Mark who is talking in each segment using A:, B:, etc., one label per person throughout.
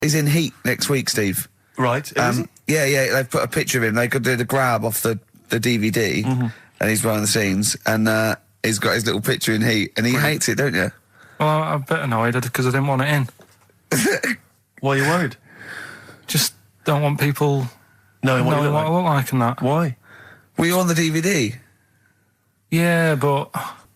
A: He's in Heat next week, Steve.
B: Right.
A: Yeah, they've put a picture of him. They could do the grab off the DVD, and he's behind the scenes, and he's got his little picture in Heat, and he hates it, don't you?
C: Well, I'm a bit annoyed because I didn't want it in.
B: Why are you worried?
C: Just don't want people
B: knowing what
C: I look like and that.
B: Why?
A: Were you on the DVD?
C: Yeah, but...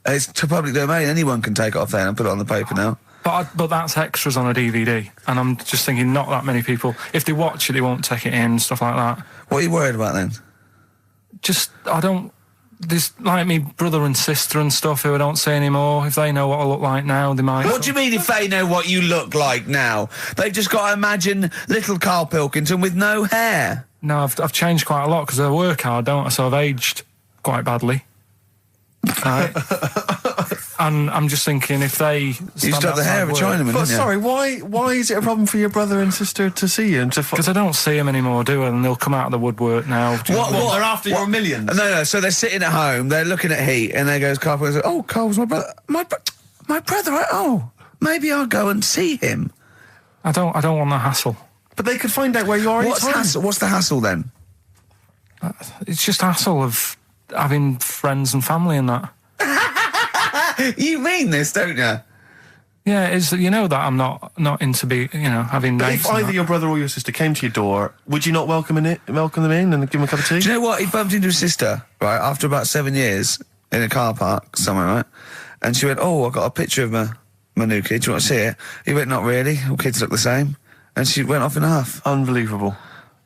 A: It's to public domain. Anyone can take it off there and put it on the paper now.
C: But that's extras on a DVD, and I'm just thinking not that many people. If they watch it, they won't take it in, stuff like that.
A: What are you worried about then?
C: Just, I don't... There's like me brother and sister and stuff who I don't see anymore. If they know what I look like now, they might...
A: What do you mean if they know what you look like now? They've just got to imagine little Karl Pilkington with no hair.
C: No, I've changed quite a lot because I work hard, don't I? So I've aged quite badly. Right. And I'm just thinking if they...
A: You used to have the hair of a Chinaman, didn't you?
B: Sorry, why is it a problem for your brother and sister to see you?
C: Because I don't see them anymore, do I? And they'll come out of the woodwork now.
A: What?
B: They're after your millions?
A: No, so they're sitting at home, they're looking at Heat, and there goes Karl Pilkington, oh, Karl's my brother. My brother, maybe I'll go and see him.
C: I don't want the hassle.
B: But they could find out where you are
A: What's the hassle then?
C: It's just hassle of having friends and family and that.
A: You mean this, don't you?
C: Yeah, it's, you know that I'm not into having
B: But
C: mates.
B: if either your brother or your sister came to your door, would you not welcome them in and give them a cup of tea?
A: Do you know what? He bumped into his sister, right, after about 7 years in a car park somewhere, right? And she went, oh, I got a picture of my new kid. Do you want to see it? He went, not really. All kids look the same. And she went off in half.
B: Unbelievable.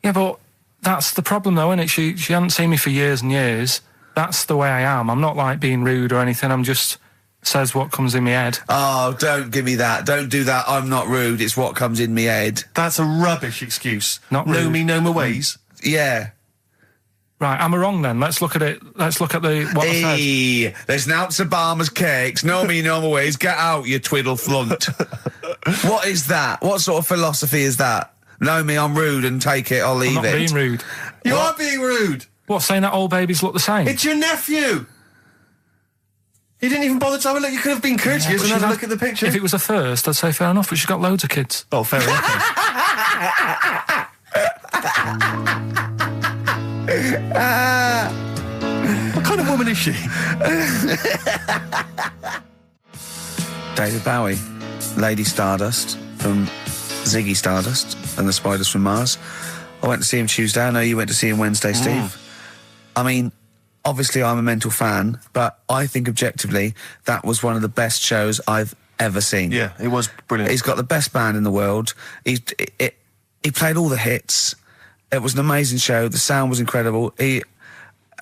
C: Yeah, but that's the problem, though, isn't it? She hadn't seen me for years and years. That's the way I am. I'm not, like, being rude or anything. I'm just... says what comes in my head.
A: Oh, don't give me that. Don't do that. I'm not rude. It's what comes in me head.
B: That's a rubbish excuse.
C: Not rude.
B: Know me, know my ways.
A: Yeah.
C: Right, am I wrong then? Let's look at it. Let's look at what I said.
A: There's an ounce of Barmer's cakes. Know me, know my ways. Get out, you twiddle flunt. What is that? What sort of philosophy is that? Know me, I'm rude and take it, I'll leave it.
C: I'm not being rude.
B: You are being rude.
C: What, saying that old babies look the same?
B: It's your nephew. You didn't even bother to have a look. You could have been courteous and had a look at the picture.
C: If it was a first, I'd say fair enough, but she's got loads of kids.
B: Oh, fair enough. What kind of woman is she?
A: David Bowie, Lady Stardust from Ziggy Stardust and the Spiders from Mars. I went to see him Tuesday. I know you went to see him Wednesday, Steve. I mean... obviously, I'm a mental fan, but I think objectively that was one of the best shows I've ever seen.
B: Yeah, it was brilliant.
A: He's got the best band in the world. He played all the hits. It was an amazing show. The sound was incredible. Do you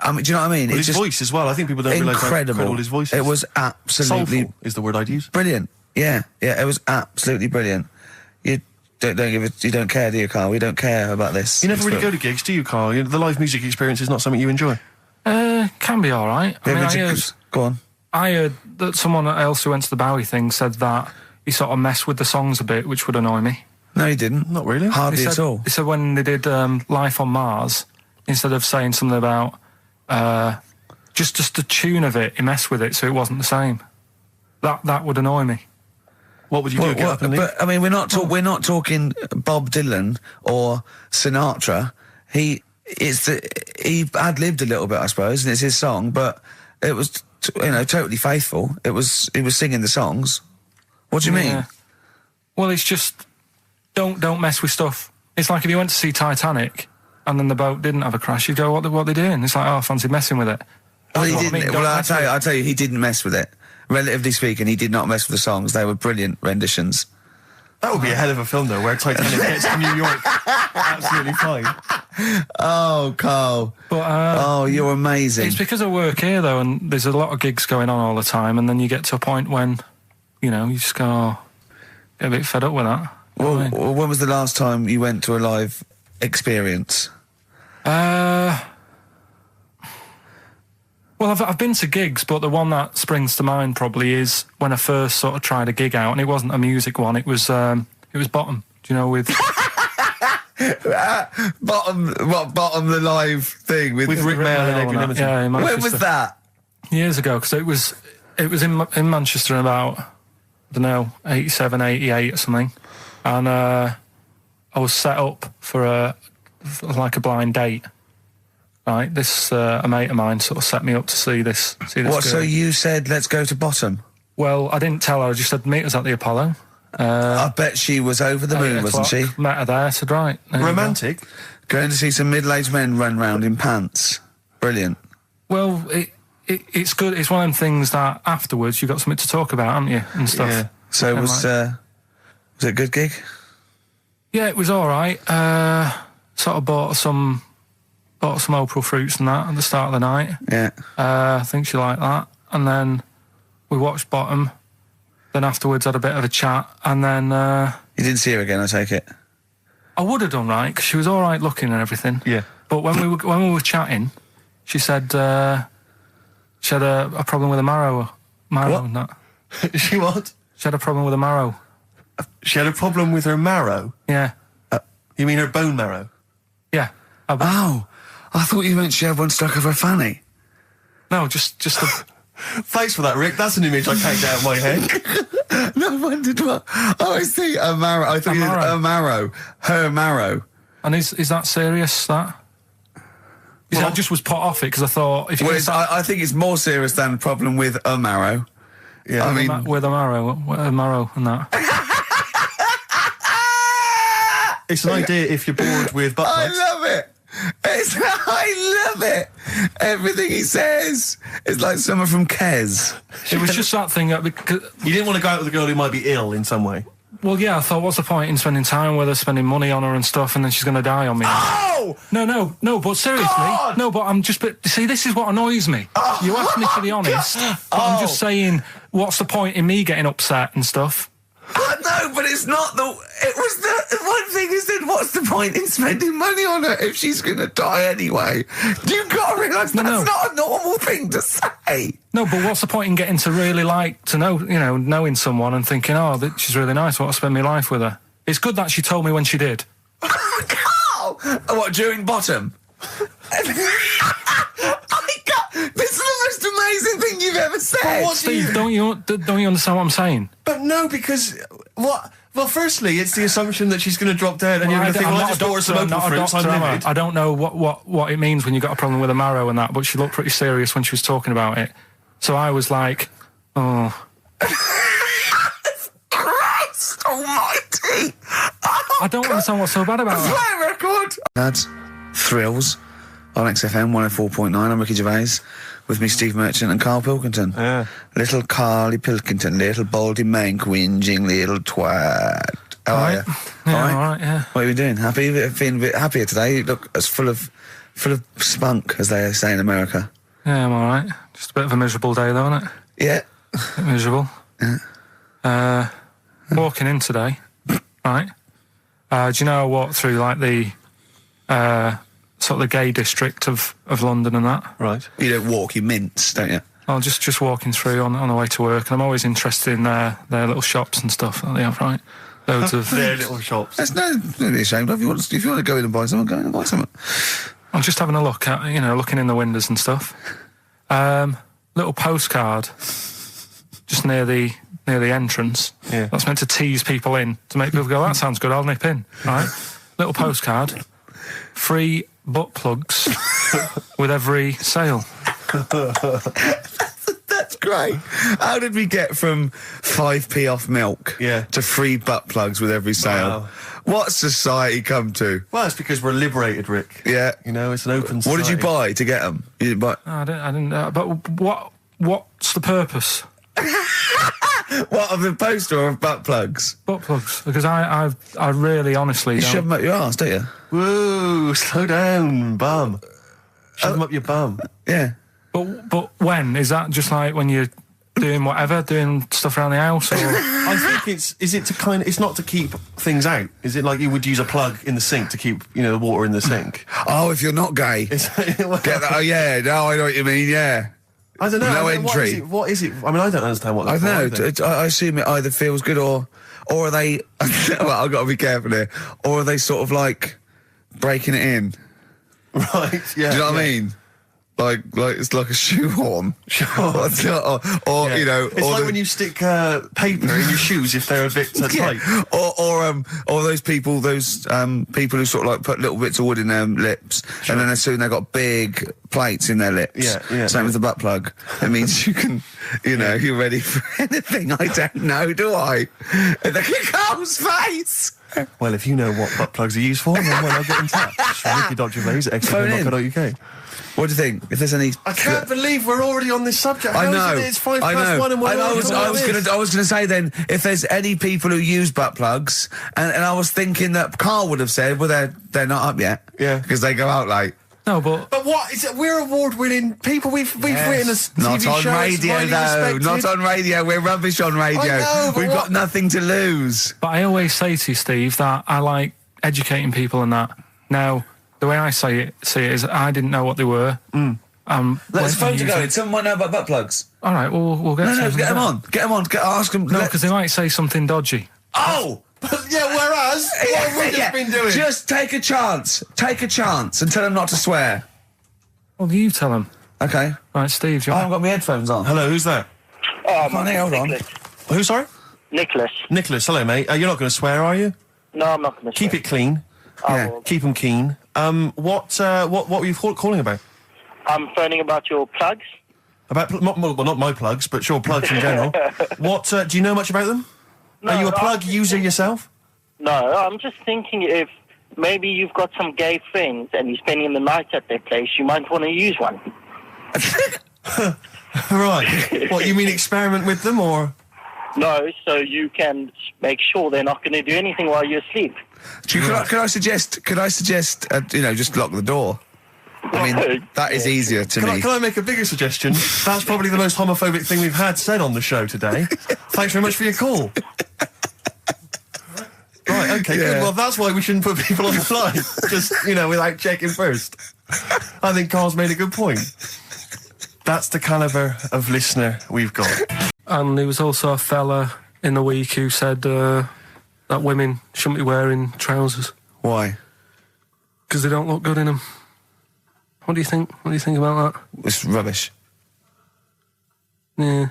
A: know what I mean?
B: Well, his voice as well. I think people don't realise how incredible his voice is.
A: It was absolutely...
B: soulful is the word I'd use.
A: Brilliant. Yeah, it was absolutely brilliant. You don't care, do you, Karl? We don't care about this.
B: You never really go to gigs, do you, Karl? The live music experience is not something you enjoy.
C: Can be all right.
A: Go on.
C: I heard that someone else who went to the Bowie thing said that he sort of messed with the songs a bit, which would annoy me.
A: No, he didn't.
B: Not really.
A: Hardly at all.
C: He said when they did Life on Mars, instead of saying something about just the tune of it, he messed with it so it wasn't the same. That would annoy me.
B: What would you do? Get up and leave?
A: But I mean, we're not talking Bob Dylan or Sinatra. He ad-libbed a little bit, I suppose, and it's his song, but it was, totally faithful. He was singing the songs. What do you mean?
C: Well, it's just, don't mess with stuff. It's like if you went to see Titanic, and then the boat didn't have a crash, you'd go, what are they doing? It's like, I fancy messing with it.
A: Well, he didn't. I'll tell you, he didn't mess with it. Relatively speaking, he did not mess with the songs. They were brilliant renditions.
B: That would be a hell of a film, though, where Titanic gets to New York. Absolutely fine.
A: Oh, Karl.
C: But,
A: you're amazing.
C: It's because I work here, though, and there's a lot of gigs going on all the time, and then you get to a point when, you just go, get a bit fed up with that.
A: Well, when was the last time you went to a live experience?
C: Well, I've been to gigs, but the one that springs to mind probably is when I first sort of tried a gig out, and it wasn't a music one. It was Bottom. Do you know with
A: Bottom the live thing with
B: Rick Mail and Adrian Edmonton?
C: Yeah, in Manchester.
A: When was that? Years
C: ago, because it was in Manchester in about 87, 88 or something, and I was set up for like a blind date. Right, this a mate of mine sort of set me up to see this.
A: What?
C: girl.
A: So you said let's go to Bottom?
C: Well, I didn't tell her. I just said meet us at the Apollo.
A: I bet she was over the moon, wasn't she?
C: Met her there. I said right.
B: Romantic.
A: Going to see some middle-aged men run round in pants. Brilliant.
C: Well, it's good. It's one of them things that afterwards you've got something to talk about, haven't you, and stuff.
B: Yeah.
A: So was it a good gig?
C: Yeah, it was all right. Sort of bought some April fruits and that at the start of the night.
A: Yeah.
C: I think she liked that. And then we watched Bottom. Then afterwards had a bit of a chat. And then...
A: You didn't see her again, I take it?
C: I would have done, right, because she was all right looking and everything.
B: Yeah.
C: But when we were chatting, she said she had a problem with a marrow
A: What?
C: and that.
B: She what?
C: She had a problem with a marrow.
B: She had a problem with her marrow?
C: Yeah.
B: You mean her bone marrow?
C: Yeah.
A: Oh, I thought you meant she had one stuck of her fanny.
C: No, just a...
B: Thanks for that, Rick. That's an image I can't get out of my head.
A: No, I wondered what... Oh, I see, a marrow. I thought you meant a marrow. Her marrow.
C: And is that serious, that?
B: Well,
C: I just was put off it because I thought... if you
A: I think it's more serious than the problem with a marrow.
B: Yeah.
A: I mean...
C: with a marrow and that.
B: It's an idea if you're bored with butt plugs.
A: I love it. I love it. Everything he says is like someone from Kes.
C: It was just that thing that... Because,
B: You didn't want to go out with a girl who might be ill in some way.
C: well, yeah, I thought, what's the point in spending time with her, spending money on her and stuff, and then she's going to die on me?
A: Oh!
C: No, but seriously,
A: God!
C: no, but I'm just... But see, this is what annoys me. You asked me to be honest, but I'm just saying, what's the point in me getting upset and stuff?
A: No, but it's not the... It was the one thing he said, what's the point in spending money on her if she's going to die anyway? You've got to realise that's not a normal thing to say.
C: No, but what's the point in getting to really like to know, knowing someone and thinking, oh, she's really nice, I want to spend my life with her. It's good that she told me when she did.
A: Karl! What, during Bottom? This is the most amazing thing you've ever said.
C: Steve, don't you understand what I'm saying?
B: But no, because... What? Well, firstly, it's the assumption that she's going to drop dead and you're going to think, well, I just bought her some open fruits, I'm livid.
C: I don't know what it means when you got a problem with a marrow and that, but she looked pretty serious when she was talking about it. So I was like, oh...
A: Christ almighty!
C: I don't understand what's so bad about it.
A: Play a record! Lads, Thrills on XFM 104.9. I'm Ricky Gervais. With me, Steve Merchant and Karl Pilkington.
B: Yeah.
A: Little Carly Pilkington, little baldy mank, whinging little twat. How are you?
C: Yeah, all right, yeah.
A: What are you doing? Happy? Feeling a bit happier today? You look as full of spunk, as they say in America.
C: Yeah, I'm all right. Just a bit of a miserable day, though, isn't it?
A: Yeah.
C: A bit miserable.
A: Yeah.
C: Walking in today, right? Do you know I walked through, like, the... sort of the gay district of London and that.
B: Right.
A: You don't walk, you mince, don't you?
C: Well, just walking through on the way to work, and I'm always interested in their little shops and stuff that they have, right? Loads of...
B: Their little shops.
A: That's no be ashamed of. If you want to go in and buy something, go in and buy something.
C: I'm just having a look at, looking in the windows and stuff. Little postcard just near the entrance.
B: Yeah.
C: That's meant to tease people in, to make people go, that sounds good, I'll nip in, right? Little postcard. Free butt plugs with every sale.
A: That's great. How did we get from 5p off milk to free butt plugs with every sale?
B: Wow.
A: What society come to?
B: Well, it's because we're liberated, Rick.
A: Yeah.
B: It's an open society.
A: What did you buy to get them? You didn't buy...
C: I didn't. But what's the purpose?
A: What, of the poster or of butt plugs?
C: Butt plugs, because I really honestly
A: You
C: don't...
A: shove them up your arse, don't you?
B: Whoa, slow down, bum. Shove them up your bum.
A: Yeah.
C: But when? Is that just like when you're doing whatever, doing stuff around the house? Or...
B: I think it's not to keep things out. Is it like you would use a plug in the sink to keep, the water in the sink?
A: Oh, if you're not gay. Get that? Oh, yeah. No, I know what you mean, yeah.
B: I don't know.
A: No entry.
B: What is it? I mean, I don't understand what that's
A: I don't know. I assume it either feels good or are they... Well, I've got to be careful here. Or are they sort of like breaking it in?
B: Right, yeah.
A: Do you know what I mean? like it's like a shoehorn. Or you know,
B: it's like when you stick paper in your shoes if they're a bit tight.
A: Or those people who sort of like put little bits of wood in their lips, and then as soon they've got big plates in their lips.
B: Yeah.
A: Same with the butt plug. It means you can, you're ready for anything. I don't know, do I? Look at Karl's face.
B: Well, if you know what butt plugs are used for, then why not get in touch? Ricky.Gervais at XFM.co.uk.
A: What do you think? If there's any,
B: I can't believe we're already on this subject.
A: I know.
B: How is it? It's 1:05 and we're
A: I was gonna say then, if there's any people who use butt plugs, and I was thinking that Karl would have said, well, they're not up yet, because they go out late.
C: No, but
B: what is it? We're award-winning people. We've written a TV
A: not on
B: show.
A: radio though. Not on radio. We're rubbish on radio.
B: I know, but
A: We've got nothing to lose.
C: But I always say to you, Steve, that I like educating people and that. Now, the way I see it is I didn't know what they were.
A: Let's phone to go. Someone might know about butt plugs.
C: All right, we'll get.
A: No, get them on. Get them on. Ask them.
C: No, because they might say something dodgy.
A: Oh.
B: Whereas, what have we just been doing?
A: Just take a chance. Take a chance and tell them not to swear.
C: Well, you tell them.
A: Okay.
C: Right, Steve.
A: I haven't got my headphones on.
B: Hello, who's that?
A: Hold on.
B: Who, sorry?
D: Nicholas.
B: Nicholas, hello, mate. You're not going to swear, are you?
D: No, I'm not going to
B: Keep it clean.
A: Yeah.
B: Keep them keen. What were you calling about?
D: I'm phoning about your plugs.
B: About, not my plugs, but sure, plugs in general. What, do you know much about them?
D: No,
B: Are you a plug user yourself?
D: No, I'm just thinking if maybe you've got some gay friends and you're spending the night at their place, you might want to use one.
B: Right. What, you mean experiment with them, or...?
D: No, so you can make sure they're not going to do anything while you're asleep.
A: Could I suggest, just lock the door? I mean, that is easier to me.
B: Can I make a bigger suggestion? That's probably the most homophobic thing we've had said on the show today. Thanks very much for your call. Right, okay, good. Well, that's why we shouldn't put people on the line. Just, without checking first. I think Karl's made a good point. That's the calibre of listener we've got.
C: And there was also a fella in the week who said that women shouldn't be wearing trousers.
A: Why?
C: Because they don't look good in them. What do you think? What do you think about that?
A: It's rubbish.
C: Yeah.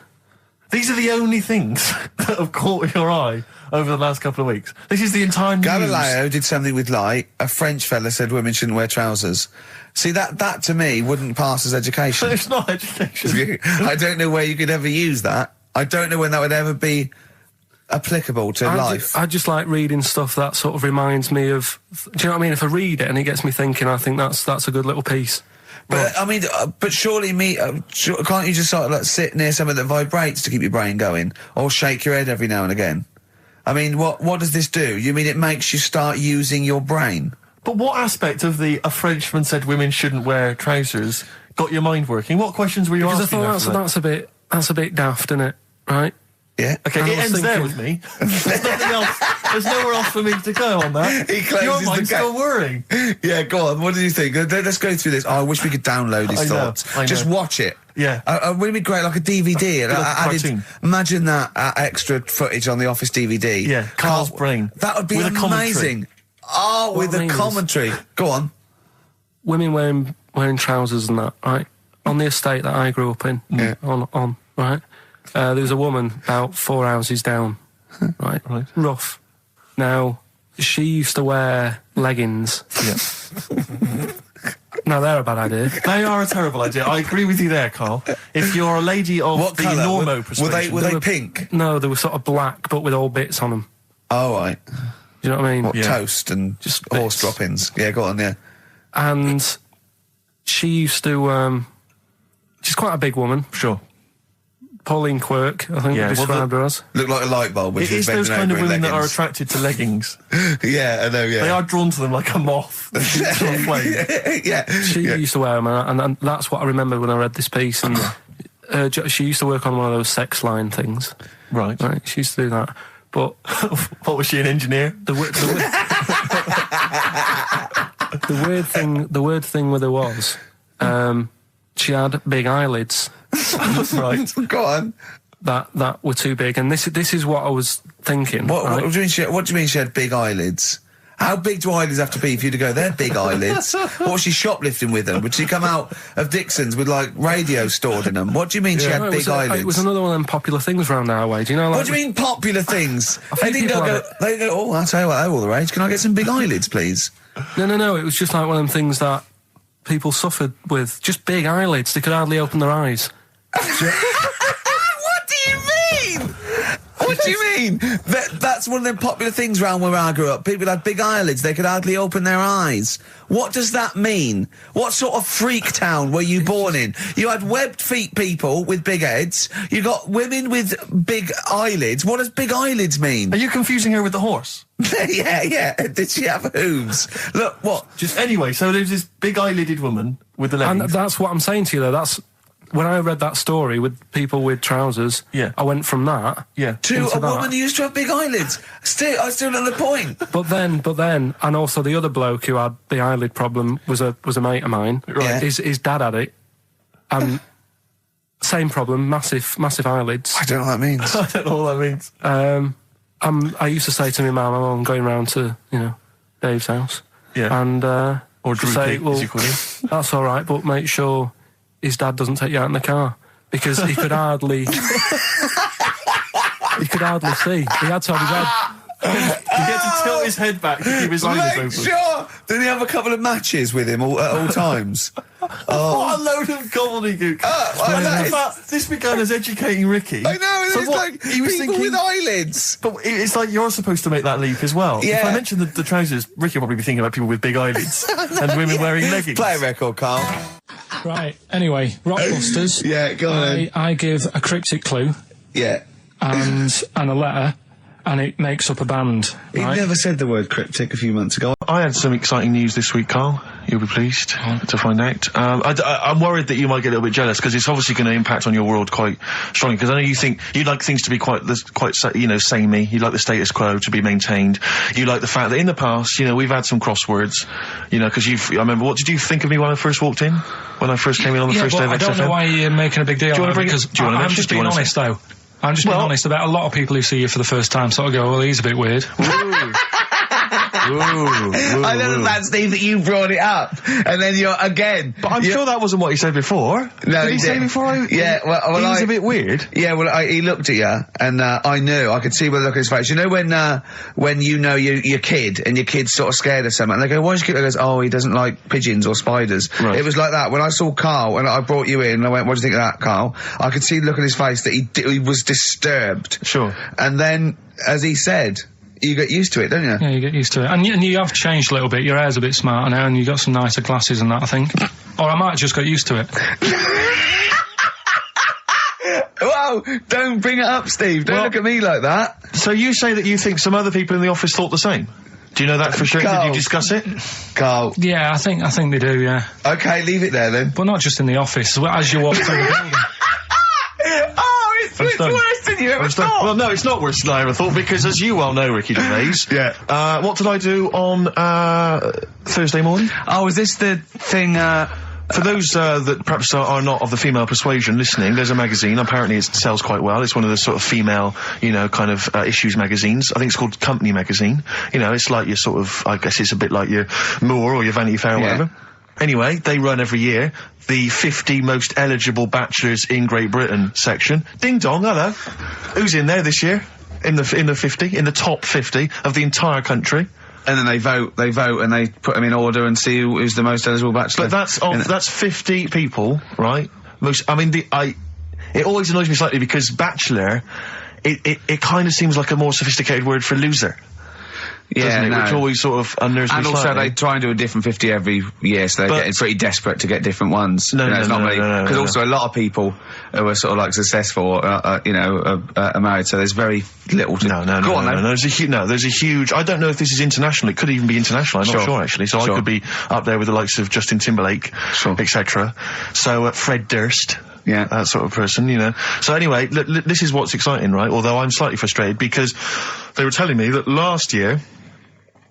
B: These are the only things that have caught your eye over the last couple of weeks. This is the entire news.
A: Galileo did something with light. A French fella said women shouldn't wear trousers. See, that to me wouldn't pass as education.
B: It's not education.
A: I don't know where you could ever use that. I don't know when that would ever be applicable to life.
C: I just like reading stuff that sort of reminds me of... Do you know what I mean? If I read it and it gets me thinking, I think that's a good little piece.
A: But, I mean, but surely can't you just sort of like sit near something that vibrates to keep your brain going? Or shake your head every now and again? I mean, what does this do? You mean it makes you start using your brain?
B: But what aspect of a Frenchman said women shouldn't wear trousers got your mind working? What questions were you asking?
C: Because I thought that's a bit daft, isn't it? Right?
A: Yeah.
B: Okay, it ends there with me. There's nothing else. There's nowhere else for me to go on that.
A: He closes
B: your mind's still worrying.
A: Yeah, go on. What do you think? Let's go through this. Oh, I wish we could download his thoughts.
B: I know.
A: Just watch it.
B: Yeah.
A: Wouldn't it be great, like a DVD?
B: Cartoon.
A: Imagine that extra footage on the Office DVD.
B: Yeah, Karl's brain.
A: That would be
B: with
A: amazing. With a commentary. Go on.
C: Women wearing trousers and that, right? On the estate that I grew up in, on right? There was a woman about 4 houses down, right? Rough. Now, she used to wear leggings.
B: Yeah.
C: No, they're a bad idea.
B: They are a terrible idea. I agree with you there, Karl. If you're a lady of
A: What
B: the
A: colour?
B: normo persuasion...
A: Were they pink?
C: No, they were sort of black, but with all bits on them.
A: Oh, right.
C: Do you know what I mean?
A: What, toast and just horse droppings? Yeah, go on, yeah.
C: And she used to... she's quite a big woman.
B: Sure.
C: Pauline Quirk, I think we described her as.
A: Looked like a light bulb.
B: It is those kind of women that are attracted to leggings.
A: Yeah, I know, yeah.
B: They are drawn to them like a moth.
A: Yeah.
C: She used to wear them, and that's what I remember when I read this piece. And she used to work on one of those sex line things.
B: Right.
C: She used to do that. But
B: what, was she, an engineer?
C: The weird thing with her was she had big eyelids.
A: Right. Go on.
C: That were too big, and this is what I was thinking.
A: What do you mean? What do you mean she had big eyelids? How big do eyelids have to be for you to go, they're big eyelids? What was she shoplifting with them? Would she come out of Dixon's with, like, radio stored in them? What do you mean she had big eyelids?
C: It was another one of them popular things around our way. Do you know, like...
A: What do you mean popular things?
C: They go,
A: oh, I'll tell you what, they're all the rage. Can I get some big eyelids, please?
C: No. It was just like one of them things that people suffered with. Just big eyelids. They could hardly open their eyes.
A: What do you mean? What do you mean? That's one of them popular things round where I grew up. People had big eyelids. They could hardly open their eyes. What does that mean? What sort of freak town were you born in? You had webbed feet people with big heads. You got women with big eyelids. What does big eyelids mean?
B: Are you confusing her with the horse?
A: Yeah. Did she have hooves? Look, what?
B: Anyway, so there's this big eyelided woman with the leggings.
C: And that's what I'm saying to you, though. That's... When I read that story with people with trousers, I went from that
A: to a woman who used to have big eyelids. I still at the point.
C: But then, and also the other bloke who had the eyelid problem was a mate of mine.
A: Right.
C: His dad had it, and same problem, massive eyelids.
A: I don't know what that means.
B: I don't know what that means.
C: I used to say to my mum, I'm going round to Dave's house, and
B: or Drew
C: say,
B: Pig,
C: well,
B: as you call him.
C: That's all right, but make sure his dad doesn't take you out in the car, because he could hardly see. He had to have his head.
B: He had to tilt his head back to keep his eyes open.
A: Sure. Didn't he have a couple of matches with him at all times?
B: What a load of gobbledygook. This began as educating Ricky.
A: I know,
B: so
A: it's like
B: he was
A: people
B: thinking,
A: with eyelids.
B: But it's like you're supposed to make that leap as well.
A: Yeah.
B: If I mention the trousers, Ricky will probably be thinking about people with big eyelids and women wearing leggings.
A: Play a record, Karl.
E: Right, anyway, Rockbusters.
A: Yeah, go on.
E: I give a cryptic clue.
A: Yeah.
E: And a letter, and it makes up a band.
A: He never said the word cryptic a few months ago.
F: I had some exciting news this week, Karl. You'll be pleased to find out. I'm worried that you might get a little bit jealous, because it's obviously going to impact on your world quite strongly, because I know you think you'd like things to be quite samey. You like the status quo to be maintained. You like the fact that in the past, we've had some crosswords, because I remember, what did you think of me when I first walked in? When I first came in on the first day of XFM?
E: I don't know why you're making a big deal out of it, because I'm just being honest, though. I'm just being honest about a lot of people who see you for the first time sort of go, well, he's a bit weird.
A: I know the bad, Steve, that you brought it up, and then you're again.
F: But I'm sure that wasn't what he said before.
A: No,
F: did he say before?
A: Yeah, well,
F: he was a bit weird.
A: Yeah, well, he looked at you, and I knew, I could see by the look on his face. You know when you know your kid, and your kid's sort of scared of something, and they go, "Why is your kid?" He goes, "Oh, he doesn't like pigeons or spiders." Right. It was like that when I saw Karl, and I brought you in, and I went, "What do you think of that, Karl?" I could see the look on his face that he was disturbed.
F: Sure.
A: And then, as he said, you get used to it, don't you?
E: Yeah, you get used to it. And you have changed a little bit. Your hair's a bit smarter now, and you got some nicer glasses and that, I think. Or I might have just got used to it.
A: Whoa, don't bring it up, Steve. Don't look at me like that.
F: So you say that you think some other people in the office thought the same? Do you know that for sure?
A: Karl.
F: Did you discuss it?
A: Karl.
E: Yeah, I think they do, yeah.
A: Okay, leave it there then.
E: But not just in the office, as you walk through the building.
A: It's worse than you ever thought.
F: Well, no, it's not worse than I ever thought, because as you well know, Ricky Gervais, what did I do on Thursday morning?
A: Oh, is this the thing,
F: for those that perhaps are not of the female persuasion listening, there's a magazine. Apparently it sells quite well. It's one of the sort of female, kind of issues magazines. I think it's called Company Magazine. It's like your sort of, I guess it's a bit like your Moore or your Vanity Fair or whatever. Anyway, they run every year the 50 most eligible bachelors in Great Britain section. Ding dong, hello. Who's in there this year? In the top 50 of the entire country.
A: And then they vote, and they put them in order and see who's the most eligible bachelor.
F: But that's 50 people, right? It always annoys me slightly, because bachelor, it kind of seems like a more sophisticated word for loser.
A: Yeah,
F: no. Which always sort of unnerves me.
A: And also,
F: slightly.
A: they try and do a different 50 every year, so they're getting pretty desperate to get different ones. Because also a lot of people who are sort of like successful, are married, so there's very little to...
F: No. There's a huge... I don't know if this is international. It could even be international. I'm not sure, actually. So I could be up there with the likes of Justin Timberlake, etc. So, Fred Durst...
A: Yeah.
F: That sort of person, So anyway, this is what's exciting, right? Although I'm slightly frustrated, because they were telling me that last year,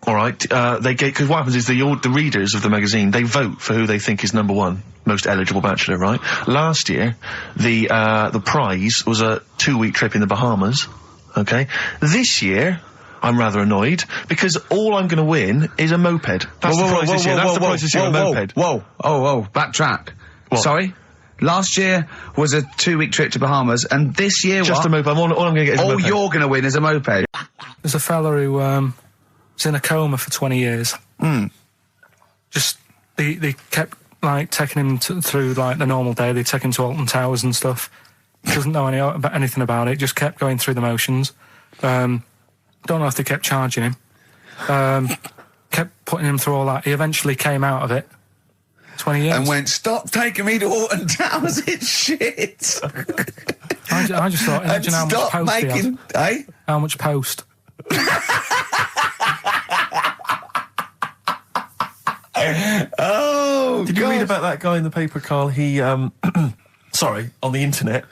F: because what happens is the readers of the magazine, they vote for who they think is number one most eligible bachelor, right? Last year, the prize was a 2-week trip in the Bahamas, okay? This year, I'm rather annoyed, because all I'm going to win is a moped. That's the prize this year. That's the prize this year, a moped.
A: Whoa, backtrack.
F: What?
A: Sorry? Last year was a 2-week trip to Bahamas, and this year
F: Just a moped. All I'm going to get is a moped.
A: All you're going to win is a moped.
C: There's a fella who was in a coma for 20 years. Just, they kept, like, taking him through, like, the normal day. They take him to Alton Towers and stuff. Doesn't know anything about it, just kept going through the motions. Don't know if they kept charging him. Kept putting him through all that. He eventually came out of it. 20 years.
A: And went, stop taking me to Alton Towers, it's shit.
C: I just thought, imagine how much post he had.
A: Eh?
C: How much post?
A: Oh,
B: Did you read about that guy in the paper, Karl? He, sorry, on the internet.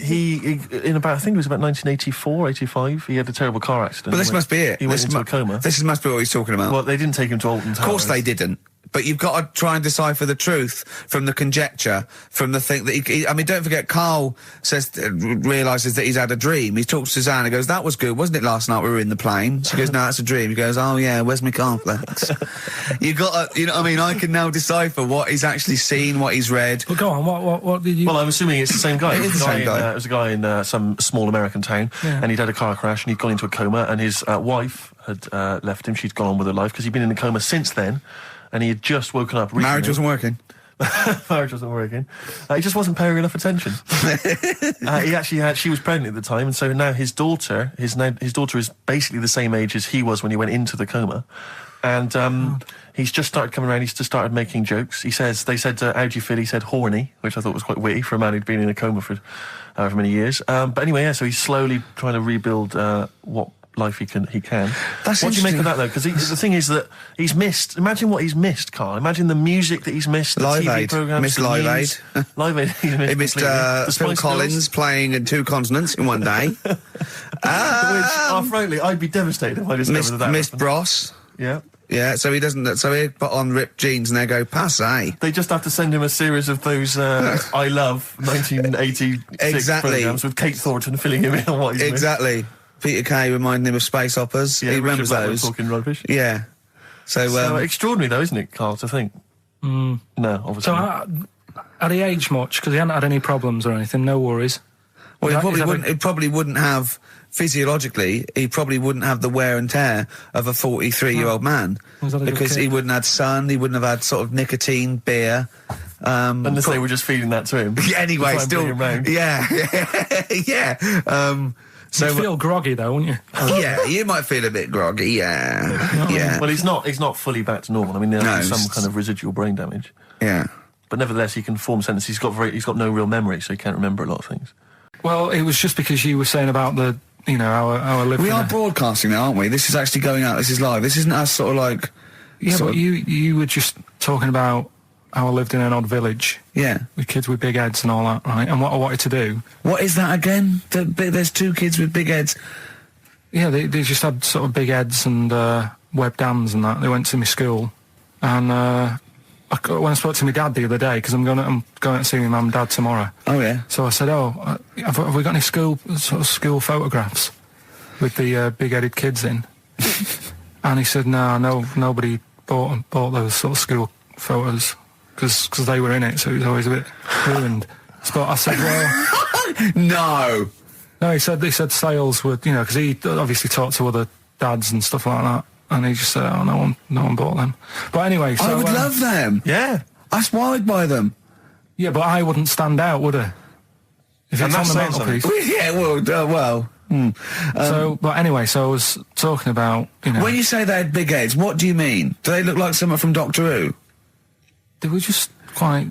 B: He in about, I think it was about 1984, 85, he had a terrible car accident.
A: But this must be it.
B: He went into a coma.
A: This must be what he's talking about.
B: Well, they didn't take him to Alton Towers.
A: Of course they didn't. But you've got to try and decipher the truth from the conjecture, from the thing that I mean, don't forget, Karl realises that he's had a dream. He talks to Suzanne and goes, that was good, wasn't it, last night we were in the plane? She goes, no, that's a dream. He goes, oh yeah, where's my cornflakes? You've got to, you know what I mean? I can now decipher what he's actually seen, what he's read.
C: But go on, what did you...
B: Well, I'm assuming it's the same guy.
A: It is the same guy.
B: It was a guy in some small American town, and he'd had a car crash and he'd gone into a coma, and his wife had left him. She'd gone on with her life because he'd been in a coma since then. And he had just woken up recently.
A: Marriage wasn't working.
B: Marriage wasn't working. He just wasn't paying enough attention. She was pregnant at the time, and so now his daughter is basically the same age as he was when he went into the coma. And he's just started coming around, he's just started making jokes. They said, how do you feel? He said horny, which I thought was quite witty for a man who'd been in a coma for however many years. But anyway, yeah, so he's slowly trying to rebuild what life he can.
A: That's
B: what do you make of that, though? Because the thing is that he's missed. Imagine what he's missed, Karl. Imagine the music that he's missed. The
A: Live
B: TV
A: Aid.
B: programs.
A: Missed Live Aid.
B: Live Aid.
A: He missed Phil Collins playing in 2 continents in one day.
B: Which, frankly, I'd be devastated if I discovered that.
A: Missed Bros.
B: Yeah.
A: Yeah, so he doesn't. So he put on ripped jeans and they go passe.
B: They just have to send him a series of those I Love 1986 programs with Kate Thornton filling him in on what he's
A: exactly. Peter Kay reminding him of space operas.
B: Yeah,
A: he remembers those.
B: Talking rubbish.
A: Yeah. So
B: extraordinary, though, isn't it, Karl, to think? No, obviously.
C: So had he aged much? Because he hadn't had any problems or anything, no worries.
A: Well, he probably wouldn't have, physiologically, he probably wouldn't have the wear and tear of a 43-year-old man. Because he wouldn't have had sun, he wouldn't have had sort of nicotine, beer.
B: Unless they were just feeding that to him.
A: Yeah, anyway, still. Yeah.
C: So you'd feel groggy, though, wouldn't you?
A: Yeah, you might feel a bit groggy, yeah. Yeah.
B: Well, he's not fully back to normal. I mean, there's some kind of residual brain damage.
A: Yeah.
B: But nevertheless, he can form sentences. He's got no real memory, so he can't remember a lot of things.
C: Well, it was just because you were saying about our living.
A: We are broadcasting now, aren't we? This is actually going out. This is live. This isn't us sort of like...
C: Yeah, but you were just talking about how I lived in an odd village.
A: Yeah.
C: With kids with big heads and all that, right? And what I wanted to do...
A: What is that again? There's 2 kids with big heads.
C: Yeah, they just had sort of big heads and webbed hands and that. They went to my school. And when I spoke to my dad the other day, because I'm going to see my mum and dad tomorrow.
A: Oh, yeah.
C: So I said, have we got any school photographs with the big-headed kids in? And he said, no, nobody bought those sort of school photos. Because they were in it, so it was always a bit ruined. So I said, well...
A: No!
C: No, he said sales would, because he obviously talked to other dads and stuff like that, and he just said, no one bought them. But anyway, so...
A: I would love them!
B: Yeah.
A: That's why I'd buy them.
C: Yeah, but I wouldn't stand out, would I? If it's on the mantelpiece.
A: Yeah, well...
C: But anyway, so I was talking about,
A: When you say they had big heads, what do you mean? Do they look like someone from Doctor Who?
C: They were just quite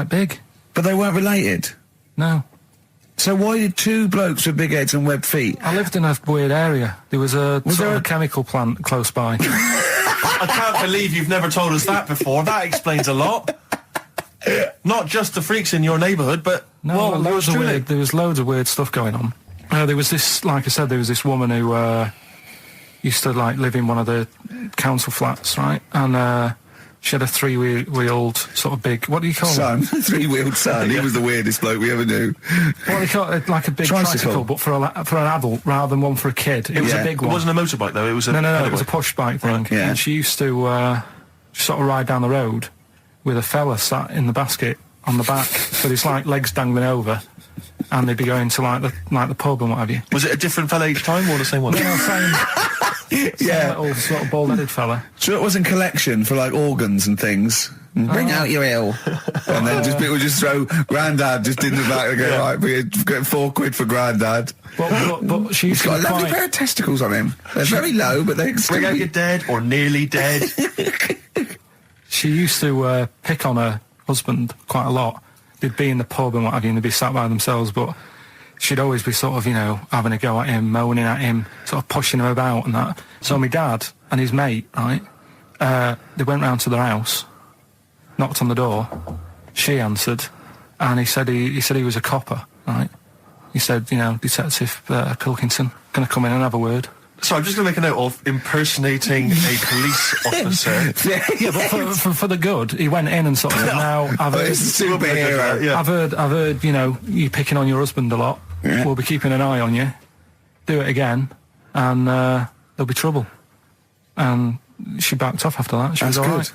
C: big.
A: But they weren't related?
C: No.
A: So why did 2 blokes with big heads and webbed feet?
C: I lived in a weird area. There was a chemical plant close by.
B: I can't believe you've never told us that before. That explains a lot. Not just the freaks in your neighbourhood, but...
C: No, there was loads of weird stuff going on. There was this, like I said, there was this woman who used to, live in one of the council flats, right? And She had a three-wheeled sort of big. What do you call it?
A: Son, three-wheeled son. He was the weirdest bloke we ever knew.
C: What do you call it? Like a big tricycle, but for an adult rather than one for a kid. It was a big one.
B: It wasn't a motorbike though. It was a
C: no. It was a push bike thing.
A: Right. Yeah.
C: And she used to sort of ride down the road with a fella sat in the basket on the back with his like legs dangling over, and they'd be going to like the pub and what have you.
B: Was it a different fella each time or the same one?
C: Yeah, same little sort of bald-headed fella.
A: Sure, it wasn't collection for like organs and things. Bring out your ill, and then people just throw Grandad just in the back and go, right, we're getting £4 for Grandad.
C: But she's
A: got a lovely pair of testicles on him. They're very low, but they
B: bring out your dead or nearly dead.
C: She used to pick on her husband quite a lot. They'd be in the pub and what have you, and they'd be sat by themselves, but she'd always be sort of, having a go at him, moaning at him, sort of pushing him about and that. So my dad and his mate, right, they went round to their house, knocked on the door, she answered, and he said he was a copper, right? He said, Detective Pilkington, gonna come in and have a word.
B: So I'm just going to make a note of impersonating a police officer.
C: Yeah, but for the good, he went in and sort of now I've heard
A: superhero.
C: Yeah. I've heard, you picking on your husband a lot. Yeah. We'll be keeping an eye on you. Do it again, and there'll be trouble. And she backed off after that. She was all right.
A: Good.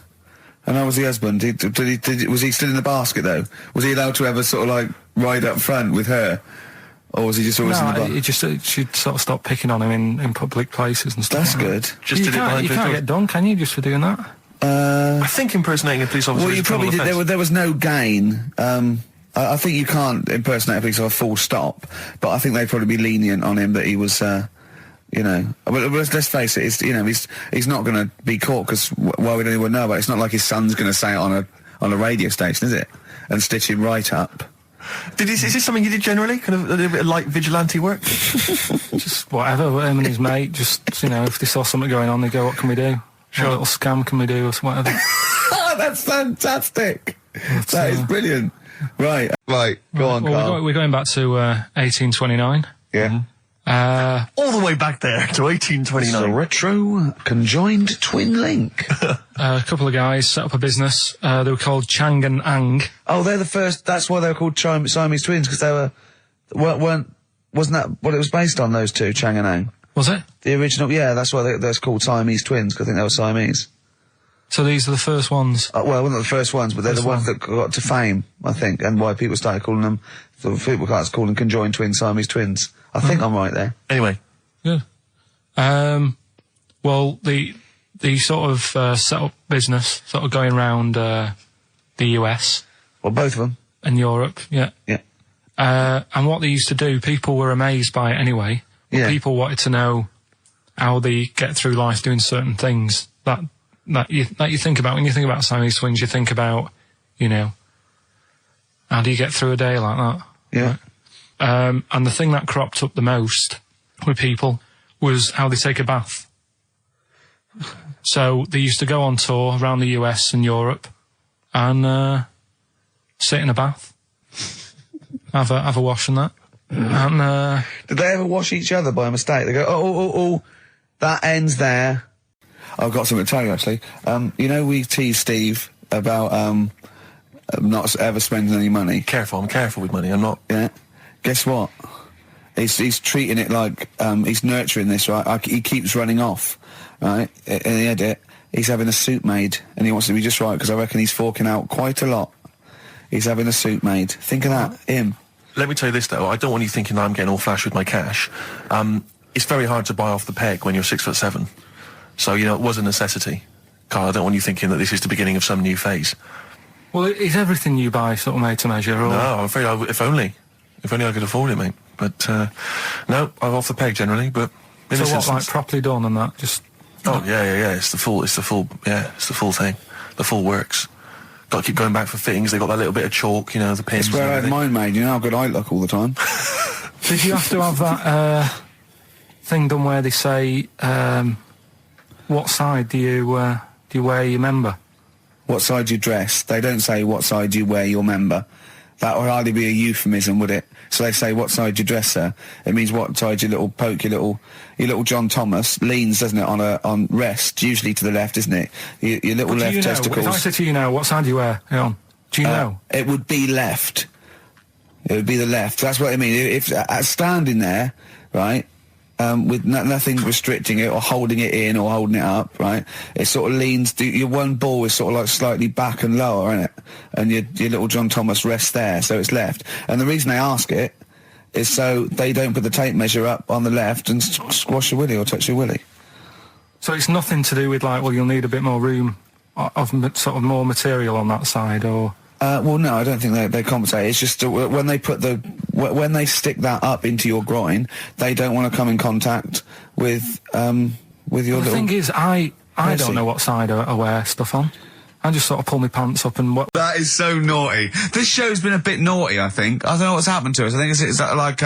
A: And how was the husband? Was he still in the basket though? Was he allowed to ever sort of like ride up front with her? Or was he just always in the bar?
C: She'd sort of stopped picking on him in public places and stuff.
A: That's
C: like
A: good.
C: That. You can't get done, can you, just for doing that?
B: I think impersonating a police officer.
A: Well, you probably did. There was no gain. I think you can't impersonate a police officer full stop. But I think they'd probably be lenient on him that he was. But let's face it. He's not going to be caught because why would anyone know about it? It's not like his son's going to say it on a radio station, is it? And stitch him right up.
B: Is this something you did generally? Kind of a little bit of light vigilante work?
C: Just whatever, him and his mate, just, if they saw something going on, they go, what can we do? Sure. What little scam can we do, or whatever.
A: Oh, that's fantastic. That is brilliant. Right, go on, Karl.
E: We're going back to 1829.
A: Yeah.
B: Mm-hmm. All the way back there to 1829.
A: It's a retro conjoined twin link.
E: A couple of guys set up a business. They were called Chang and Ang.
A: Oh, they're the first. That's why they were called Siamese twins, because they wasn't that what it was based on? Those two, Chang and Ang.
E: Was it
A: the original? Yeah, that's why they're called Siamese twins, because I think they were Siamese.
E: So these are the first ones.
A: Well, not the first ones, but they're the ones that got to fame, I think, and why people started calling them. People started calling them conjoined twins, Siamese twins. I think I'm right there.
B: Anyway.
E: Good. Well, the sort of set up business, sort of going around the US.
A: Well, both of them.
E: And Europe, yeah.
A: Yeah.
E: And what they used to do, people were amazed by it anyway. Yeah. People wanted to know how they get through life doing certain things that you think about. When you think about Siamese twins, you think about, how do you get through a day like that?
A: Yeah.
E: Right? And the thing that cropped up the most with people was how they take a bath. So they used to go on tour around the US and Europe and sit in a bath, have a wash and that. And
A: did they ever wash each other by mistake? They go, oh, that ends there. I've got something to tell you actually. We teased Steve about not ever spending any money.
B: I'm careful with money. I'm not.
A: Yeah. Guess what? He's treating it like he's nurturing this, right? He keeps running off, right? In the edit, he's having a suit made, and he wants to be just right because I reckon he's forking out quite a lot. He's having a suit made. Think of that, him.
B: Let me tell you this though. I don't want you thinking I'm getting all flash with my cash. It's very hard to buy off the peg when you're 6'7". So it was a necessity. Karl, I don't want you thinking that this is the beginning of some new phase.
C: Well, is everything you buy sort of made to measure? Or?
B: No, I'm afraid if only I could afford it, mate. But no, I'm off the peg generally. But in
C: so what, like properly done and that? Just
B: yeah. It's the full thing. The full works. Got to keep going back for fittings. They got that little bit of chalk, the pins.
A: That's where I had mine made. You know how good I look all the time.
C: Did you have to have that thing done where they say what side do you wear your member?
A: What side you dress? They don't say what side you wear your member. That would hardly be a euphemism, would it? So they say, what side your dresser? It means what side your little poke, your little John Thomas leans, doesn't it, on rest, usually to the left, isn't it? Your little left testicles.
E: If I say to you now, what side do you wear? Hang on. Do you know?
A: It would be left. It would be the left. That's what I mean. If standing there, right, with nothing restricting it or holding it in or holding it up, right, it sort of leans, your one ball is sort of like slightly back and lower, isn't it? And your little John Thomas rests there, so it's left. And the reason they ask it is so they don't put the tape measure up on the left and squash your willy or touch your willy.
E: So it's nothing to do with, like, well, you'll need a bit more room of sort of more material on that side, or...
A: Well, no, I don't think they compensate. It's just when they put when they stick that up into your groin, they don't want to come in contact with your little...
E: The thing is, I don't know what side I wear stuff on. I just sort of pull my pants up and...
G: That is so naughty. This show's been a bit naughty, I think. I don't know what's happened to us. I think it's like,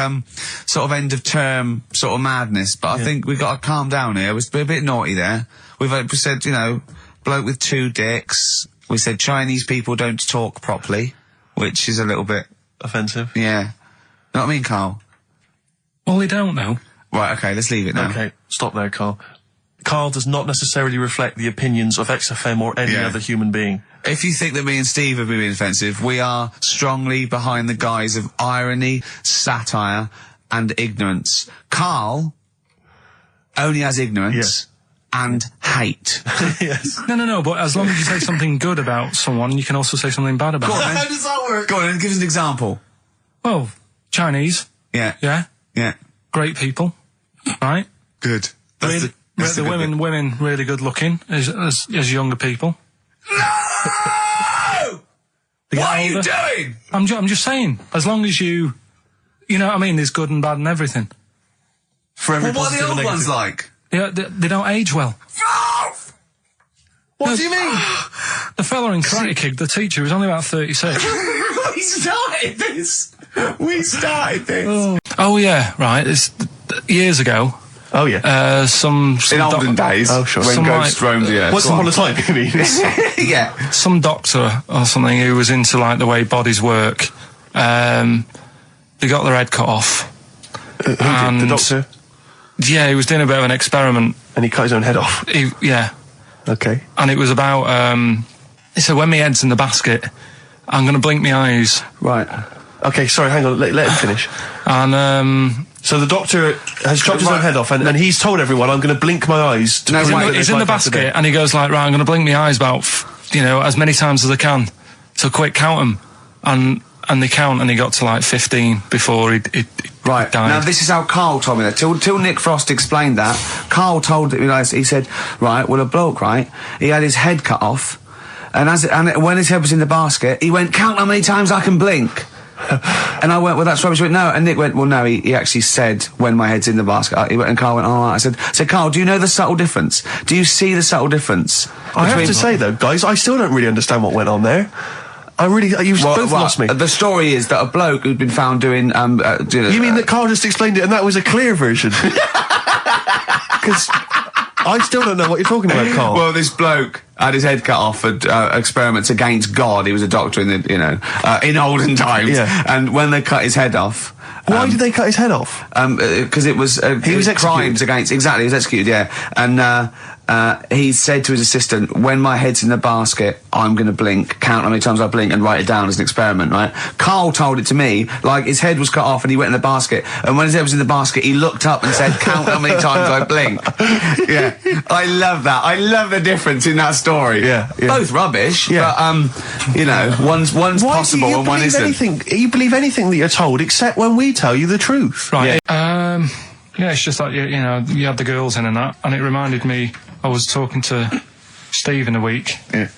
G: sort of end of term sort of madness, but I think we've got to calm down here. We've been a bit naughty there. We said, you know, bloke with 2 dicks. We said Chinese people don't talk properly, which is a little bit...
B: offensive.
G: Yeah. Know what I mean, Karl?
E: Well, they don't know.
G: Right, okay, let's leave it now.
B: Okay, stop there, Karl. Karl does not necessarily reflect the opinions of XFM or any other human being.
G: If you think that me and Steve have been being offensive, we are strongly behind the guise of irony, satire, and ignorance. Karl only has ignorance and hate.
B: Yes.
E: No, but as long as you say something good about someone, you can also say something bad about them.
G: How does that work? Go on, and give us an example.
E: Well, Chinese.
G: Yeah.
E: Yeah.
G: Yeah.
E: Great people. Right?
G: Good. That's
E: the women really good looking as younger people.
G: No! What are you doing?
E: I'm just saying, as long as you know what I mean, there's good and bad and everything.
B: For every
G: what are the old ones like?
E: Yeah, they don't age well.
G: What do you mean?
E: The fella in Karate Kid, the teacher, was only about 36.
G: We started this.
E: Oh yeah, right. It's years ago.
B: Oh yeah.
E: Some
G: in olden days.
B: Oh sure.
G: When ghosts roamed the earth.
B: Once upon a time, you mean?
G: Yeah.
E: Some doctor or something who was into like the way bodies work. They got their head cut off.
B: Who did? The doctor?
E: Yeah, he was doing a bit of an experiment.
B: And he cut his own head off?
E: Yeah.
B: Okay.
E: And it was about, he said, when my head's in the basket, I'm going to blink my eyes.
B: Right. Okay, sorry, hang on, let him finish.
E: And,
B: so the doctor has chopped his own head off, and he's told everyone, I'm going to blink my eyes to prove that
E: he's in the basket, and he goes like, right, I'm going to blink my eyes about, as many times as I can. So quick, count them. And they count, and he got to like 15 before he died.
G: Now this is how Karl told me that. Till Nick Frost explained that, Karl told me, he said, right, well, a bloke, right, he had his head cut off, and when his head was in the basket, he went, count how many times I can blink. And I went, well, that's rubbish. He went, no. And Nick went, well, no, he actually said, when my head's in the basket. And Karl went, all right. I said, Karl, do you know the subtle difference? Do you see the subtle difference?
B: I have to say, though, guys, I still don't really understand what went on there. You've both lost me.
G: The story is that a bloke who'd been found doing,
B: You mean that Karl just explained it and that was a clear version? Because I still don't know what you're talking about, Karl.
G: Well, this bloke had his head cut off at experiments against God. He was a doctor in the, in olden times.
B: Yeah.
G: And when they cut his head off...
B: Why did they cut his head off?
G: Because it was...
B: he was executed.
G: Crimes against... Exactly, he was executed, yeah. And, he said to his assistant, when my head's in the basket, I'm going to blink, count how many times I blink and write it down as an experiment, right? Karl told it to me, like his head was cut off and he went in the basket, and when his head was in the basket, he looked up and said, count how many times I blink. Yeah. I love that. I love the difference in that story.
B: Yeah.
G: Both rubbish, but, one's possible and one isn't.
B: You believe anything that you're told, except when we tell you the truth.
E: Right. Yeah, it's just like, you had the girls in and that, and it reminded me, I was talking to Steve in a week.
G: Yeah.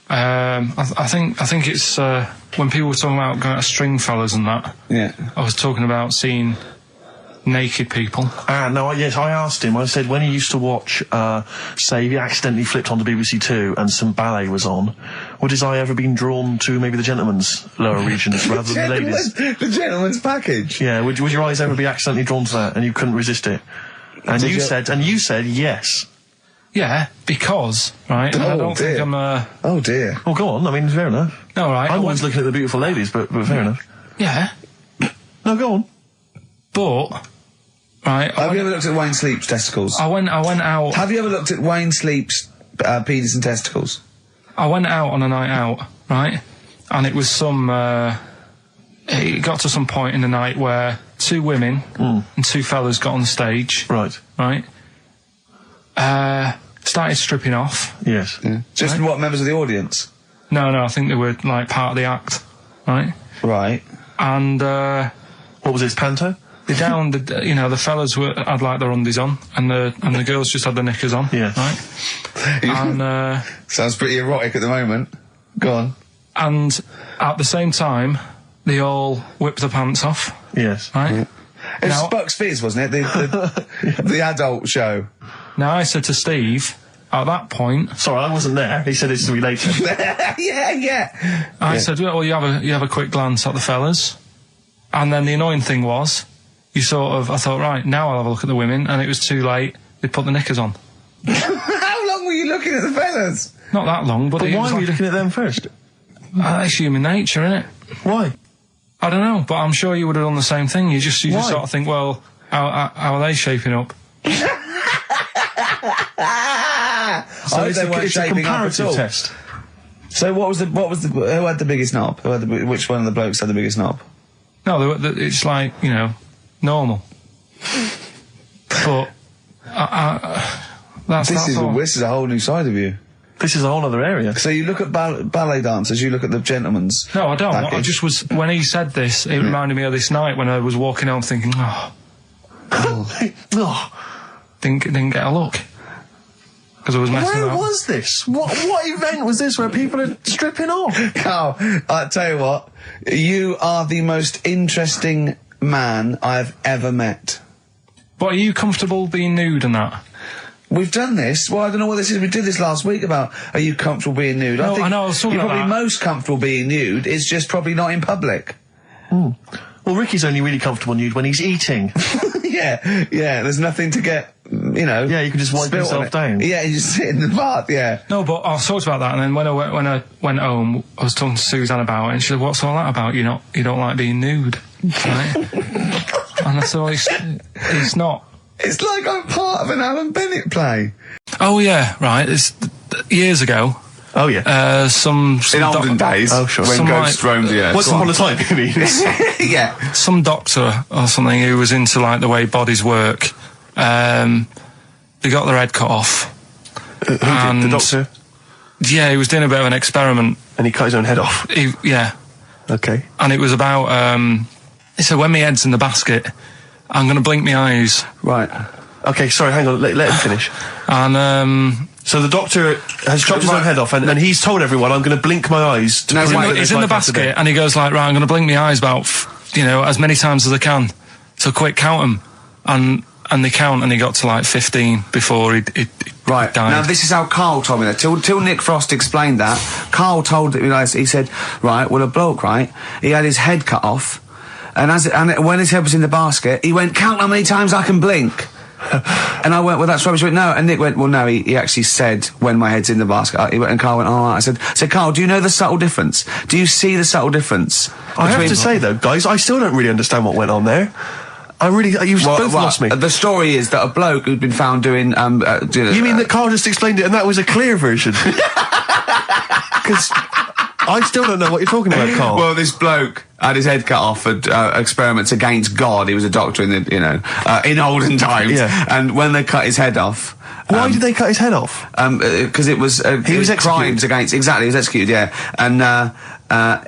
E: I think it's when people were talking about going to Stringfellas and that.
G: Yeah.
E: I was talking about seeing naked people.
B: Yes, I asked him. I said when he used to watch, say, he accidentally flipped onto BBC Two and some ballet was on. Would his eye ever been drawn to maybe the gentleman's lower regions rather than the ladies?
G: The gentleman's package.
B: Yeah. Would your eyes ever be accidentally drawn to that and you couldn't resist it? And you said yes.
E: Yeah, because, right, I don't think I'm
A: Oh, dear.
B: Oh, go on. I mean, fair enough.
E: No, right.
B: I'm always looking at the beautiful ladies, but fair enough.
E: Yeah.
B: No, go on.
E: But, right...
A: Have you ever looked at Wayne Sleep's testicles?
E: I went out...
A: Have you ever looked at Wayne Sleep's penis and testicles?
E: I went out on a night out, right? And it was some... it got to some point in the night where 2 women and 2 fellas got on stage.
B: Right.
E: Right? Started stripping off.
B: Yes.
A: Yeah. Just what, members of the audience?
E: No, I think they were, like, part of the act. Right?
A: Right.
E: And,
B: what was this, panto?
E: they down, the fellas had, like, their undies on, and the girls just had their knickers on.
B: Yeah.
E: Right? And,
A: sounds pretty erotic at the moment. Go on.
E: And at the same time, they all whipped their pants off.
B: Yes.
E: Right?
A: Yeah. It was Bucks Fizz, wasn't it? The adult show.
E: Now, I said to Steve, at that point...
B: Sorry, I wasn't there. He said it's to be later.
A: yeah.
E: I said, well, you have a quick glance at the fellas. And then the annoying thing was, I thought, right, now I'll have a look at the women, and it was too late. They put the knickers on.
A: How long were you looking at the fellas?
E: Not that long, but
B: why were you looking at them first?
E: That's human nature, innit?
B: Why?
E: I don't know, but I'm sure you would have done the same thing. You just sort of think, well, how are they shaping up?
A: So they weren't shaping up at all.
B: Test.
A: So who had the biggest knob? Which one of the blokes had the biggest knob?
E: No, it's like, normal. But
A: this is a whole new side of you.
B: This is a whole other area.
A: So you look at ballet dancers, you look at the gentlemen's.
E: No, I don't.
A: package.
E: I just was, when he said this, it reminded me of this night when I was walking home thinking, didn't get a look. Because I was messing
B: Where
E: around.
B: was this? What event was this where people are stripping off?
A: Carl, I tell you what, you are the most interesting man I've ever met.
E: But are you comfortable being nude and that?
A: We've done this. Well, I don't know what this is. We did this last week about, are you comfortable being nude?
E: No, I know, I was talking
A: you're
E: about
A: probably
E: that.
A: most comfortable being nude. It's just probably not in public.
B: Well, Ricky's only really comfortable nude when he's eating.
A: Yeah. There's nothing to get,
B: Yeah, you can just wipe
A: spilt
B: yourself
A: on it.
B: down.
A: Yeah, you just sit in the bath, yeah.
E: No, but I talked about that, and then when I went home, I was talking to Suzanne about it, and she said, "What's all that about? You don't like being nude, right?" And I said, well, it's not.
A: It's like I'm part of an Alan Bennett play.
E: Oh yeah, right. It's years ago.
B: Oh yeah.
E: Some
A: in olden days.
B: Oh sure.
A: When ghosts roamed the earth.
B: Once upon a time, you mean?
A: Yeah.
E: Some doctor or something who was into like the way bodies work. They got their head cut off.
B: Who did? The doctor?
E: Yeah, he was doing a bit of an experiment.
B: And he cut his own head off?
E: Yeah.
B: Okay.
E: And it was about, he said, when my head's in the basket, I'm going to blink my eyes.
B: Right. Okay, sorry, hang on, let him finish.
E: And,
B: so the doctor has chopped his own head off, and he's told everyone, I'm going to blink my eyes. To
E: he's in the basket, and he goes like, right, I'm going to blink my eyes about, as many times as I can. So quick, count them. And they count, and he got to like 15 before he
G: Right.
E: died.
G: Now, this is how Karl told me that. Till Nick Frost explained that, Karl told he said, right, well, a bloke, right, he had his head cut off, and when his head was in the basket, he went, count how many times I can blink. And I went, well, that's rubbish. He went, no. And Nick went, well, no, he actually said, when my head's in the basket. And Karl went, all right. I said, Karl, do you know the subtle difference? Do you see the subtle difference?
B: I have to say, though, guys, I still don't really understand what went on there. You've both lost me.
G: The story is that a bloke who'd been found doing,
B: You mean that Karl just explained it and that was a clear version? Because I still don't know what you're talking about, Karl.
G: Well, this bloke had his head cut off at experiments against God. He was a doctor in the, in olden times.
B: Yeah.
G: And when they cut his head off...
B: Why did they cut his head off?
G: Because it was...
B: he was executed.
G: Crimes against... Exactly, he was executed, yeah. And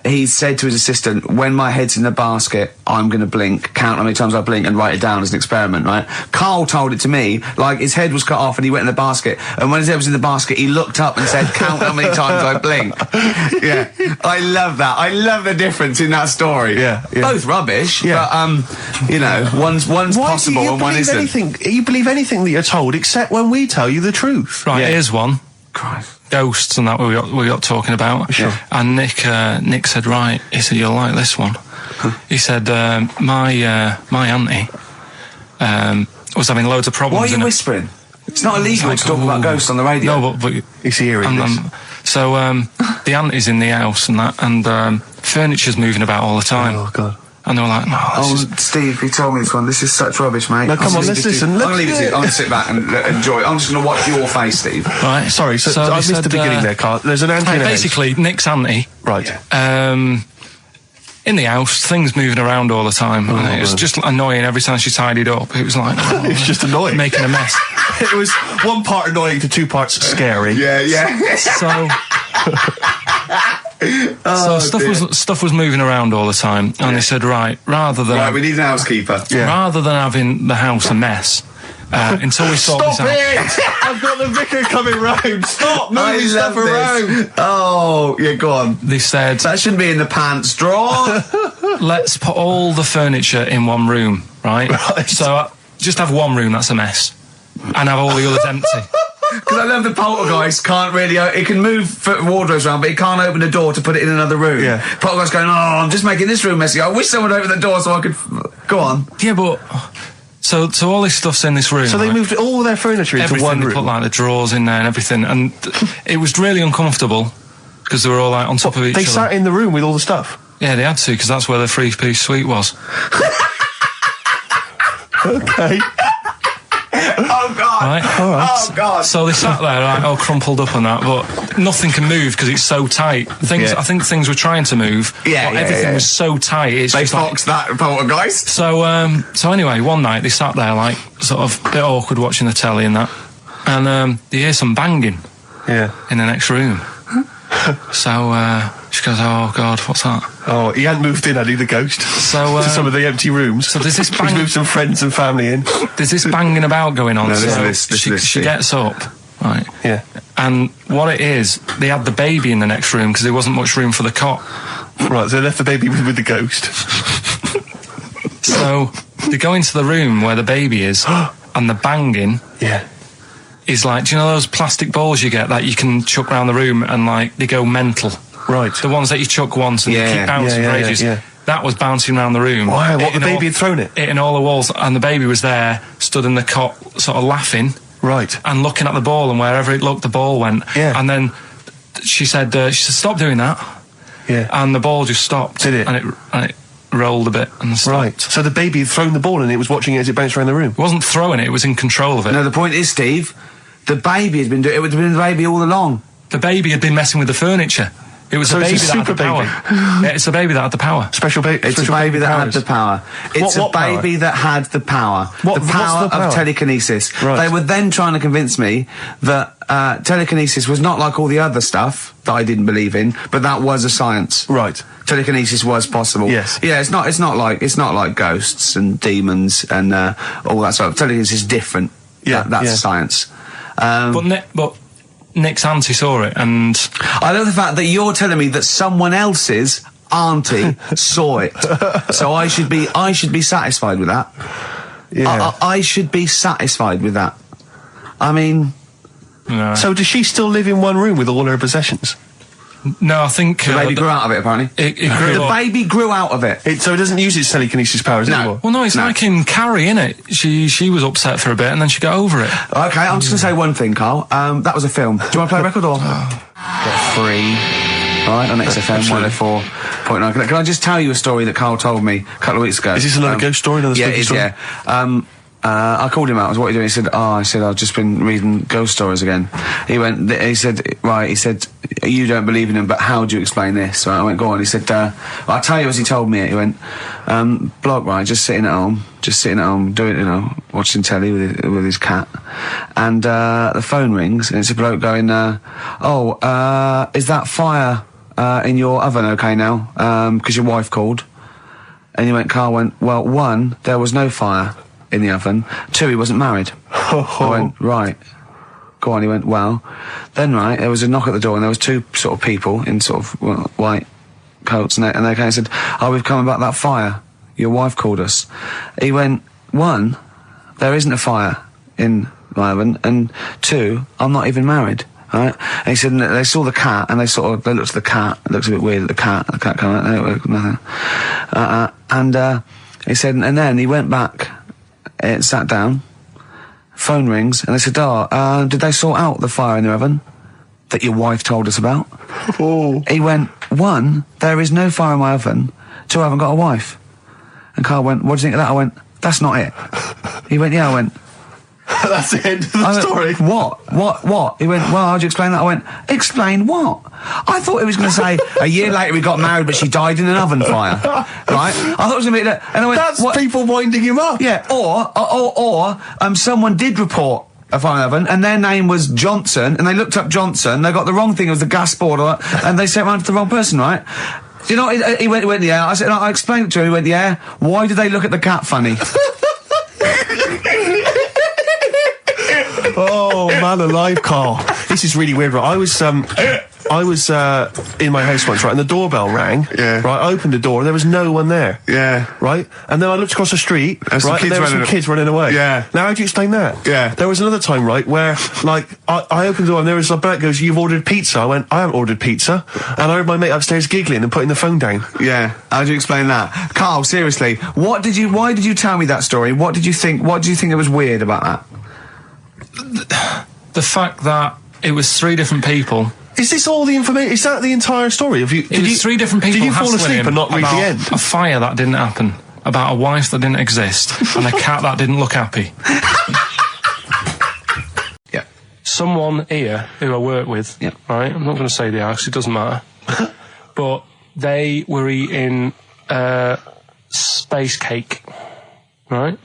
G: he said to his assistant, when my head's in the basket, I'm going to blink, count how many times I blink and write it down as an experiment, right? Karl told it to me, like his head was cut off and he went in the basket, and when his head was in the basket, he looked up and said, count how many times I blink. Yeah. I love that. I love the difference in that story.
B: Yeah.
G: Both rubbish, but, one's possible and one isn't.
B: You believe anything that you're told except when we tell you the truth.
E: Right, here's one.
G: Christ.
E: Ghosts and that we got talking about.
B: Sure.
E: And Nick said, right, he said, you'll like this one. He said, my auntie was having loads of problems.
G: Why are you whispering? It's not illegal to talk about ghosts on the radio.
E: No, but
B: It's eerie.
E: so the aunt is in the house and that, and furniture's moving about all the time.
B: Oh, God.
E: And they were like, no,
G: Steve, you told me this one. This is such rubbish, mate.
B: No, come on, let's listen.
G: I'm going to leave it to you. I'm going to sit back and enjoy it. I'm just going to watch your face, Steve.
E: Right.
B: Sorry, so I missed the beginning there, Carl. There's an auntie in the house.
E: Basically, Nick's auntie.
B: Right.
E: In the house, things moving around all the time. And it was just annoying every time she tidied up. It was like...
B: it was just annoying.
E: Making a mess.
B: It was one part annoying to two parts scary.
G: Yeah.
E: So stuff was moving around all the time, and they said, right,
G: we need an housekeeper.
E: Rather than having the house a mess, until we sort this out.
B: Stop it! I've got the vicar coming round. Stop moving stuff around.
G: Oh, yeah, go on.
E: They said
G: that shouldn't be in the pants drawer.
E: Let's put all the furniture in one room, right? So just have one room that's a mess, and have all the others empty.
G: Because I love the poltergeist can't really... It can move wardrobes around, but it can't open a door to put it in another room.
B: Yeah.
G: Poltergeist going, I'm just making this room messy. I wish someone would open the door so I could... Go on.
E: Yeah, but... So all this stuff's in this room.
B: So they moved all their furniture into one room?
E: They put, like, the drawers in there and everything, and it was really uncomfortable, because they were all, like, on top of each other.
B: They sat in the room with all the stuff?
E: Yeah, they had to, because that's where the three-piece suite was.
B: Okay.
G: Oh, God.
E: Right?
B: All right.
G: Oh, God.
E: So they sat there, like, all crumpled up and that, but nothing can move because it's so tight. I think things were trying to move, but everything was so tight.
G: They foxed that poltergeist.
E: So anyway, one night they sat there, like, sort of a bit awkward watching the telly and that, and they hear some banging in the next room. So she goes, oh, God, what's that?
B: Oh, he hadn't moved in, had he, the ghost?
E: So
B: to some of the empty rooms.
E: So there's this
B: He's moved some friends and family in.
E: There's this banging about going on.
G: No,
E: she gets up, right?
B: Yeah.
E: And what it is, they had the baby in the next room because there wasn't much room for the cot.
B: Right, so they left the baby with the ghost.
E: So they go into the room where the baby is, and the banging is like, do you know those plastic balls you get that you can chuck around the room and, like, they go mental?
B: Right.
E: The ones that you chuck once and they keep bouncing for ages.
B: Yeah.
E: That was bouncing around the room.
B: Wow, what, the baby had thrown it?
E: Hitting all the walls, and the baby was there, stood in the cot, sort of laughing.
B: Right.
E: And looking at the ball, and wherever it looked, the ball went.
B: Yeah.
E: And then she said, stop doing that.
B: Yeah.
E: And the ball just stopped.
B: Did it?
E: And it rolled a bit and stopped.
B: Right. So the baby had thrown the ball and it was watching it as it bounced around the room?
E: It wasn't throwing it, it was in control of it.
G: No, the point is, Steve, the baby had been doing it. It would have been the baby all along.
E: The baby had been messing with the furniture. It was
B: so
E: a baby
B: it's a
E: that had the power. Yeah, it's a baby that had the power.
B: Special baby.
G: It's a baby that had the power. It's a baby that had the power. The power of telekinesis.
B: Right.
G: They were then trying to convince me that telekinesis was not like all the other stuff that I didn't believe in, but that was a science.
B: Right.
G: Telekinesis was possible.
B: Yes.
G: Yeah. It's not like ghosts and demons and all that stuff. Telekinesis is different.
B: Yeah.
G: That's science.
E: But Nick's auntie saw it, and
G: I love the fact that you're telling me that someone else's auntie saw it. So I should be satisfied with that.
B: Yeah.
G: I should be satisfied with that. I mean...
E: No.
B: So does she still live in one room with all her possessions?
E: No, I think...
G: The baby grew out of it, apparently.
E: It grew
G: the baby grew out of it.
B: So it doesn't use its telekinesis powers anymore?
E: Well, no, it's like in Carrie, innit? She was upset for a bit and then she got over it.
G: Okay, I'm just going to say one thing, Carl. That was a film. Do you want to play a record or...? Get free. All right, on XFM 104.9. Can I just tell you a story that Karl told me a couple of weeks ago?
B: Is this another ghost story? Another spooky story?
G: Yeah. I called him out. I was, what are you doing? He said, I've just been reading ghost stories again. He said, you don't believe in them, but how do you explain this? Right, I went, go on. He said, I'll tell you as he told me it. He went, bloke, right, just sitting at home, doing, watching telly with his cat. And, the phone rings, and it's a bloke going, is that fire, in your oven okay now? 'Cause your wife called. And Karl went, well, 1, there was no fire in the oven. 2, he wasn't married. I went, right. Go on. He went, well, then, right, there was a knock at the door and there was 2 sort of people in sort of white coats, and they came and said, we've come about that fire. Your wife called us. He went, 1, there isn't a fire in my oven, and 2, I'm not even married. Right? And he said, and they saw the cat, and they looked at the cat. It looks a bit weird at the cat came out, nothing. He said, and then he went back, sat down, phone rings, and they said, did they sort out the fire in the oven that your wife told us about?
F: Oh.
G: He went, 1, there is no fire in my oven. 2, I haven't got a wife. And Karl went, what do you think of that? I went, that's not it. He went, yeah. I went,
F: That's the end of the story.
G: What? He went, well, how'd you explain that? I went, explain what? I thought he was going to say, a year later we got married, but she died in an oven fire. Right? I thought it was going to be that. And I went,
F: That's
G: what?
F: people winding him up.
G: Yeah, or someone did report a fire in the oven, and their name was Johnson, and they looked up Johnson, they got the wrong thing, it was the gas board, and they sent it round to the wrong person, right? You know, he went, yeah. I said, I explained it to him, he went, yeah. Why did they look at the cat funny?
F: Oh, man alive, Karl. This is really weird, right? I was in my house once, right, and the doorbell rang.
G: Yeah.
F: Right, I opened the door, and there was no one there.
G: Yeah.
F: Right? And then I looked across the street, right, and there were some kids running away.
G: Yeah.
F: Now, how do you explain that?
G: Yeah.
F: There was another time, right, where, like, I opened the door, and there was a bird goes, you've ordered pizza. I went, I haven't ordered pizza. And I heard my mate upstairs giggling and putting the phone down.
G: Yeah. How do you explain that? Karl, seriously, why did you tell me that story? What did you think it was weird about that?
E: The fact that it was 3 different people.
F: Is this all the information? Is that the entire story?
E: It was 3 different people.
F: Did you fall asleep and not read the end?
E: A fire that didn't happen, about a wife that didn't exist, and a cat that didn't look happy.
G: Yeah.
E: Someone here who I work with,
G: yeah.
E: Right? I'm not going to say the house, it doesn't matter. But they were eating space cake, right?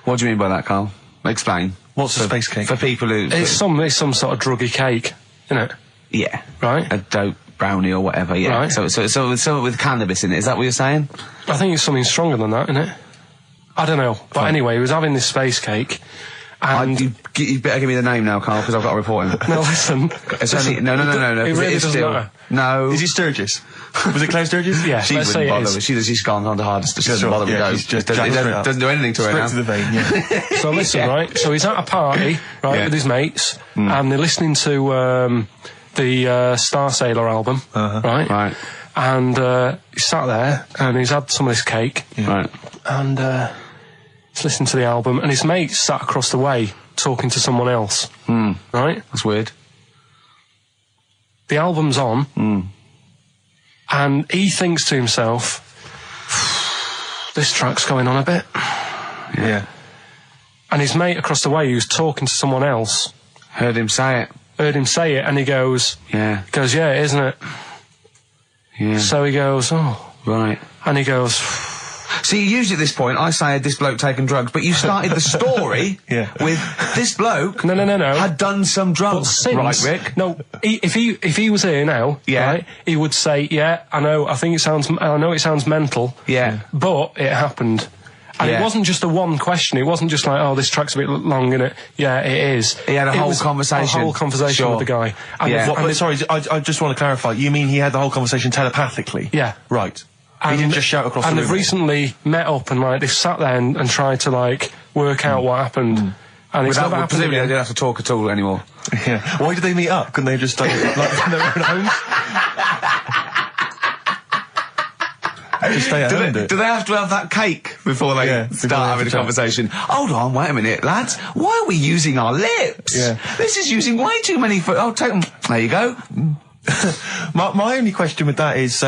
G: What do you mean by that, Karl? Explain.
F: What's a space cake?
G: For people who...
E: It's some sort of druggy cake, isn't it?
G: Yeah.
E: Right?
G: A dope brownie or whatever, yeah.
E: Right.
G: So with cannabis in it, is that what you're saying?
E: I think it's something stronger than that, isn't it? I don't know. But anyway, he was having this space cake, and...
G: You better give me the name now, Karl, because I've got to report him.
E: No, listen.
G: It's only... No.
E: It really doesn't matter.
G: No.
F: Is he Sturgis? Was it Claire Sturgis?
E: Yeah,
G: She wouldn't bother. She's gone on to hardest. She doesn't bother with those.
F: She's just
G: doesn't do anything to her now.
F: Straight to the vein, yeah.
E: So listen, right? So he's at a party, right, with his mates, and they're listening to the Star Sailor album, right?
G: Right.
E: And he's sat there, and he's had some of this cake,
G: Right.
E: and he's listening to the album, and his mate's sat across the way talking to someone else, right?
G: That's weird.
E: The album's on, and he thinks to himself, this track's going on a bit.
F: Yeah.
E: And his mate across the way, who was talking to someone else,
G: Heard him say it.
E: and he goes,
G: Yeah.
E: yeah, isn't it?
G: Yeah.
E: So he goes, oh.
G: Right.
E: And he goes...
G: See, usually at this point, I say, had this bloke taken drugs, but you started the story with this bloke
E: No.
G: had done some drugs.
E: Since,
G: right, Rick?
E: No, if he was here now, right, he would say, yeah, I know it sounds mental,
G: Yeah.
E: but it happened. And it wasn't just a one question. It wasn't just like, oh, this track's a bit long, innit? Yeah, it is.
G: He had a whole conversation.
E: A whole conversation with the guy. And
F: Sorry, I just want to clarify. You mean he had the whole conversation telepathically?
E: Yeah.
F: Right. He didn't just shout across the room.
E: And they've recently met up and, like, they've sat there and tried to, like, work out what happened. And it's never happened
G: presumably
E: again.
G: they didn't have to talk at all anymore.
F: Yeah. Why did they meet up? Couldn't they just like in their own homes? Just stay at home.
G: Do they have to have that cake before they start having a conversation? Hold on, wait a minute, lads. Why are we using our lips?
F: Yeah.
G: This is using way too many foot. Oh, take them. There you go.
F: My only question with that is,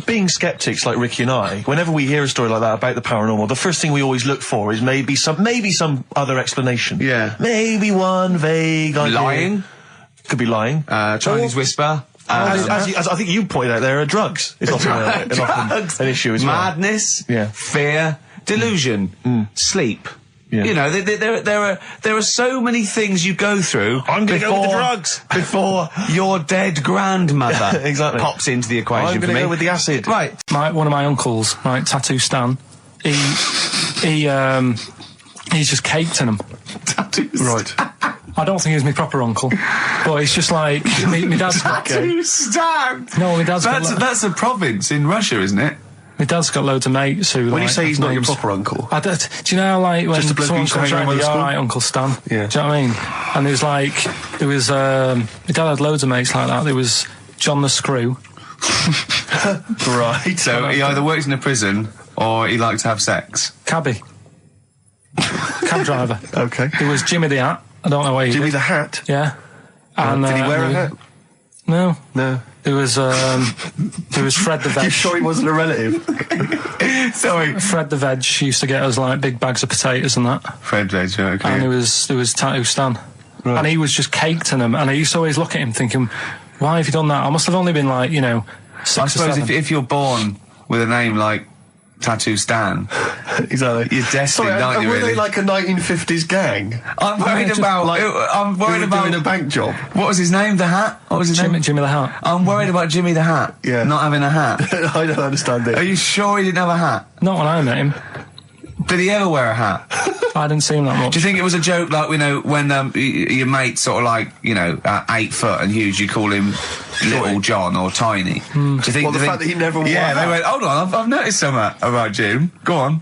F: being skeptics like Ricky and I, whenever we hear a story like that about the paranormal, the first thing we always look for is maybe some other explanation.
G: Yeah.
F: Maybe one vague idea.
G: Lying.
F: Could be lying.
G: Chinese whisper.
F: As I think you pointed out, there are drugs. It's often an issue as well.
G: Madness.
F: Yeah.
G: Fear. Delusion. Sleep.
F: Yeah.
G: You know, there are so many things you go through.
F: I'm going to go with the drugs
G: before your dead grandmother
F: exactly
G: pops into the equation.
F: I'm going to go with the acid.
G: Right.
E: One of my uncles, right, Tattoo Stan, he's just caked in them.
G: Tattoo Stan.
F: Right.
E: I don't think he's my proper uncle, but it's just like my dad's got.
G: Tattoo Stan.
E: No, my dad's got.
G: That's a province in Russia, isn't it?
E: My dad's got loads of mates who.
F: When
E: like,
F: you say he's not your
E: names.
F: proper uncle,
E: Do you know, like, when
F: Just a bloke
E: someone
F: who used to
E: comes
F: hang around
E: around,
F: with the
E: all
F: school?
E: right, Uncle Stan.
F: Yeah.
E: Do you know what I mean? And there was my dad had loads of mates like that. There was John the Screw.
G: Right. So he either works in a prison or he likes to have sex.
E: Cabby. cab driver.
B: Okay.
E: There was Jimmy the Hat. I don't know where he
B: Jimmy
E: did.
B: the Hat?
E: Yeah. And,
B: did he wear a hat?
E: No.
B: No.
E: There was Fred the Veg.
B: You sure he wasn't a relative? Sorry.
E: Fred the Veg used to get us like big bags of potatoes and that.
A: Fred Veg, yeah, okay.
E: And there was Tattoo Stan.
B: Right.
E: And he was just caked in them. And I used to always look at him thinking, why have you done that? I must have only been like, 6
A: I
E: or
A: suppose
E: 7.
A: if you're born with a name like Tattoo Stan,
B: Exactly.
A: you're destined, aren't you,
B: were
A: really?
B: they like a 1950s gang?
A: I'm worried about... I'm
B: Who
A: worried
B: were
A: about...
B: doing a bank job?
A: What was his name? The Hat? What was his name?
E: Jimmy the Hat.
A: I'm worried about Jimmy the Hat.
B: Yeah.
A: Not having a hat.
B: I don't understand it.
A: Are you sure he didn't have a hat?
E: Not when I met him.
A: Did he ever wear a hat?
E: I didn't see him that much.
A: Do you think it was a joke, like, when your mate's sort of like, 8 foot and huge, you call him Little John or Tiny? Do you think...
B: Well, the fact that he never wore a hat.
A: they went, hold on, I've noticed something about Jim. Go on.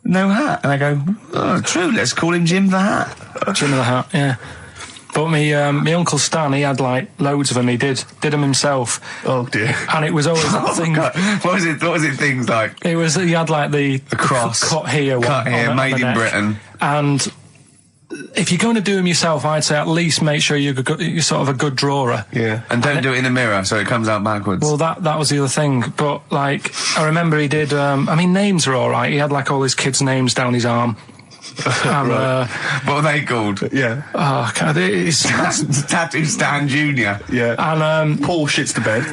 A: No hat. And I go, oh, true, let's call him Jim the Hat.
E: Jimmy the Hat, yeah. But my Uncle Stan, he had like loads of them. He did them himself.
B: Oh dear.
E: And it was always that thing.
A: God. What was it things like?
E: He had like the
A: cross.
E: cut here,
A: Cut here,
E: on
A: made
E: the
A: in
E: neck.
A: Britain.
E: And if you're going to do them yourself, I'd say at least make sure you're sort of a good drawer.
B: Yeah.
A: And don't do it in the mirror so it comes out backwards.
E: Well, that was the other thing. But like, I remember he did. Names are all right. He had like all his kids' names down his arm. And,
A: what are they called?
B: Yeah.
E: Oh, God, it's
A: Tattoo Stan Jr.
B: Yeah.
E: And
B: Paul shits the bed.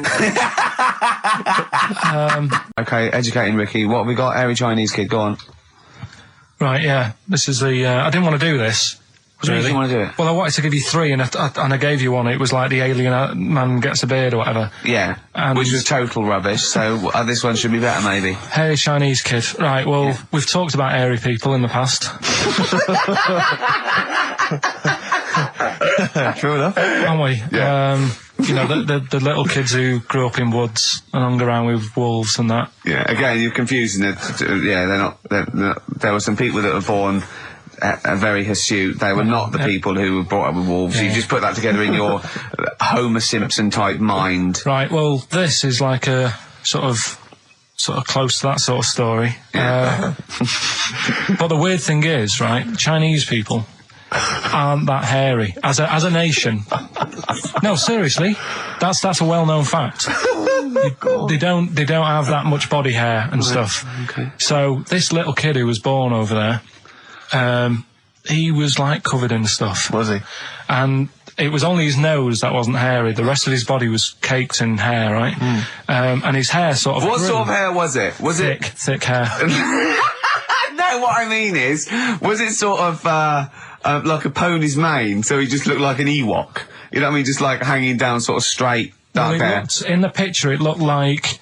A: Okay, educating Ricky. What have we got? Hairy Chinese kid, go on.
E: right, yeah. This is the. I didn't want to do this.
A: What do you mean you want to do it?
E: Well, I wanted to give you 3, and I gave you one. It was like the alien man gets a beard or whatever.
A: Yeah,
E: And-
A: which was total rubbish, so this one should be better, maybe.
E: Hairy Chinese kid. Right, well, we've talked about hairy people in the past.
B: True enough.
E: Haven't we?
A: Yeah.
E: The little kids who grew up in woods and hung around with wolves and that.
A: Yeah, again, you're confusing it. Yeah, they're not... There were some people that were born... very hirsute. They were not the people who were brought up with wolves.
E: Yeah.
A: You just put that together in your Homer Simpson type mind.
E: Right, well, this is like a sort of close to that sort of story. But the weird thing is, right, Chinese people aren't that hairy as a nation. No, seriously, that's a well-known fact. They don't have that much body hair and stuff.
A: Okay.
E: So this little kid who was born over there, he was like covered in stuff.
B: Was he?
E: And it was only his nose that wasn't hairy. The rest of his body was caked in hair, right? And his hair sort of...
A: What
E: grew.
A: sort of hair was it? Was
E: Thick hair.
A: No, what I mean is, was it sort of like a pony's mane, so he just looked like an Ewok? You know what I mean? Just like hanging down sort of straight, dark hair.
E: In the picture, it looked like...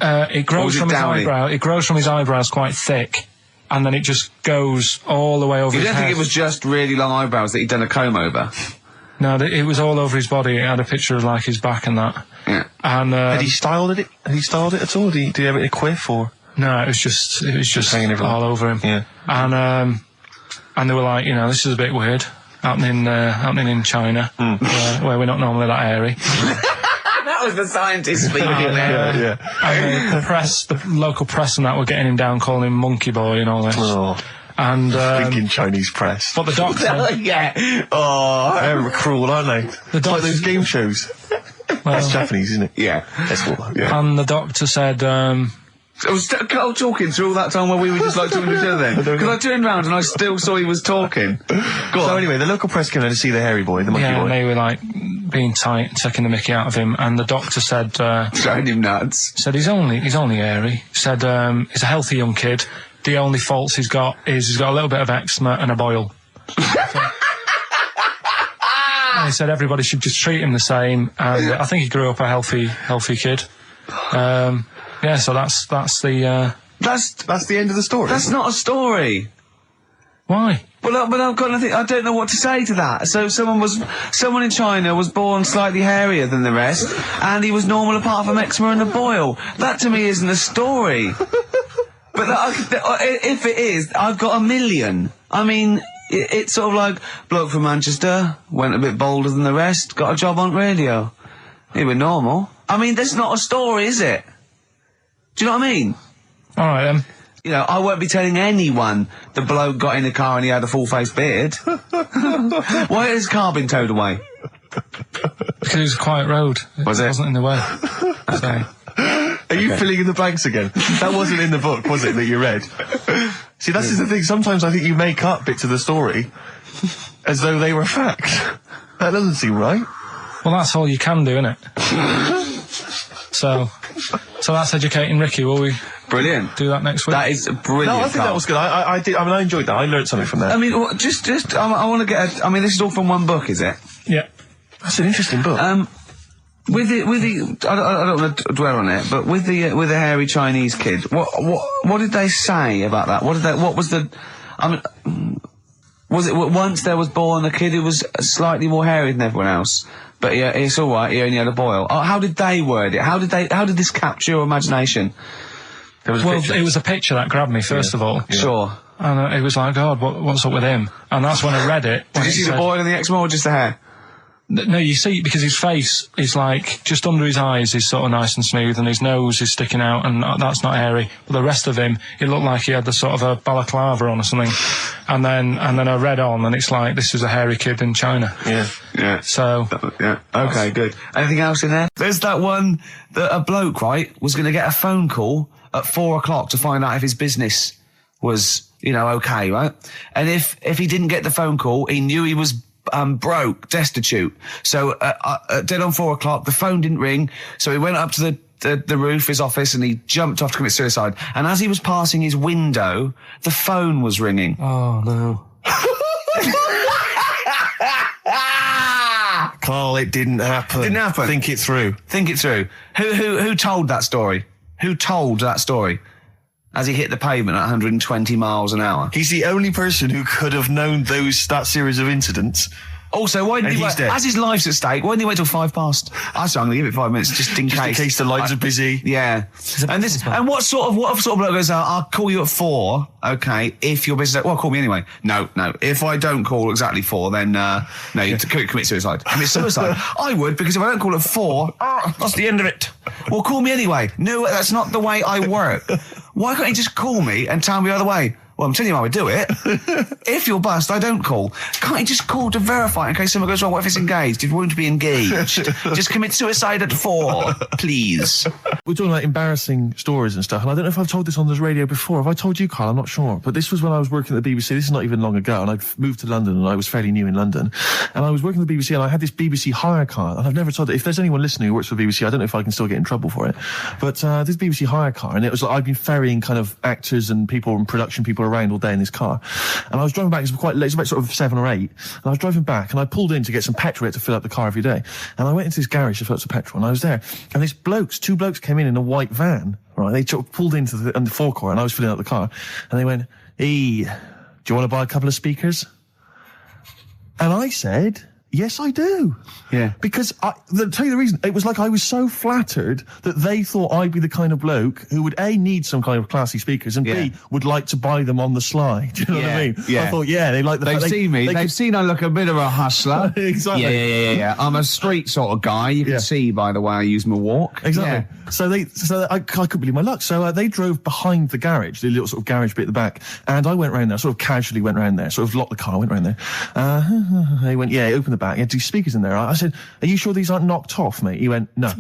E: it grows from his eyebrow. It grows from his eyebrows quite thick. And then it just goes all the way over his head.
A: You don't think it was just really long eyebrows that he'd done a comb over?
E: No, it was all over his body. It had a picture of like his back and that.
A: Yeah.
E: And
B: Had he styled it? Had he styled it at all? Did he have it in a quiff or?
E: no, it was just
B: hanging everywhere.
E: all over him.
B: Yeah.
E: And they were like, this is a bit weird happening in China, where we're not normally that hairy.
A: That was the scientist speaking there.
B: Yeah.
E: And the local press and that were getting him down, calling him monkey boy and all this.
B: Oh.
E: And
B: Thinking Chinese press.
E: but the doctor,
A: Yeah. Oh.
B: They're cruel, aren't they?
E: The
B: It's like
E: doctor-
B: those game shows. That's Japanese, isn't it?
A: Yeah.
B: That's what. Yeah.
E: and the doctor said,
A: I was Carl talking through all that time while we were just like talking to each other then. Because I turned round and I still saw he was talking. Go
B: So
A: on.
B: anyway, the local press came in to see the hairy boy, the monkey
E: yeah,
B: boy.
E: and they were like being tight, taking the mickey out of him. And the doctor said,
A: Throwing him nuts.
E: he's only hairy. Said he's a healthy young kid. The only faults he's got is he's got a little bit of eczema and a boil. And he said everybody should just treat him the same. And I think he grew up a healthy kid. Yeah, so that's the.
B: That's the end of the story.
A: That's not a story.
E: Why?
A: But I've got nothing. I don't know what to say to that. So someone in China was born slightly hairier than the rest, and he was normal apart from eczema and a boil. That to me isn't a story. But if it is, I've got a million. I mean, it's sort of like bloke from Manchester went a bit bolder than the rest, got a job on radio. He was normal. I mean, that's not a story, is it? Do you know what I mean?
E: All right then.
G: You know, I won't be telling anyone the bloke got in the car and he had a full-face beard. Why has his car been towed away?
E: Because it was a quiet road. It wasn't in the way. So.
B: Are you filling in the blanks again? That wasn't in the book, was it, that you read? See, that's the thing. Sometimes I think you make up bits of the story as though they were fact. That doesn't seem right.
E: Well, that's all you can do, innit? So that's educating Ricky. Will we?
G: Brilliant.
E: Do that next week.
G: That is brilliant.
B: No, I think that was good. I did. I mean, I enjoyed that. I learned something from that.
G: I mean, I want to get. I mean, this is all from one book, is it?
E: Yeah.
B: That's an interesting book.
G: With the, I don't want to dwell on it, but with the hairy Chinese kid, what did they say about that? What was the, I mean, was it once there was born a kid who was slightly more hairy than everyone else, but yeah, it's all right. He only had a boil. Oh, how did they word it? How did this capture your imagination?
E: It was a picture that grabbed me first of all.
G: Yeah. Sure.
E: And it was like, God, what's up with him? And that's when I read it.
G: Did you see the boil and the eczema or just the hair?
E: No, you see, because his face is like, just under his eyes is sort of nice and smooth, and his nose is sticking out, and that's not hairy. But the rest of him, it looked like he had the sort of a balaclava on or something. And then I read on, and it's like, this is a hairy kid in China.
G: Yeah.
E: So.
G: Yeah. Okay, good. Anything else in there? There's that one that a bloke, right, was going to get a phone call at 4 o'clock to find out if his business was, you know, okay, right? And if he didn't get the phone call, he knew he was broke, destitute. So dead on 4 o'clock, the phone didn't ring, so he went up to the roof of his office and he jumped off to commit suicide. And as he was passing his window, the phone was ringing.
C: Oh, no.
B: Karl, it didn't happen.
G: Didn't happen.
B: Think it through.
G: Think it through. Who told that story? Who told that story? As he hit the pavement at 120 miles an hour.
B: He's the only person who could have known that series of incidents.
G: Also, why didn't he wait? As his life's at stake, why didn't he wait till 5 past? I said, I'm going to give it 5 minutes just in case.
B: Just in case the lines are busy.
G: Yeah. And what sort of bloke goes, I'll call you at 4, okay, if your business, well, call me anyway. No. If I don't call exactly 4, then, no, you commit suicide. Commit suicide. I would, because if I don't call at 4, that's the end of it. Well, call me anyway. No, that's not the way I work. Why can't you just call me and tell me the other way? Well, I'm telling you how I do it. If you're bust, I don't call. Can't you just call to verify in case something goes wrong? What if it's engaged? It won't be engaged. Just commit suicide at 4, please.
B: We're talking about embarrassing stories and stuff, and I don't know if I've told this on the radio before. Have I told you, Karl? I'm not sure. But this was when I was working at the BBC. This is not even long ago, and I'd moved to London, and I was fairly new in London. And I was working at the BBC, and I had this BBC hire car. And I've never told it. If there's anyone listening who works for the BBC, I don't know if I can still get in trouble for it. But this BBC hire car, and it was like I'd been ferrying kind of actors and people and production people around all day in this car. And I was driving back, it was quite late, it was about sort of 7 or 8, and I was driving back, and I pulled in to get some petrol to fill up the car every day. And I went into this garage to fill up some petrol, and I was there, and these two blokes came in a white van, right? They pulled into the forecourt, and I was filling up the car, and they went, "Hey, do you want to buy a couple of speakers?" And I said, "Yes, I do."
G: Yeah.
B: Because, to tell you the reason, it was like I was so flattered that they thought I'd be the kind of bloke who would, A, need some kind of classy speakers, and B, would like to buy them on the sly. Do you know what I mean? Yeah. I thought, they like the
G: They've seen me. They've seen I look a bit of a hustler.
B: Exactly.
G: Yeah. I'm a street sort of guy. You can see by the way I use my walk.
B: Exactly. Yeah. So I couldn't believe my luck. So they drove behind the garage, the little sort of garage bit at the back, and I went round there, sort of casually went round there, sort of locked the car, went round there. They went, open the back. You had 2 speakers in there. I said, "Are you sure these aren't knocked off, mate?" He went, No.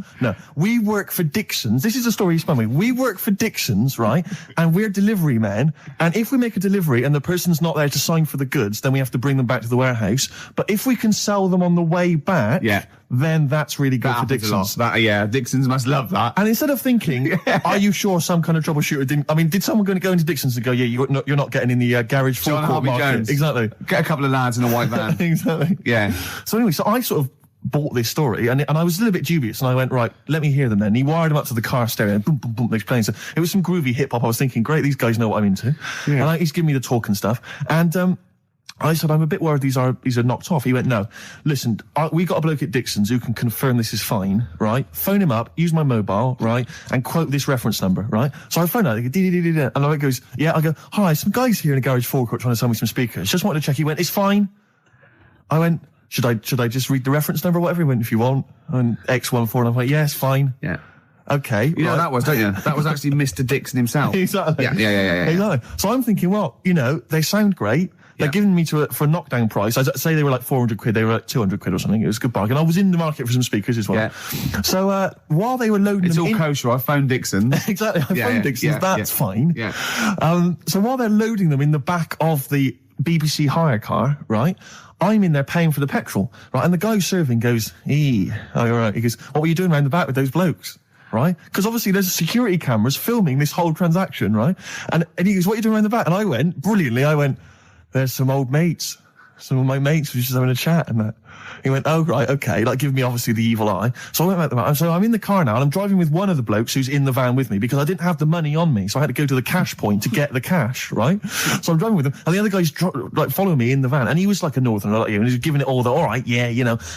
B: We work for Dixon's. This is a story he spun me. We work for Dixon's, right? And we're delivery men. And if we make a delivery and the person's not there to sign for the goods, then we have to bring them back to the warehouse. But if we can sell them on the way back, then that's really good for Dixon's.
G: Dixon's must love that.
B: And instead of thinking, are you sure some kind of troubleshooter didn't... I mean, did someone go into Dixon's and go, you're not getting in the garage forecourt market?
G: Jones.
B: Exactly.
G: Get a couple of lads in a white van.
B: Exactly.
G: Yeah.
B: So anyway, I sort of bought this story, and I was a little bit dubious, and I went, right, let me hear them then. And he wired them up to the car stereo, and boom, boom, boom, they're playing. So it was some groovy hip-hop. I was thinking, great, these guys know what I'm into. Yeah. And he's giving me the talk and stuff. And I said, I'm a bit worried these are knocked off. He went, no, listen, we got a bloke at Dixon's who can confirm this is fine, right? Phone him up, use my mobile, right? And quote this reference number, right? So I phone out, and I goes, I go, hi, some guys here in the garage forecourt trying to sell me some speakers. Just wanted to check. He went, it's fine. I went, should I just read the reference number or whatever? He went, if you want. And X14, and I went, yeah, it's fine.
G: Yeah.
B: Okay.
G: You know what that was, don't you? That was actually Mr. Dixon himself.
B: Exactly.
G: Yeah.
B: Exactly. So I'm thinking, well, they sound great. They're giving me for a knockdown price. I'd say they were like 400 quid. They were like 200 quid or something. It was a good bargain. I was in the market for some speakers as well.
G: Yeah.
B: So while they were loading
G: it's
B: them
G: all kosher. I phoned Dixon.
B: Exactly. I phoned Dixon's. That's fine.
G: Yeah.
B: So while they're loading them in the back of the BBC hire car, right, I'm in there paying for the petrol, right, and the guy serving goes, "Oh, all right." He goes, "What were you doing around the back with those blokes?" Right? Because obviously there's security cameras filming this whole transaction, right? And he goes, "What are you doing around the back?" And I went, brilliantly, "There's some old mates. Some of my mates were just having a chat and that." He went, "Oh, right, okay," like giving me obviously the evil eye. So I went back there. So I'm in the car now and I'm driving with one of the blokes who's in the van with me because I didn't have the money on me. So I had to go to the cash point to get the cash, right? So I'm driving with him and the other guy's like following me in the van and he was like a northerner like you and he's giving it all the, all right, yeah,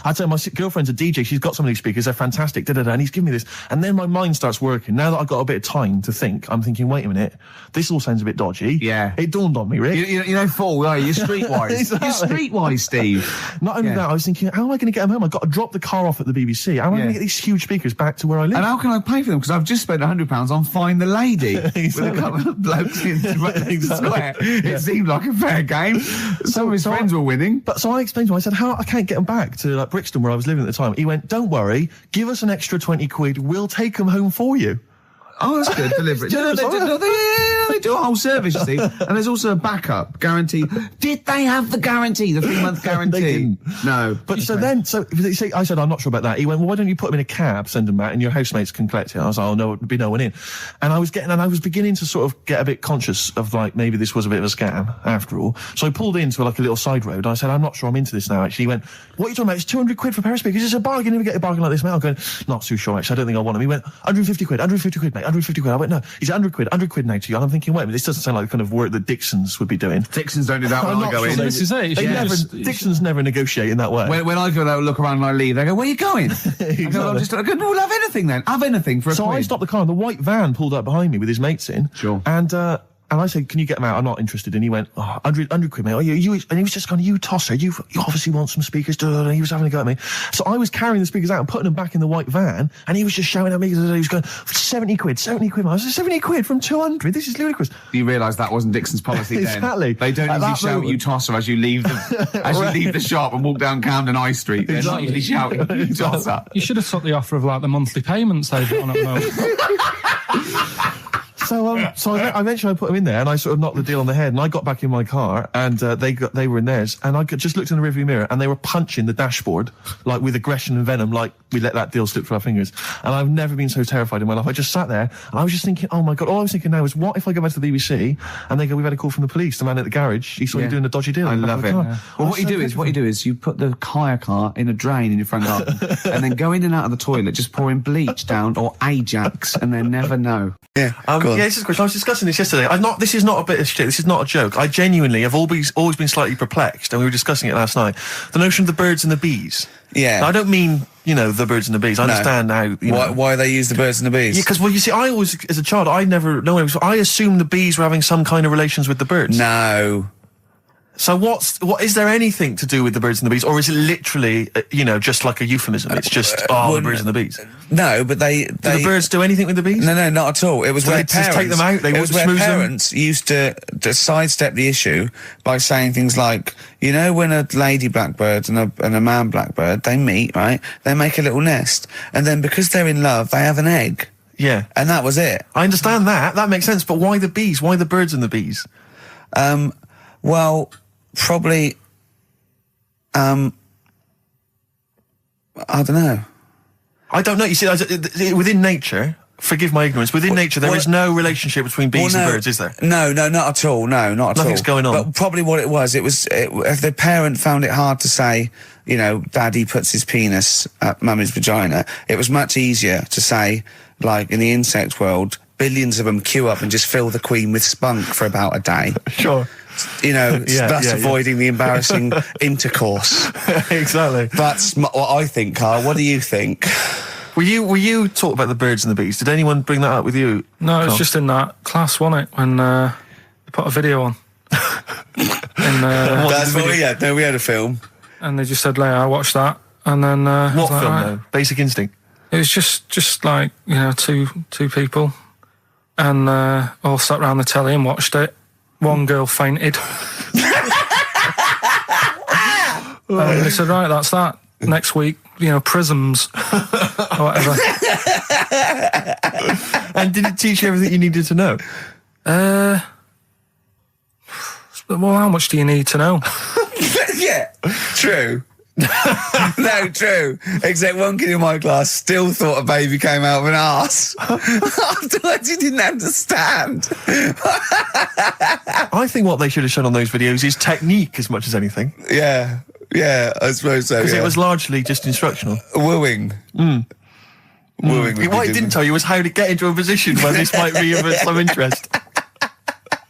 B: I'd say my girlfriend's a DJ. She's got some of these speakers. They're fantastic. And he's giving me this. And then my mind starts working. Now that I've got a bit of time to think, I'm thinking, wait a minute, this all sounds a bit dodgy.
G: Yeah.
B: It dawned on me, Rick.
G: You know, fool, are you? You're streetwise.
B: Exactly.
G: You're streetwise, Steve.
B: Not only that, I was thinking, how am I going to get them home? I've got to drop the car off at the BBC. How am I going to get these huge speakers back to where I live?
G: And how can I pay for them? Because I've just spent £100 on Find the Lady with a couple of blokes in the square. It seemed like a fair game. Some of his friends were winning.
B: But so I explained to him, I said, I can't get them back to like Brixton where I was living at the time. He went, "Don't worry, give us an extra 20 quid, we'll take them home for you."
G: Oh, that's good. Deliberate. They do a whole service, you see. And there's also a backup guarantee. Did they have the guarantee, the 3-month guarantee?
B: They didn't.
G: No.
B: But so I said, "I'm not sure about that." He went, "Well, why don't you put them in a cab, send them back, and your housemates can collect it?" I was like, "Oh, no, there'd be no one in." And I was beginning to sort of get a bit conscious of like, maybe this was a bit of a scam after all. So I pulled into like a little side road. I said, "I'm not sure I'm into this now." Actually, he went, "What are you talking about? It's 200 quid for a pair of speakers. It's a bargain. You never get a bargain like this, mate." I'm going, "Not too sure, actually. I don't think I want them." He went, 150 quid, 150 quid, mate, 150 quid. I went, "No, he's 100 quid now to you." And I'm thinking, wait a minute, this doesn't sound like the kind of work that Dixons would be doing.
G: Dixons don't do that when I go in.
E: This is it.
B: Dixons never negotiate in that way.
G: When I go there, look around and I leave, they go, "Where are you going?"
B: Exactly.
G: I go, "We'll have anything then. Have anything for a
B: So
G: quid."
B: I stopped the car and the white van pulled up behind me with his mates in.
G: Sure.
B: And I said, "Can you get them out? I'm not interested." And he went, 100 quid, mate. And he was just going, "You tosser, you obviously want some speakers." And he was having a go at me. So I was carrying the speakers out and putting them back in the white van. And he was just shouting at me. He was going, 70 quid. I was like, 70 quid from 200? This is ludicrous.
G: You realise that wasn't Dixon's policy then.
B: Exactly.
G: They don't usually shout, "You tosser," as you leave the shop and walk down Camden High Street. They're not usually shouting, "You tosser."
E: You should have took the offer of like the monthly payments they've got on at the moment.
B: So I eventually put them in there and I sort of knocked the deal on the head and I got back in my car and they were in theirs and I just looked in the rearview mirror and they were punching the dashboard like with aggression and venom, like we let that deal slip through our fingers. And I've never been so terrified in my life. I just sat there and I was just thinking, oh my God, all I was thinking now is what if I go back to the BBC and they go, "We've had a call from the police, the man at the garage, he saw you doing a dodgy deal."
G: I love it. Yeah. Well, what you do is you put the hire car in a drain in your front garden and then go in and out of the toilet, just pouring bleach down or Ajax and then never know.
B: Yeah, this is a question. I was discussing this yesterday. This is not a bit of shit. This is not a joke. I genuinely have always been slightly perplexed, and we were discussing it last night. The notion of the birds and the bees.
A: Yeah.
B: Now, I don't mean, the birds and the bees. I understand how,
A: Why they use the birds and the bees.
B: Yeah, because, you see, I always, as a child, I assumed the bees were having some kind of relations with the birds.
A: No.
B: So what is there anything to do with the birds and the bees, or is it literally, just like a euphemism? It's just, the birds and the bees.
A: No, but do
B: the birds do anything with the bees?
A: No, not at all. It was where
B: parents just take them out. It was where
A: parents used to sidestep the issue by saying things like, when a lady blackbird and a man blackbird they meet, right? They make a little nest, and then because they're in love, they have an egg.
B: Yeah,
A: and that was it.
B: I understand that. That makes sense. But why the bees? Why the birds and the bees?
A: Well, probably, I don't know.
B: I don't know. You see, within nature, forgive my ignorance, within nature there is no relationship between bees and birds, is there?
A: No, not at all. No, not at all.
B: Nothing's going on.
A: But probably what it was, if the parent found it hard to say, Daddy puts his penis at Mummy's vagina, it was much easier to say, like in the insect world, billions of them queue up and just fill the queen with spunk for about a day.
B: Sure.
A: Thus avoiding the embarrassing intercourse.
B: Exactly.
A: That's what I think, Karl. What do you think?
B: Were you talking about the birds and the bees? Did anyone bring that up with you?
E: No, it was just in that class, wasn't it? When they put a video on.
A: That's what we had. No, we had a film.
E: And they just said, "Leia, I watched that." And then
B: what film though? Basic Instinct.
C: It was just like, you know, two people, and all sat round the telly and watched it. One girl fainted. And they said, right, that's that. Next week, you know, prisms or whatever.
B: And did it teach you everything you needed to know?
C: Well, how much do you need to know?
A: Yeah, true. No, true. Except one kid in my class still thought a baby came out of an arse. Afterwards, he didn't understand.
B: I think what they should have shown on those videos is technique as much as anything.
A: Yeah, I suppose so.
B: Because it was largely just instructional.
A: Wooing. Wooing.
B: What it didn't tell you was how to get into a position where this might be of some interest.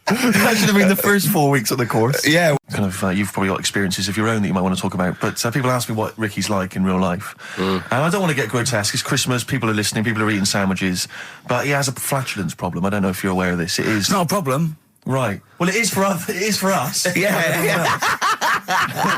B: That should have been the first 4 weeks of the course.
A: Yeah.
B: Kind of, you've probably got experiences of your own that you might want to talk about, but people ask me what Ricky's like in real life. And I don't want to get grotesque. It's Christmas, people are listening, people are eating sandwiches, but he has a flatulence problem. I don't know if you're aware of this. It is...
A: It's not a problem.
B: Right. Well, it is for us. It is for us.
A: Yeah.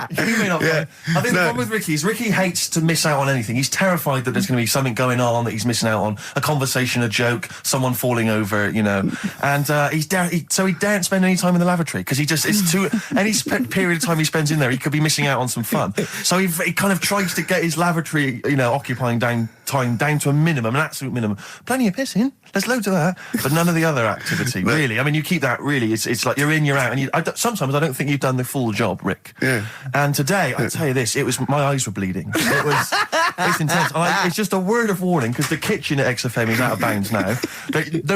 B: You may not. Yeah. I think the problem with Ricky is Ricky hates to miss out on anything. He's terrified that there's going to be something going on that he's missing out on, a conversation, a joke, someone falling over, you know. And so he daren't spend any time in the lavatory because it's too any period of time he spends in there, he could be missing out on some fun. So he kind of tries to get his lavatory, you know, occupying time down to a minimum, an absolute minimum. Plenty of pissing. There's loads of that, but none of the other activity. Really, I mean, you keep that. Really, it's like you're in, you're out, and sometimes I don't think you've done the full job, Rick.
A: Yeah.
B: And today, I tell you this, it was my eyes were bleeding. It's intense. It's just a word of warning because the kitchen at XFM is out of bounds now.